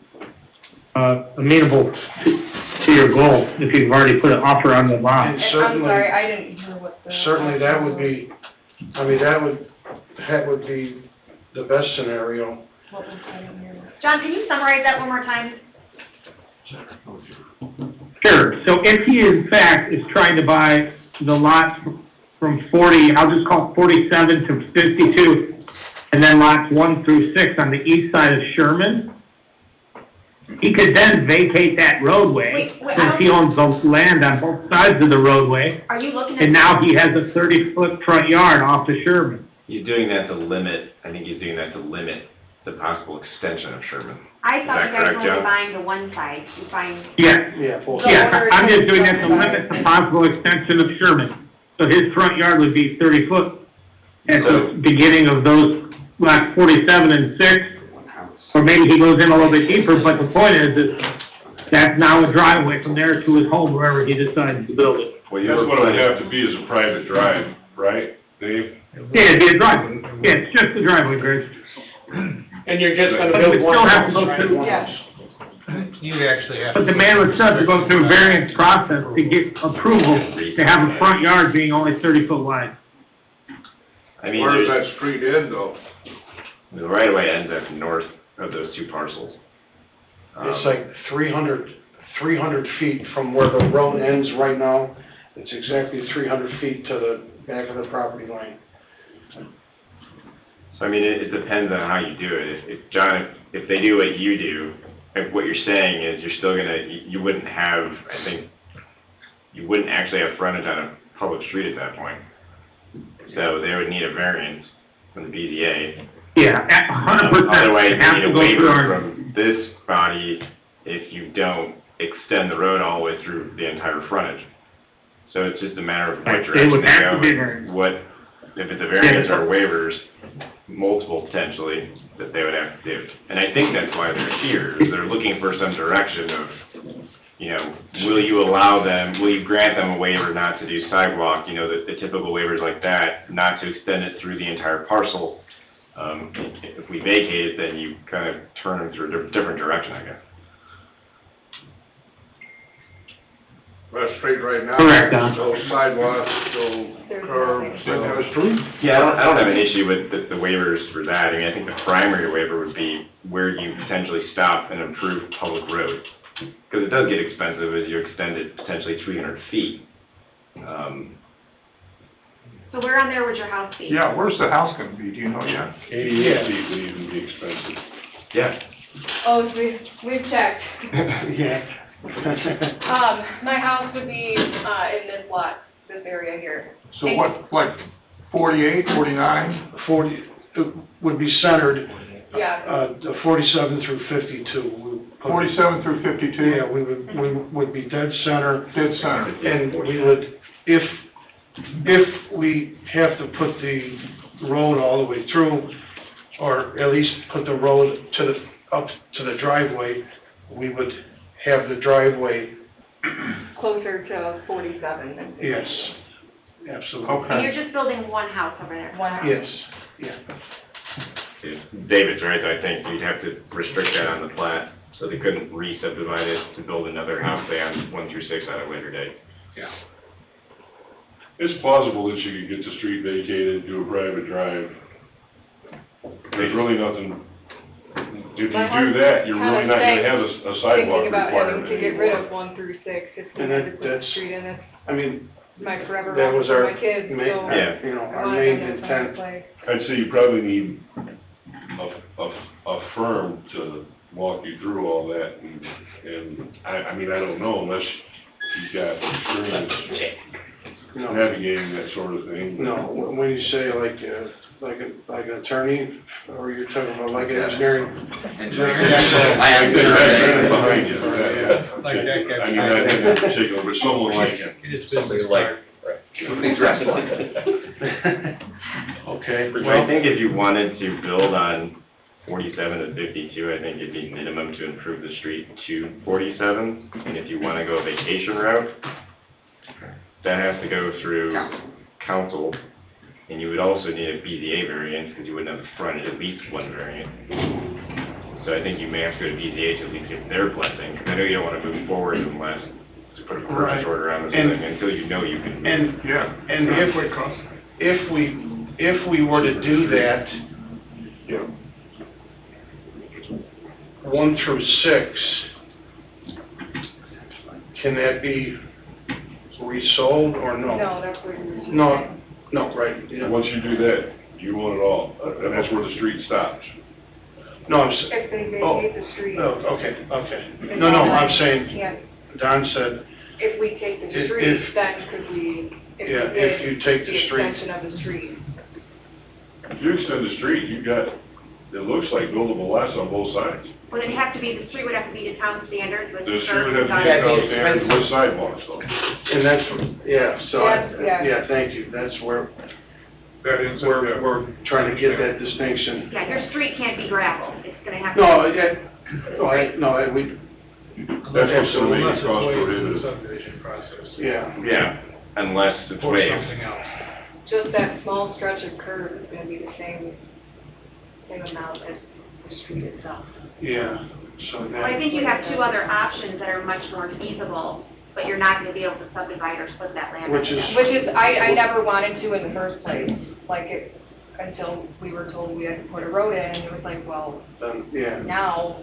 Speaker 9: amenable to your goal, if you've already put an offer on the lot.
Speaker 18: And
Speaker 17: I'm
Speaker 18: certainly,
Speaker 17: sorry, I didn't hear what the.
Speaker 18: certainly that would be, I mean, that would be the best scenario.
Speaker 17: What was that in here?
Speaker 7: John, can you summarize that one more time?
Speaker 9: Sure, so if he in fact is trying to buy the lot from 40, I'll just call it 47 to 52, and then lots 1 through 6 on the east side of Sherman, he could then vacate that roadway,
Speaker 7: Wait, I
Speaker 9: since
Speaker 7: don't
Speaker 9: he owns the land on both sides of the roadway,
Speaker 7: Are you looking at?
Speaker 9: and now he has a 30-foot front yard off the Sherman.
Speaker 5: He's doing that to limit, I think he's doing that to limit the possible extension of Sherman.
Speaker 7: I
Speaker 5: Is
Speaker 7: thought
Speaker 5: that
Speaker 7: you guys
Speaker 5: correct,
Speaker 7: were
Speaker 5: Joe?
Speaker 7: only buying the one side, you buying.
Speaker 9: Yeah, yeah, I'm just doing that to limit the possible extension of Sherman. So his front yard would be 30 foot at the beginning of those lots 47 and 6. Or maybe he goes in a little bit deeper, but the point is that that's now a driveway from there to his home, wherever he decides to build it.
Speaker 5: Well,
Speaker 12: That's what it would have to be is a private drive, right, Dave?
Speaker 9: Yeah, it'd be a driveway. Yeah, it's just a driveway, Greg.
Speaker 2: And you're just gonna
Speaker 9: But it
Speaker 2: build
Speaker 9: would
Speaker 2: one
Speaker 9: still have to
Speaker 2: house,
Speaker 9: go
Speaker 2: right?
Speaker 9: through.
Speaker 17: Yes.
Speaker 13: You actually have.
Speaker 9: But the man would still have to go through a variance process to get approval to have a front yard being only 30 foot wide.
Speaker 5: I mean,
Speaker 1: Where's
Speaker 5: there's,
Speaker 1: that street end though?
Speaker 5: the right of way ends up north of those two parcels.
Speaker 18: It's like 300 feet from where the road ends right now. It's exactly 300 feet to the back of the property line.
Speaker 5: So I mean, it depends on how you do it. If John, if they do what you do, if what you're saying is you're still gonna, you wouldn't have, I think, you wouldn't actually have frontage on a public street at that point. So they would need a variance from the BZA.
Speaker 9: Yeah, 100%.
Speaker 5: Otherwise,
Speaker 9: It has
Speaker 5: you need
Speaker 9: to
Speaker 5: a
Speaker 9: go through
Speaker 5: waiver
Speaker 9: our-
Speaker 5: from this body if you don't extend the road all the way through the entire frontage. So it's just a matter of what
Speaker 9: Right, they
Speaker 5: direction
Speaker 9: would
Speaker 5: to
Speaker 9: have to
Speaker 5: go,
Speaker 9: be
Speaker 5: and
Speaker 9: variance.
Speaker 5: what, if it's a variance or waivers, multiple potentially, that they would have to do. And I think that's why they're here, is they're looking for some direction of, you know, will you allow them, will you grant them a waiver not to do sidewalk, you know, the typical waivers like that, not to extend it through the entire parcel. If we vacate it, then you kind of turn them through a different direction, I guess.
Speaker 1: That street right now.
Speaker 9: Correct, Don.
Speaker 1: Those sidewalks, those curbs,
Speaker 5: Yeah, I don't have an issue with the waivers for that. I mean, I think the primary waiver would be where you potentially stop an improved public road. Because it does get expensive as you extend it potentially 300 feet.
Speaker 7: So where on there would your house be?
Speaker 12: Yeah, where's the house gonna be, do you know yet? 88 feet would even be expensive.
Speaker 5: Yeah.
Speaker 17: Oh, we've checked.
Speaker 18: Yeah.
Speaker 17: My house would be, in this lot, this area here.
Speaker 12: So what, like 48, 49?
Speaker 18: 40, it would be centered,
Speaker 17: Yeah.
Speaker 18: 47 through 52. We would put-
Speaker 12: 47 through 52?
Speaker 18: Yeah, we would be dead center.
Speaker 12: Dead center.
Speaker 18: And we would, if we have to put the road all the way through, or at least put the road up to the driveway, we would have the driveway,
Speaker 17: Closer to 47 than 50.
Speaker 18: yes, absolutely.
Speaker 7: And you're just building one house over there?
Speaker 17: One house.
Speaker 18: Yes, yeah.
Speaker 5: David's right, I think you'd have to restrict that on the plat, so they couldn't re-subdivide it to build another house, say on 1 through 6 at a later date.
Speaker 18: Yeah.
Speaker 12: It's plausible that you could get the street vacated, do a private drive. There's really nothing, if you do that, you're really not gonna have a sidewalk
Speaker 17: Thinking about having
Speaker 12: requirement
Speaker 17: to get rid of
Speaker 12: anymore.
Speaker 17: 1 through 6, if we
Speaker 18: And
Speaker 17: had to put the
Speaker 18: that's-
Speaker 17: street in it.
Speaker 18: I mean,
Speaker 17: My forever
Speaker 18: that
Speaker 17: home
Speaker 18: was
Speaker 17: for
Speaker 18: our
Speaker 17: my kids, so.
Speaker 18: main,
Speaker 5: Yeah.
Speaker 18: you know,
Speaker 17: I
Speaker 18: our
Speaker 17: want
Speaker 18: main
Speaker 17: them to
Speaker 18: intent.
Speaker 17: play.
Speaker 12: I'd say you probably need a firm to walk you through all that, and I mean, I don't know unless you've got experience
Speaker 18: No.
Speaker 12: navigating that sort of thing.
Speaker 18: No, when you say like an attorney, or you're talking about like an engineering?
Speaker 12: I have been behind you, yeah.
Speaker 13: Like that guy.
Speaker 12: I mean, not him in particular, but someone like him.
Speaker 13: Somebody like,
Speaker 18: Okay,
Speaker 5: I
Speaker 18: well,
Speaker 5: think if you wanted to build on 47 to 52, I think it'd be minimum to improve the street to 47. And if you want to go a vacation route, that has to go through council. And you would also need a BZA variance because you wouldn't have the frontage, at least one variance. So I think you may have to go to BZA to at least get their blessing. 'Cause I know you don't want to move forward unless to put a purchase
Speaker 18: Right.
Speaker 12: order on this
Speaker 18: And-
Speaker 12: thing until you know you can move.
Speaker 18: and,
Speaker 12: Yeah.
Speaker 18: and if we were to do that, 1 through 6, can that be resold or no?
Speaker 17: No, that's what you're.
Speaker 18: No, right, yeah.
Speaker 12: Once you do that, you own it all, and that's where the street stops.
Speaker 18: No,
Speaker 17: If they
Speaker 18: oh,
Speaker 17: vacate the street.
Speaker 18: no, okay. No, I'm saying,
Speaker 17: Can't,
Speaker 18: Don said,
Speaker 17: if we take the
Speaker 18: If-
Speaker 17: street,
Speaker 18: if-
Speaker 17: then could we, if
Speaker 18: yeah,
Speaker 17: we
Speaker 18: if
Speaker 17: did
Speaker 18: you take the street.
Speaker 17: extension of the street.
Speaker 12: If you extend the street, you got, it looks like buildable lots on both sides.
Speaker 7: Well, it'd have to be, the street would have to be to town standards with
Speaker 12: The street
Speaker 7: curbs
Speaker 12: would have
Speaker 7: and
Speaker 12: to be
Speaker 7: guardrails.
Speaker 12: down standards with sidewalks though.
Speaker 18: And that's,
Speaker 17: Yeah.
Speaker 18: yeah, thank you, that's where,
Speaker 12: That is,
Speaker 18: we're trying to get that distinction.
Speaker 7: Yeah, your street can't be gravel, it's gonna have to.
Speaker 18: We,
Speaker 12: that's what's gonna make
Speaker 13: Unless
Speaker 12: it
Speaker 13: it's
Speaker 12: cost
Speaker 13: waived through the
Speaker 12: prohibitive.
Speaker 13: subdivision process.
Speaker 18: yeah.
Speaker 5: Unless it's
Speaker 13: Or
Speaker 5: waived.
Speaker 13: something else.
Speaker 17: Just that small stretch of curb is gonna be the same amount as the street itself.
Speaker 18: Yeah, so
Speaker 7: Well, I
Speaker 18: that,
Speaker 7: think you have two other options that are much more feasible, but you're not gonna be able to subdivide or split that land.
Speaker 18: Which is-
Speaker 17: Which is, I never wanted to in the first place, like it, until we were told we had to put a road in, and it was like, well,
Speaker 18: yeah.
Speaker 17: now,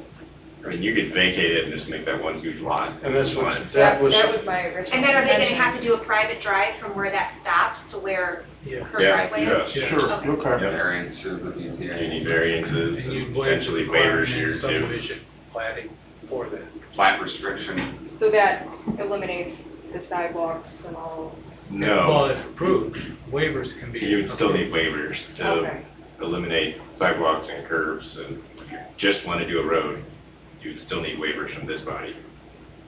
Speaker 5: I mean, you could vacate it and just make that one huge lot.
Speaker 18: And this was,
Speaker 17: that
Speaker 18: that was,
Speaker 17: was my original.
Speaker 7: And then are they gonna
Speaker 17: intention.
Speaker 7: have to do a private drive from where that stops to where
Speaker 18: yeah.
Speaker 7: her
Speaker 5: Yeah,
Speaker 7: driveway is?
Speaker 12: yes.
Speaker 18: Sure,
Speaker 7: Okay.
Speaker 18: okay.
Speaker 10: Variance through the
Speaker 5: You
Speaker 10: BZA.
Speaker 5: need variances,
Speaker 13: And you waive the
Speaker 5: potentially waivers
Speaker 13: requirement
Speaker 5: here
Speaker 13: of
Speaker 5: too.
Speaker 13: subdivision plating for that.
Speaker 10: Plat restriction.
Speaker 17: So that eliminates the sidewalks and all.
Speaker 5: No.
Speaker 13: Well, if approved, waivers can be.
Speaker 5: You would still need waivers to
Speaker 17: Okay.
Speaker 5: eliminate sidewalks and curbs, and if you just want to do a road, you'd still need waivers from this body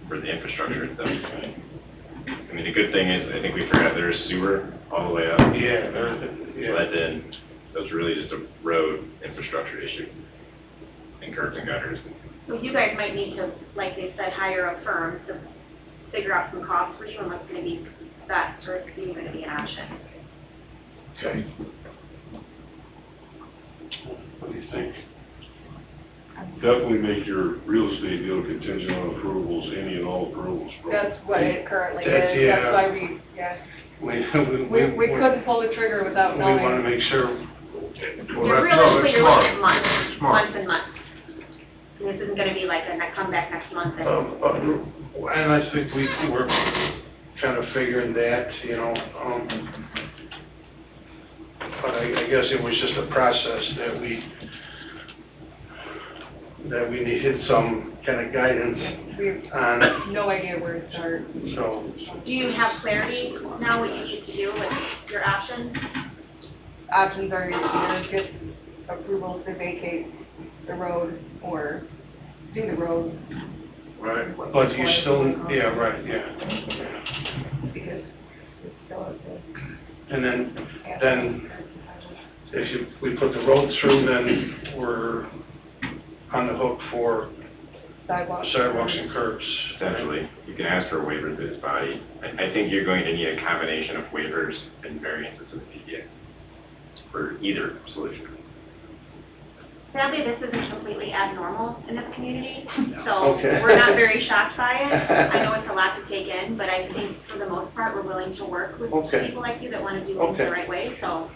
Speaker 5: for the infrastructure itself. I mean, the good thing is, I think we forgot there's sewer all the way up.
Speaker 18: Yeah,
Speaker 5: So that then, that's really just a road infrastructure issue, and curbs and gutters.
Speaker 7: So you guys might need to, like they said, hire a firm to figure out some costs for you and what's gonna be best, or it's even gonna be an option.
Speaker 18: Okay. What do you think?
Speaker 12: Definitely make your real estate deal contingent on approvals, any and all approvals. bro.
Speaker 17: That's what it currently
Speaker 18: That's-
Speaker 17: is,
Speaker 18: yeah.
Speaker 17: that's why we, yes.
Speaker 18: We
Speaker 17: We couldn't pull the trigger without
Speaker 18: We want to
Speaker 17: knowing.
Speaker 18: make sure,
Speaker 7: You're realistically, you're looking at months, months and months. And this isn't gonna be like a come back next month and.
Speaker 18: and I think we're kind of figuring that, you know, but I guess it was just a process that we needed some kind of guidance
Speaker 17: We have
Speaker 18: on,
Speaker 17: no idea where to start.
Speaker 18: so.
Speaker 7: Do you have clarity now what you need to do with your options?
Speaker 17: Options are either get approval to vacate the road or do the road.
Speaker 18: Right, but you still, yeah, right, yeah.
Speaker 17: Because it's still a.
Speaker 18: And then if we put the road through, then we're on the hook for
Speaker 17: Sidewalks.
Speaker 18: sidewalks and curbs.
Speaker 5: Essentially, you can ask for a waiver through this body. I think you're going to need a combination of waivers and variances of the PDA for either solution.
Speaker 7: Sadly, this isn't completely abnormal in this community, so
Speaker 18: Okay.
Speaker 7: we're not very shocked by it. I know it's a lot to take in, but I think for the most part, we're willing to work with
Speaker 18: Okay.
Speaker 7: people like you that want to do things the
Speaker 18: Okay.
Speaker 7: right way, so.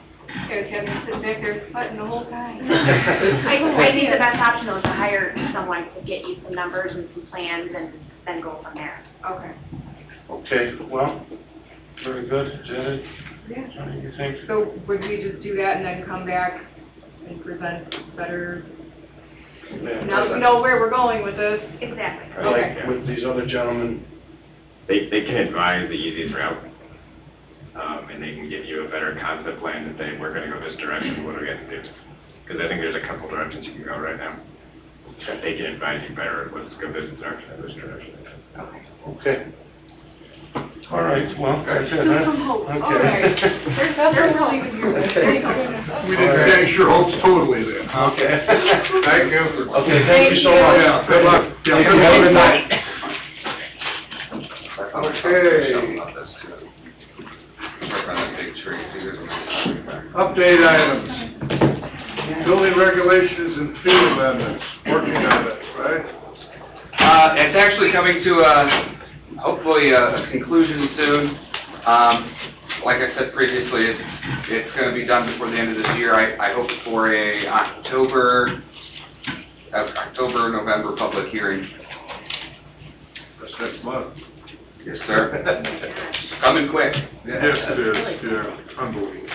Speaker 17: It's having to sit back there sweating the whole time.
Speaker 7: I think the best option though is to hire someone to get you some numbers and some plans and then go from there.
Speaker 17: Okay.
Speaker 18: Okay, well, very good. Is that it?
Speaker 17: Yeah.
Speaker 18: What do you think?
Speaker 17: So would we just do that and then come back and present better,
Speaker 18: Yeah,
Speaker 17: now we know where we're going with this?
Speaker 7: Exactly.
Speaker 18: Like with these other gentlemen,
Speaker 5: They can advise the easiest route, and they can give you a better concept plan and say, we're gonna go this direction, what do we have to do? Because I think there's a couple directions you can go right now. They can advise you better, let's go this direction or this direction.
Speaker 18: okay. All right, well, that's it,
Speaker 17: Some
Speaker 18: huh?
Speaker 17: hope.
Speaker 18: Okay.
Speaker 17: All right. There's nothing really to do with
Speaker 1: We didn't dash your hopes totally then, huh?
Speaker 18: Okay.
Speaker 1: Thank you for.
Speaker 18: Okay, thank you so much.
Speaker 1: Yeah, good luck. Yeah,
Speaker 18: Thank
Speaker 1: good
Speaker 18: you.
Speaker 1: luck.
Speaker 18: Have a good night.
Speaker 1: Okay.
Speaker 10: Work on that big tree.
Speaker 1: Update items. Building regulations and fee amendments, working on it, right?
Speaker 10: It's actually coming to hopefully a conclusion soon. Like I said previously, it's going to be done before the end of this year. I hope for a October, November public hearing.
Speaker 1: That's next month.
Speaker 10: Yes, sir. Coming quick.
Speaker 1: Yes, it is, yeah, unbelievable.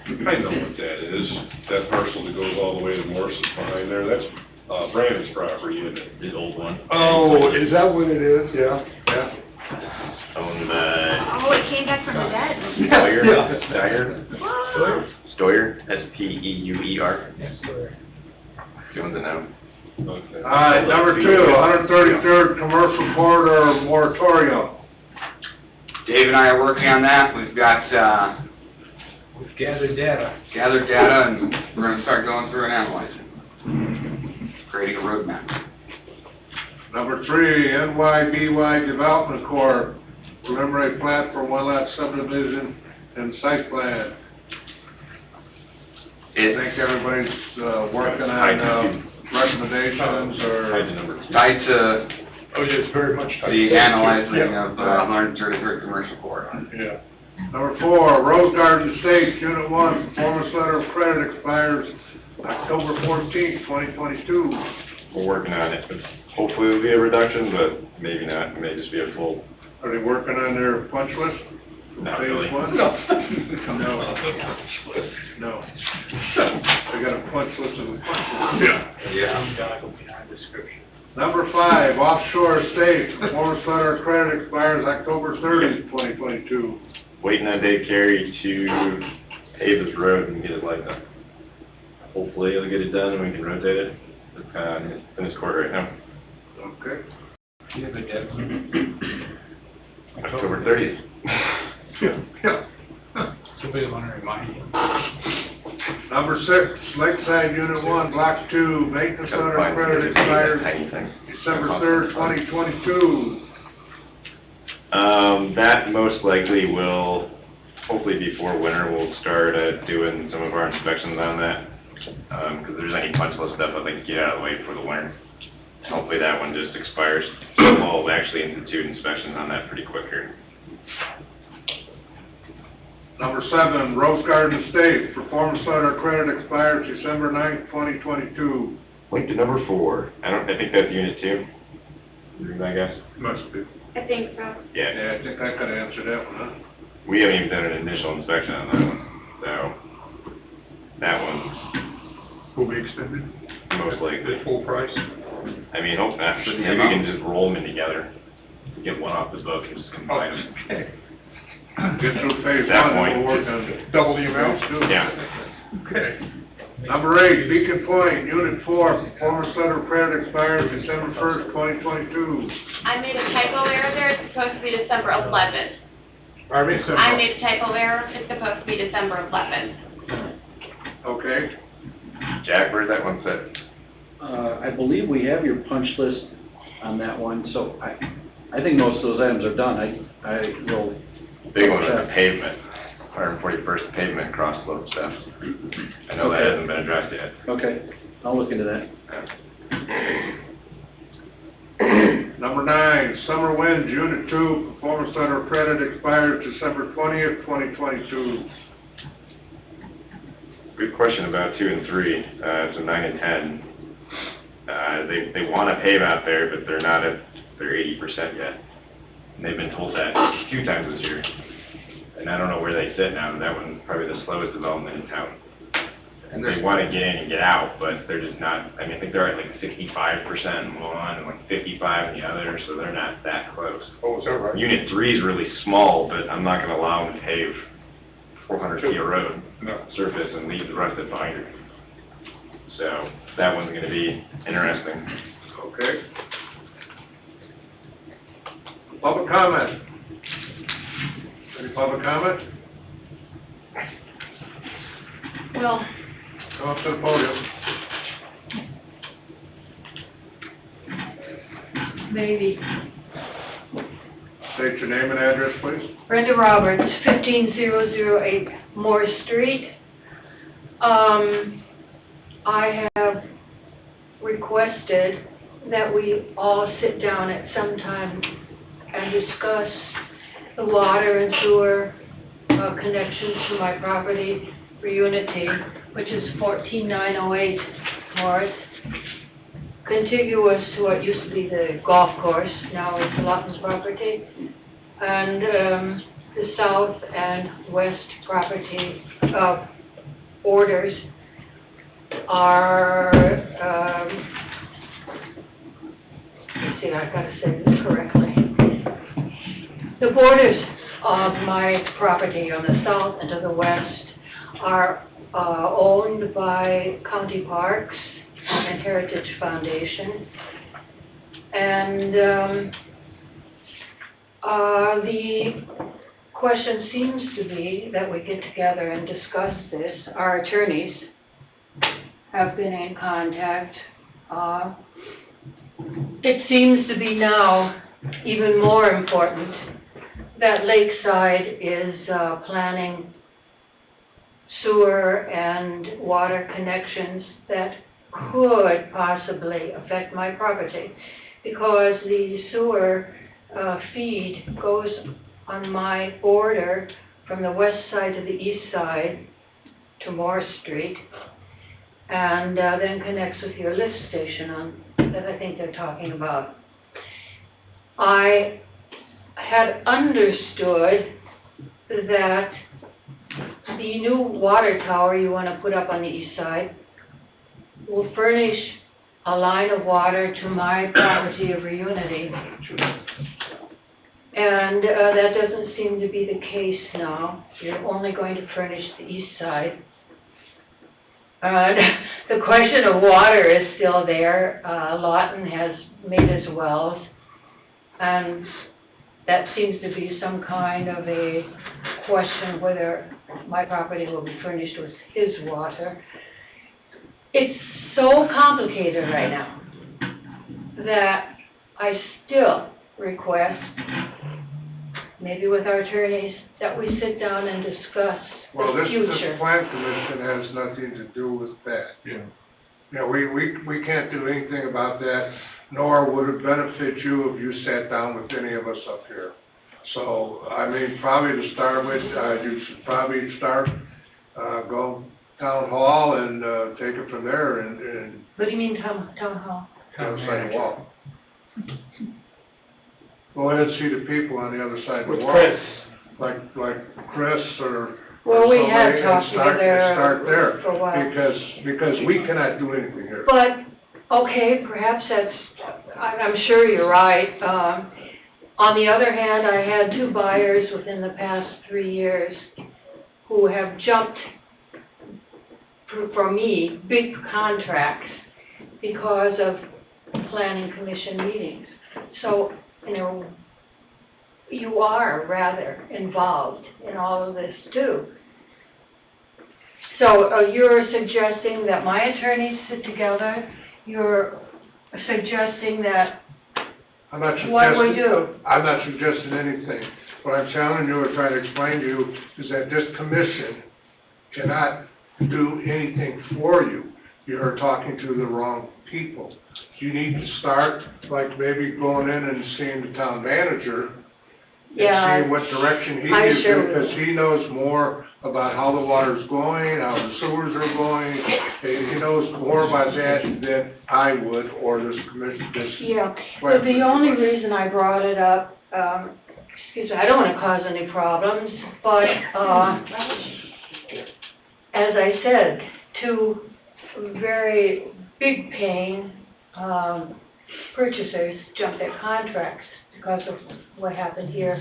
Speaker 12: I know what that is. That parcel that goes all the way to Morse's behind there, that's, Brandon's property, isn't it?
Speaker 5: The old one.
Speaker 1: Oh, is that what it is? Yeah, yeah.
Speaker 5: Owned by
Speaker 7: Oh, it came back from the dead.
Speaker 5: Stoyer, S-P-E-U-E-R. He owns it now.
Speaker 12: Okay.
Speaker 1: All right, number 2, 133rd Commercial Corridor Moratorium.
Speaker 10: Dave and I are working on that. We've got,
Speaker 13: We've gathered data.
Speaker 10: gathered data, and we're gonna start going through and analyzing. Creating a roadmap.
Speaker 1: Number 3, NYBY Development Corp., preliminary plat for one lot subdivision and site plan. I think everybody's, working on, recommendations or...
Speaker 10: Tied to
Speaker 1: Oh, yeah, it's very much
Speaker 10: the analyzing of, 133rd Commercial Corridor.
Speaker 1: Yeah. Number 4, Rose Garden Estates, Unit 1, performance letter of credit expires October 14th, 2022.
Speaker 5: We're working on it. Hopefully it'll be a reduction, but maybe not. It may just be a full.
Speaker 1: Are they working on their punch list?
Speaker 5: Not
Speaker 1: Phase
Speaker 5: really.
Speaker 1: 1?
Speaker 5: No.
Speaker 1: No. They got a punch list and a punch list.
Speaker 10: Yeah.
Speaker 1: Number 5, Offshore Estates, performance letter of credit expires October 30th, 2022.
Speaker 5: Waiting on Dave Carey to pave this road and get it lighted up. Hopefully he'll get it done and we can rotate it. It's in his court right now.
Speaker 1: Okay.
Speaker 13: Do you have a deadline?
Speaker 5: October 30th.
Speaker 1: Yeah.
Speaker 13: Somebody want to remind you?
Speaker 1: Number 6, Lakeside Unit 1, Block 2, maintenance letter of credit expires December 3rd, 2022.
Speaker 5: That most likely will, hopefully before winter, we'll start doing some of our inspections on that. Because there's any punch list stuff I'd like to get out of the way for the winter. Hopefully that one just expires. So we'll actually institute inspections on that pretty quick here.
Speaker 1: Number 7, Rose Garden Estates, performance letter of credit expires December 9th, 2022.
Speaker 5: Link to number 4. I think that's Unit 2. I guess.
Speaker 1: Must be.
Speaker 3: I think so.
Speaker 5: Yeah.
Speaker 1: Yeah, I think I could answer that one, huh?
Speaker 5: We haven't even done an initial inspection on that one, so that one
Speaker 1: Will be extended?
Speaker 5: most likely.
Speaker 1: Full price?
Speaker 5: I mean, hope not. Maybe we can just roll them in together. Get one off the book and just combine them.
Speaker 1: Okay. Get through phase
Speaker 5: At that
Speaker 1: 1,
Speaker 5: point.
Speaker 1: and we'll work on double the amounts too.
Speaker 5: Yeah.
Speaker 1: Okay. Number 8, Beacon Point, Unit 4, performance letter of credit expires December 1st, 2022.
Speaker 3: I made a typo error there, it's supposed to be December 11th.
Speaker 1: Pardon me?
Speaker 3: I made a typo error, it's supposed to be December 11th.
Speaker 1: Okay.
Speaker 5: Jack, where's that one set?
Speaker 15: I believe we have your punch list on that one, so I think most of those items are done. I will.
Speaker 5: Big one is the pavement, 141st pavement cross slope stuff. I know that
Speaker 15: Okay.
Speaker 5: hasn't been addressed yet.
Speaker 15: Okay, I'll look into that.
Speaker 1: Number 9, Summer Winds, Unit 2, performance letter of credit expires December 20th, 2022.
Speaker 5: Good question about 2 and 3, so 9 and 10. They want to pave out there, but they're not at their 80% yet. And they've been told that a few times this year. And I don't know where they sit now, but that one's probably the slowest development in town. And they want to get in and get out, but they're just not, I mean, I think they're at like 65% in one and like 55 in the other, so they're not that close.
Speaker 1: Oh, is that right?
Speaker 5: Unit 3 is really small, but I'm not going to allow them to pave 400 feet of road surface and leave the rest of it behind it. So that one's going to be interesting.
Speaker 1: Okay. Public comment? Any public comment?
Speaker 17: Well,
Speaker 1: Come up to the podium.
Speaker 17: maybe.
Speaker 1: State your name and address, please.
Speaker 17: Brenda Roberts, 15008 Moore Street. I have requested that we all sit down at some time and discuss the water and sewer connections to my property for Unity, which is 14908 Morris, contiguous to what used to be the golf course, now it's Lawton's property, and the south and west property of
Speaker 19: orders are, let's see, I've got to say this correctly. The borders of my property on the south and to the west are owned by County Parks and Heritage Foundation. And the question seems to be that we get together and discuss this. Our attorneys have been in contact. It seems to be now even more important that Lakeside is planning sewer and water connections that could possibly affect my property, because the sewer feed goes on my border from the west side to the east side to Morris Street, and then connects with your lift station that I think they're talking about. I had understood that the new water tower you want to put up on the east side will furnish a line of water to my property of Reunity. And that doesn't seem to be the case now. You're only going to furnish the east side. The question of water is still there. Lawton has made his wells, and that seems to be some kind of a question whether my property will be furnished with his water. It's so complicated right now that I still request, maybe with our attorneys, that we sit down and discuss the future.
Speaker 1: This plan commission has nothing to do with that. Yeah, we can't do anything about that, nor would it benefit you if you sat down with any of us up here. So, I mean, probably to start with, you should probably start, go town hall and take it from there and
Speaker 19: What do you mean town hall?
Speaker 1: outside the wall. Go ahead and see the people on the other side of the
Speaker 2: With
Speaker 1: wall.
Speaker 2: Chris.
Speaker 1: Like Chris or
Speaker 19: Well, we
Speaker 1: somebody,
Speaker 19: have talked
Speaker 1: and start there,
Speaker 19: for a while.
Speaker 1: because we cannot do anything here.
Speaker 19: But, okay, perhaps that's, I'm sure you're right. On the other hand, I had two buyers within the past 3 years who have jumped for me big contracts because of planning commission meetings. So, you are rather involved in all of this too. So you're suggesting that my attorneys sit together, you're suggesting that
Speaker 1: I'm not
Speaker 19: what we
Speaker 1: suggesting,
Speaker 19: do?
Speaker 1: I'm not suggesting anything. What I'm telling you or trying to explain to you is that this commission cannot do anything for you. You're talking to the wrong people. You need to start, like maybe going in and seeing the town manager and seeing what direction he gives you, because he knows more about how the water's going, how the sewers are going. He knows more about that than I would, or this commission,
Speaker 19: Well, the only reason I brought it up, excuse me, I don't want to cause any problems, but, as I said, two very big paying, purchasers jumped their contracts because of what happened here,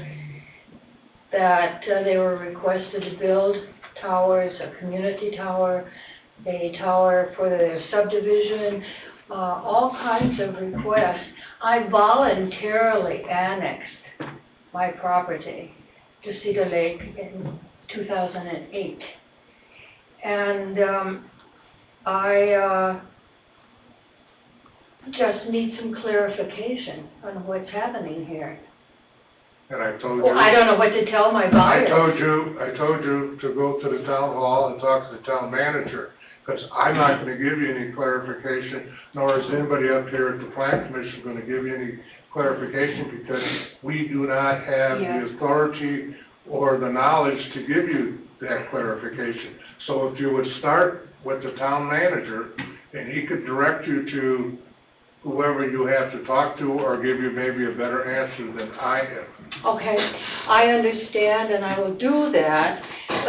Speaker 19: that they were requested to build towers, a community tower, a tower for their subdivision, all kinds of requests. I voluntarily annexed my property to Cedar Lake in 2008. And I just need some clarification on what's happening here.
Speaker 1: And I told you.
Speaker 19: Well, I don't know what to tell my buyers.
Speaker 1: I told you to go to the town hall and talk to the town manager, because I'm not gonna give you any clarification, nor is anybody up here at the plan commission gonna give you any clarification, because we do not have the authority or the knowledge to give you that clarification. So if you would start with the town manager, and he could direct you to whoever you have to talk to, or give you maybe a better answer than I am.
Speaker 19: Okay, I understand, and I will do that.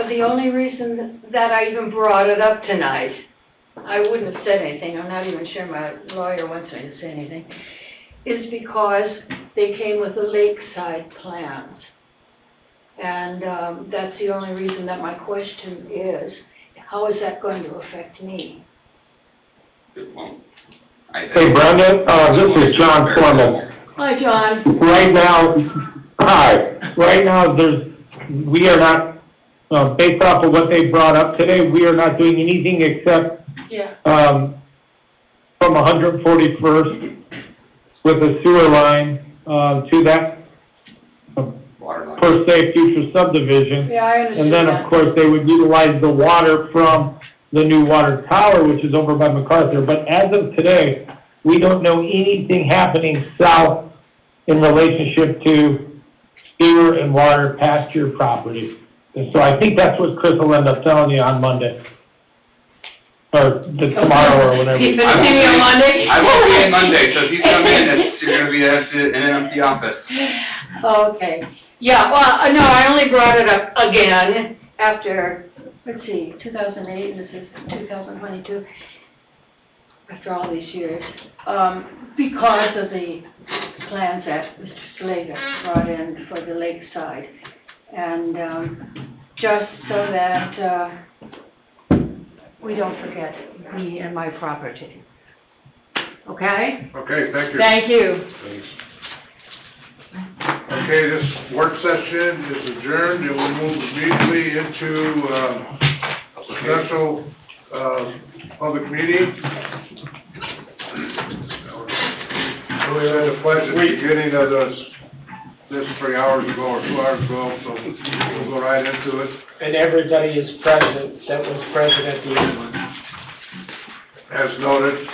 Speaker 19: the only reason that I even brought it up tonight, I wouldn't have said anything, I'm not even sure my lawyer wants me to say anything, is because they came with the lakeside plans. And that's the only reason that my question is, how is that going to affect me?
Speaker 9: Hey Brenda, this is John Foreman.
Speaker 19: Hi, John.
Speaker 9: Right now, we are not, based off of what they brought up today, we are not doing anything except,
Speaker 19: Yeah.
Speaker 9: from 141st with a sewer line, to that, per se, future subdivision.
Speaker 19: Yeah, I understand
Speaker 9: And then,
Speaker 19: that.
Speaker 9: of course, they would utilize the water from the new water tower, which is over by MacArthur. But as of today, we don't know anything happening south in relationship to sewer and water past your property. And so I think that's what Chris will end up telling you on Monday. Or tomorrow or whatever.
Speaker 19: You gonna see me on Monday?
Speaker 10: I won't be in Monday, so if you come in, you're gonna be in an empty office.
Speaker 19: Okay. Yeah, well, no, I only brought it up again after, let's see, 2008, and this is 2022, after all these years, because of the plans that Mr. Slater brought in for the lakeside. And just so that we don't forget me and my property. Okay?
Speaker 1: Okay, thank you.
Speaker 19: Thank you.
Speaker 1: Thanks. Okay, this work session is adjourned, and we'll move immediately into a special public meeting. We had a pledge at the beginning of this 3 hours ago or 2 hours ago, so we'll go right into it.
Speaker 2: And everybody is present that was present at the end.
Speaker 1: As noted,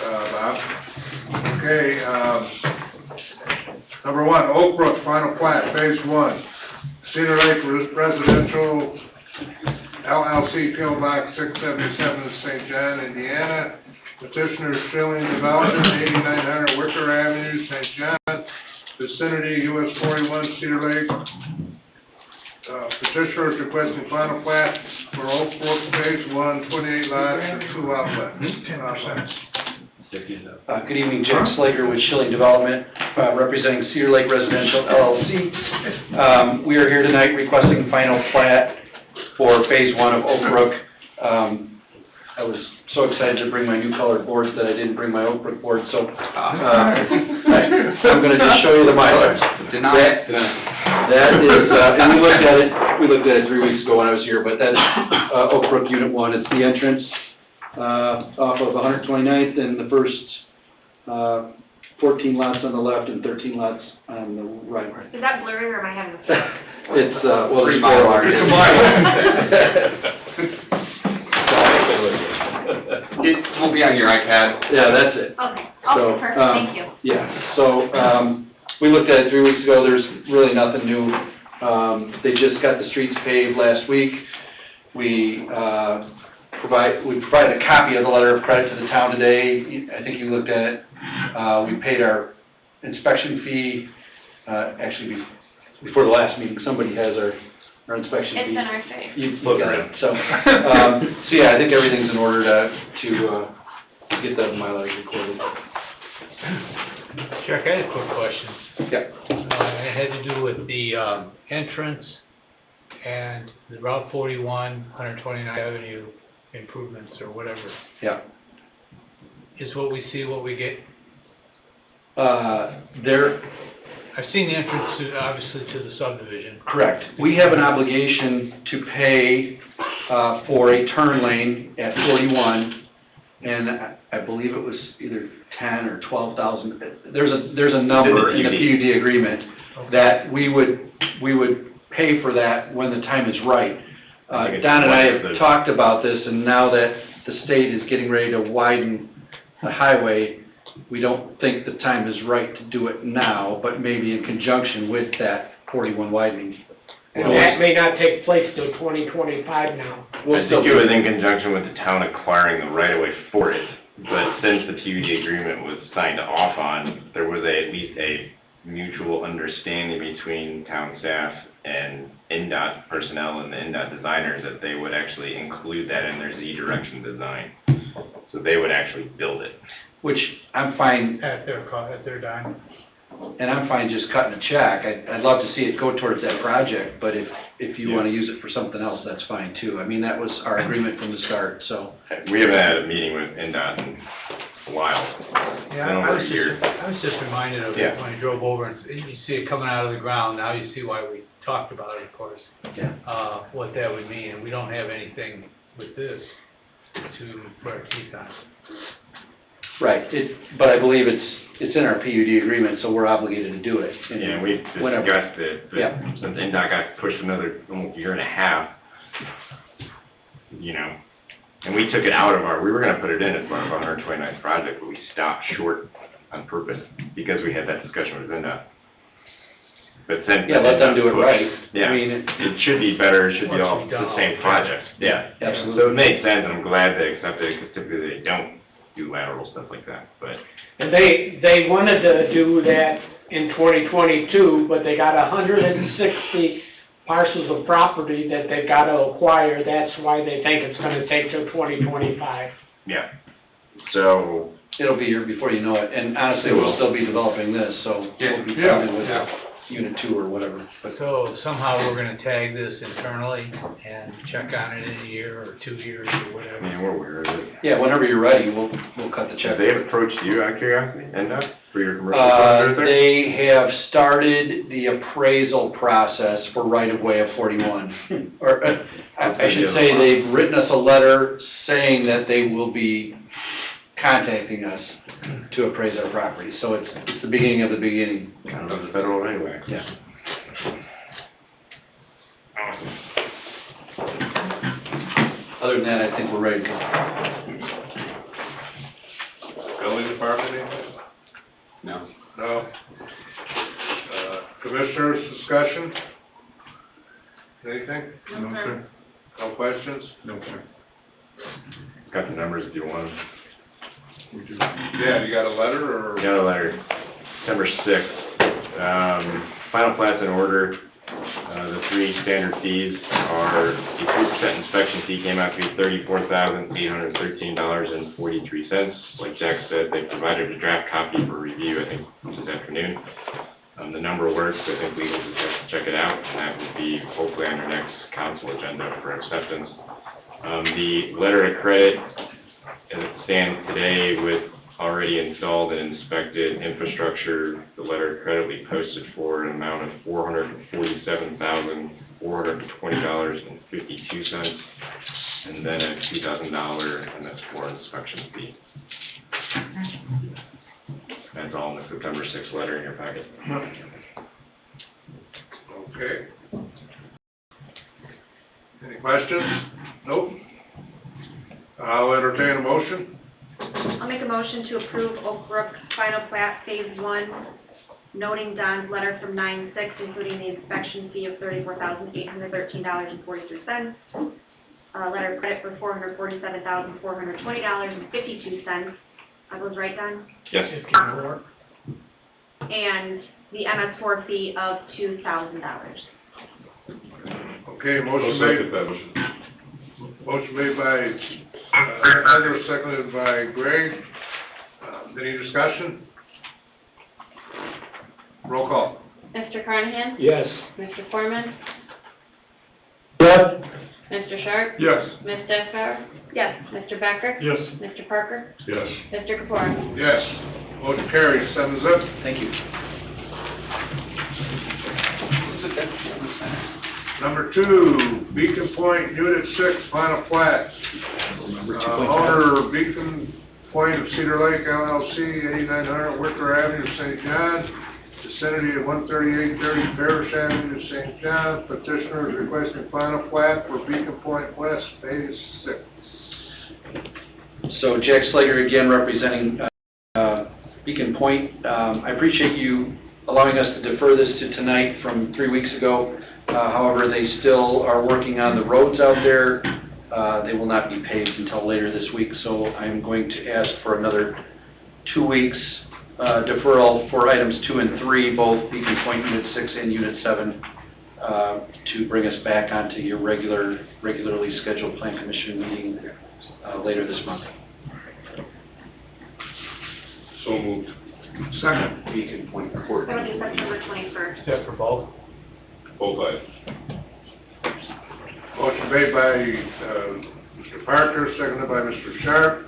Speaker 1: Bob. Okay, number one, Oak Brook, final plat, phase one. Cedar Lake Residential, LLC, P.O. Box 677, St. John, Indiana. Petitioner Schilling Development, 8900 Wicker Avenue, St. John, vicinity, US 41, Cedar Lake. Petitioner is requesting final plat for Oak Brook phase one, 28 lots and 2 outlets.
Speaker 15: Good evening, Jim Slager with Schilling Development, representing Cedar Lake Residential LLC. We are here tonight requesting final plat for phase one of Oak Brook. I was so excited to bring my new colored boards that I didn't bring my Oak Brook board, so I'm going to just show you the Mylars. That is, and we looked at it 3 weeks ago when I was here, but that is Oak Brook Unit 1. It's the entrance off of 129th and the first 14 lots on the left and 13 lots on the right.
Speaker 7: Is that blurry or am I having a
Speaker 15: It's, well, there's
Speaker 10: Mylar.
Speaker 15: four.
Speaker 10: It's a It will be on your iPad.
Speaker 15: Yeah, that's it.
Speaker 7: Okay,
Speaker 15: So,
Speaker 7: okay, perfect, thank you.
Speaker 15: Yeah, so, we looked at it 3 weeks ago, there's really nothing new. They just got the streets paved last week. We provided a copy of the letter of credit to the town today. I think you looked at it. We paid our inspection fee, actually, before the last meeting, somebody has our inspection fee.
Speaker 3: It's in our safe.
Speaker 15: You got it, so yeah, I think everything's in order to get the Mylars recorded.
Speaker 13: Chuck, I had a quick question.
Speaker 15: Yeah.
Speaker 13: It had to do with the entrance and the Route 41, 129th Avenue improvements or whatever.
Speaker 15: Yeah.
Speaker 13: Is what we see what we get?
Speaker 15: I've
Speaker 13: seen the entrance, obviously, to the subdivision.
Speaker 15: Correct. We have an obligation to pay for a turn lane at 41, and I believe it was either 10 or 12,000. There's a number in the PUD agreement that we would pay for that when the time is right. Don and I have talked about this, and now that the state is getting ready to widen the highway, we don't think the time is right to do it now, but maybe in conjunction with that 41 widening.
Speaker 2: And that may not take place till 2025 now.
Speaker 5: I think it was in conjunction with the town acquiring the right-of-way for it, but since the PUD agreement was signed off on, there was at least a mutual understanding between town staff and NDOT personnel and the NDOT designers that they would actually include that in their Z-direction design. So they would actually build it.
Speaker 15: Which I'm fine,
Speaker 13: At their dime.
Speaker 15: and I'm fine just cutting a check. I'd love to see it go towards that project, but if you want to use it for something else, that's fine too. I mean, that was our agreement from the start, so.
Speaker 5: We haven't had a meeting with NDOT in a while.
Speaker 13: Yeah,
Speaker 5: Been
Speaker 13: I
Speaker 5: over
Speaker 13: was
Speaker 5: a year.
Speaker 13: just reminded of
Speaker 5: Yeah.
Speaker 13: it when I drove over and you see it coming out of the ground. Now you see why we talked about it, of course.
Speaker 15: Yeah.
Speaker 13: What that would mean, and we don't have anything with this to put our teeth on.
Speaker 15: Right, but I believe it's in our PUD agreement, so we're obligated to do it. And
Speaker 5: Yeah, we've
Speaker 15: whenever-
Speaker 5: discussed it, but
Speaker 15: Yeah.
Speaker 5: since NDOT got pushed another almost year and a half, you know, and we took it out of we were gonna put it in as part of our 129th project, but we stopped short on purpose because we had that discussion with NDOT. But since.
Speaker 15: Yeah, let them do it
Speaker 5: NDOT
Speaker 15: right.
Speaker 5: pushed, Yeah,
Speaker 15: I mean,
Speaker 5: it should be better, it should be
Speaker 13: Once
Speaker 5: all
Speaker 13: we've done
Speaker 5: the
Speaker 13: all
Speaker 5: same
Speaker 13: the
Speaker 5: project. Yeah.
Speaker 15: Absolutely.
Speaker 5: So it makes sense, and I'm glad they accepted it, because typically they don't do lateral stuff like that, but.
Speaker 2: And they wanted to do that in 2022, but they got 160 parcels of property that they've got to acquire. That's why they think it's gonna take till 2025.
Speaker 5: Yeah. So.
Speaker 15: It'll be here before you know it, and honestly,
Speaker 5: It will.
Speaker 15: we'll still be developing this, so we'll be
Speaker 1: Yeah,
Speaker 15: coming with
Speaker 1: yeah.
Speaker 15: unit 2 or whatever. But
Speaker 13: So somehow we're gonna tag this internally and check on it in a year or 2 years or
Speaker 5: I
Speaker 13: whatever.
Speaker 5: mean, we're aware of it.
Speaker 15: yeah, whenever you're ready, we'll cut the check.
Speaker 5: Have they approached you out of curiosity, NDOT, for your commercial project there?
Speaker 15: They have started the appraisal process for right-of-way of 41. Or, I should say, they've written us a letter saying that they will be contacting us to appraise our property. So it's the beginning of the beginning.
Speaker 5: Kind of the federal right away.
Speaker 15: Yeah. Other than that, I think we're ready to go.
Speaker 1: Building department, anything?
Speaker 10: No.
Speaker 1: No. Commissioners, discussion? Anything?
Speaker 3: No, sir.
Speaker 1: No questions?
Speaker 5: No, sir. Got the numbers if you want them.
Speaker 1: Yeah, you got a letter, or?
Speaker 5: We got a letter, December 6th. Final plat's in order. The 3 standard fees are, the 3% inspection fee came out to be $34,813.43. Like Jack said, they provided a draft copy for review, I think, this afternoon. The number works, I think legal just has to check it out, and that would be hopefully on your next council agenda for acceptance. The letter of credit, as it stands today, with already installed and inspected infrastructure, the letter of credit we posted for an amount of $447,420.52, and then a $2,000 MS4 inspection fee. That's all in the September 6th letter in your packet.
Speaker 1: Okay. Any questions? Nope. I'll entertain a motion.
Speaker 7: I'll make a motion to approve Oak Brook final plat phase 1, noting Don's letter from 9/6, including the inspection fee of $34,813.43. Letter of credit for $447,420.52. Are those right, Don?
Speaker 5: Yes.
Speaker 7: And the MS4 fee of $2,000.
Speaker 1: Okay, motion
Speaker 12: I'll
Speaker 1: made.
Speaker 12: second that motion.
Speaker 1: Motion made by Heather, seconded by Greg. Any discussion? Roll call.
Speaker 3: Mr. Carnahan?
Speaker 2: Yes.
Speaker 3: Mr. Foreman?
Speaker 9: Yes?
Speaker 3: Mr. Sharp?
Speaker 1: Yes.
Speaker 3: Ms. Deskar? Yes. Mr. Becker?
Speaker 12: Yes.
Speaker 3: Mr. Parker?
Speaker 12: Yes.
Speaker 3: Mr. Kapoor?
Speaker 1: Yes. Motion carries, 7-0.
Speaker 15: Thank you.
Speaker 1: Number 2, Beacon Point Unit 6, final plat. Owner Beacon Point of Cedar Lake LLC, 8900 Wicker Avenue, St. John, vicinity of 13830 Parish Avenue, St. John. Petitioner is requesting final plat for Beacon Point West, Phase 6.
Speaker 15: So Jack Slager again representing Beacon Point. I appreciate you allowing us to defer this to tonight from 3 weeks ago. However, they still are working on the roads out there. They will not be paved until later this week, so I'm going to ask for another 2 weeks deferral for items 2 and 3, both Beacon Point Unit 6 and Unit 7, to bring us back onto your regularly scheduled Plan Commission meeting later this month.
Speaker 12: So moved.
Speaker 1: Second.
Speaker 2: Beacon Point Court.
Speaker 7: That'll be September 21st.
Speaker 18: Is that for both?
Speaker 12: Both items.
Speaker 1: Motion made by, Mr. Parker, seconded by Mr. Sharp.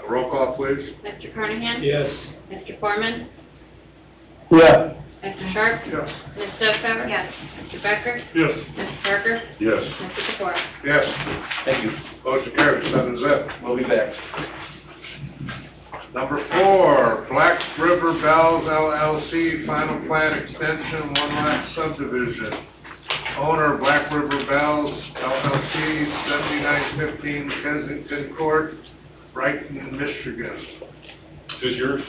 Speaker 1: Roll call, please.
Speaker 3: Mr. Carnahan?
Speaker 18: Yes.
Speaker 3: Mr. Foreman?
Speaker 9: Yeah.
Speaker 3: Mr. Sharp?
Speaker 1: Yes.
Speaker 3: Ms. Stonebauer?
Speaker 7: Yes.
Speaker 3: Mr. Becker?
Speaker 16: Yes.
Speaker 3: Mr. Parker?
Speaker 12: Yes.
Speaker 3: Mr. Sephora?
Speaker 1: Yes.
Speaker 15: Thank you.
Speaker 1: Motion carries, 7-0.
Speaker 15: We'll be back.
Speaker 1: Number 4, Black River Bells LLC, final plan extension, one lot subdivision. Owner, Black River Bells LLC, 7915 Kensington Court, Brighton, Michigan.
Speaker 12: Is yours?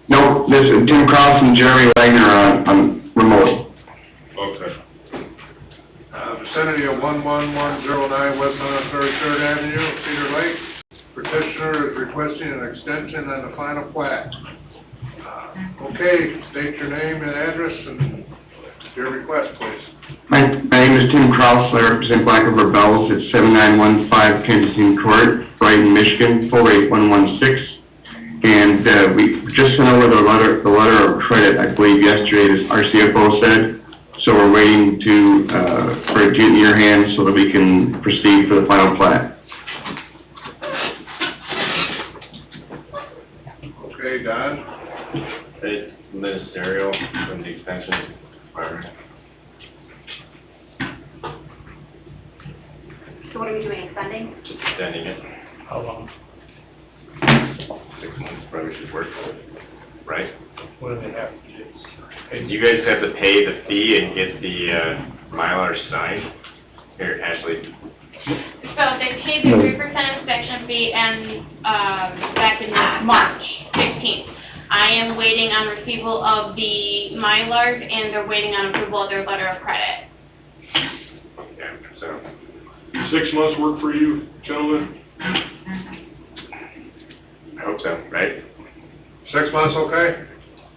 Speaker 20: No, this is Tim Cross and Jeremy Wagner on remote.
Speaker 12: Okay.
Speaker 1: Vicinity of 11109 West 133rd Avenue, Cedar Lake. Petitioner is requesting an extension on the final plat. Okay, state your name and address and your request, please.
Speaker 20: My name is Tim Cross, I represent Black River Bells at 7915 Kensington Court, Brighton, Michigan, 48116. And we just sent over the letter of credit, I believe yesterday, as our CFO said. So we're waiting for it to get in your hands so that we can proceed for the final plat.
Speaker 1: Okay, Don?
Speaker 5: It's ministerial from the extension department.
Speaker 7: So what are we doing, extending?
Speaker 5: Just extending it.
Speaker 18: How long?
Speaker 5: 6 months probably should work, right?
Speaker 18: What do they have to do?
Speaker 5: And you guys have to pay the fee and get the Mylar signed? Here, Ashley.
Speaker 3: So they paid the 3% inspection fee and, back in March 16th. I am waiting on receival of the Mylars and they're waiting on approval of their letter of credit.
Speaker 5: Okay, so,
Speaker 12: 6 months work for you, gentlemen?
Speaker 5: I hope so, right?
Speaker 1: 6 months, okay?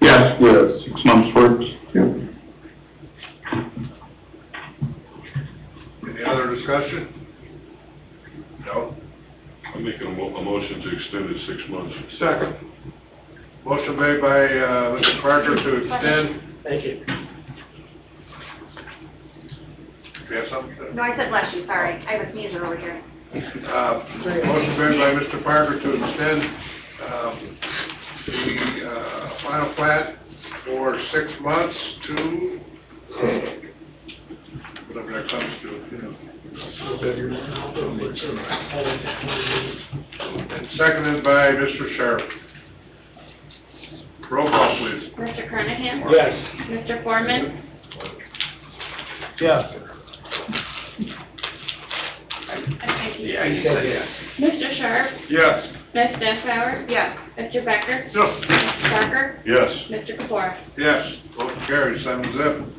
Speaker 20: Yes, 6 months works. Yeah.
Speaker 1: Any other discussion? No?
Speaker 12: I'm making a motion to extend it 6 months.
Speaker 1: Second. Motion made by, Mr. Parker to extend.
Speaker 2: Thank you.
Speaker 1: Do you have something?
Speaker 7: No, I said bless you, sorry. I have a sneezer over here.
Speaker 1: Motion made by Mr. Parker to extend, the, final plat for 6 months to, whatever that comes to, you know. And seconded by Mr. Sharp. Roll call, please.
Speaker 3: Mr. Carnahan?
Speaker 18: Yes.
Speaker 3: Mr. Foreman?
Speaker 18: Yes.
Speaker 5: Yeah, you said yes.
Speaker 3: Mr. Sharp?
Speaker 1: Yes.
Speaker 3: Ms. Stonebauer?
Speaker 7: Yes.
Speaker 3: Mr. Becker?
Speaker 16: Yes.
Speaker 3: Mr. Parker?
Speaker 12: Yes.
Speaker 3: Mr. Sephora?
Speaker 1: Yes. Motion carries, 7-0.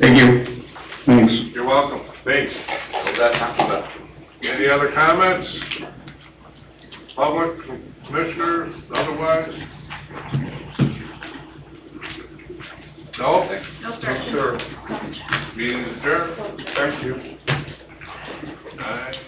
Speaker 20: Thank you. Thanks.
Speaker 1: You're welcome.
Speaker 5: Thanks. What was that talking about?
Speaker 1: Any other comments? Public, commissioners, otherwise? No?
Speaker 7: No, sir.
Speaker 1: Sir. Meeting is adjourned. Thank you. 9:00.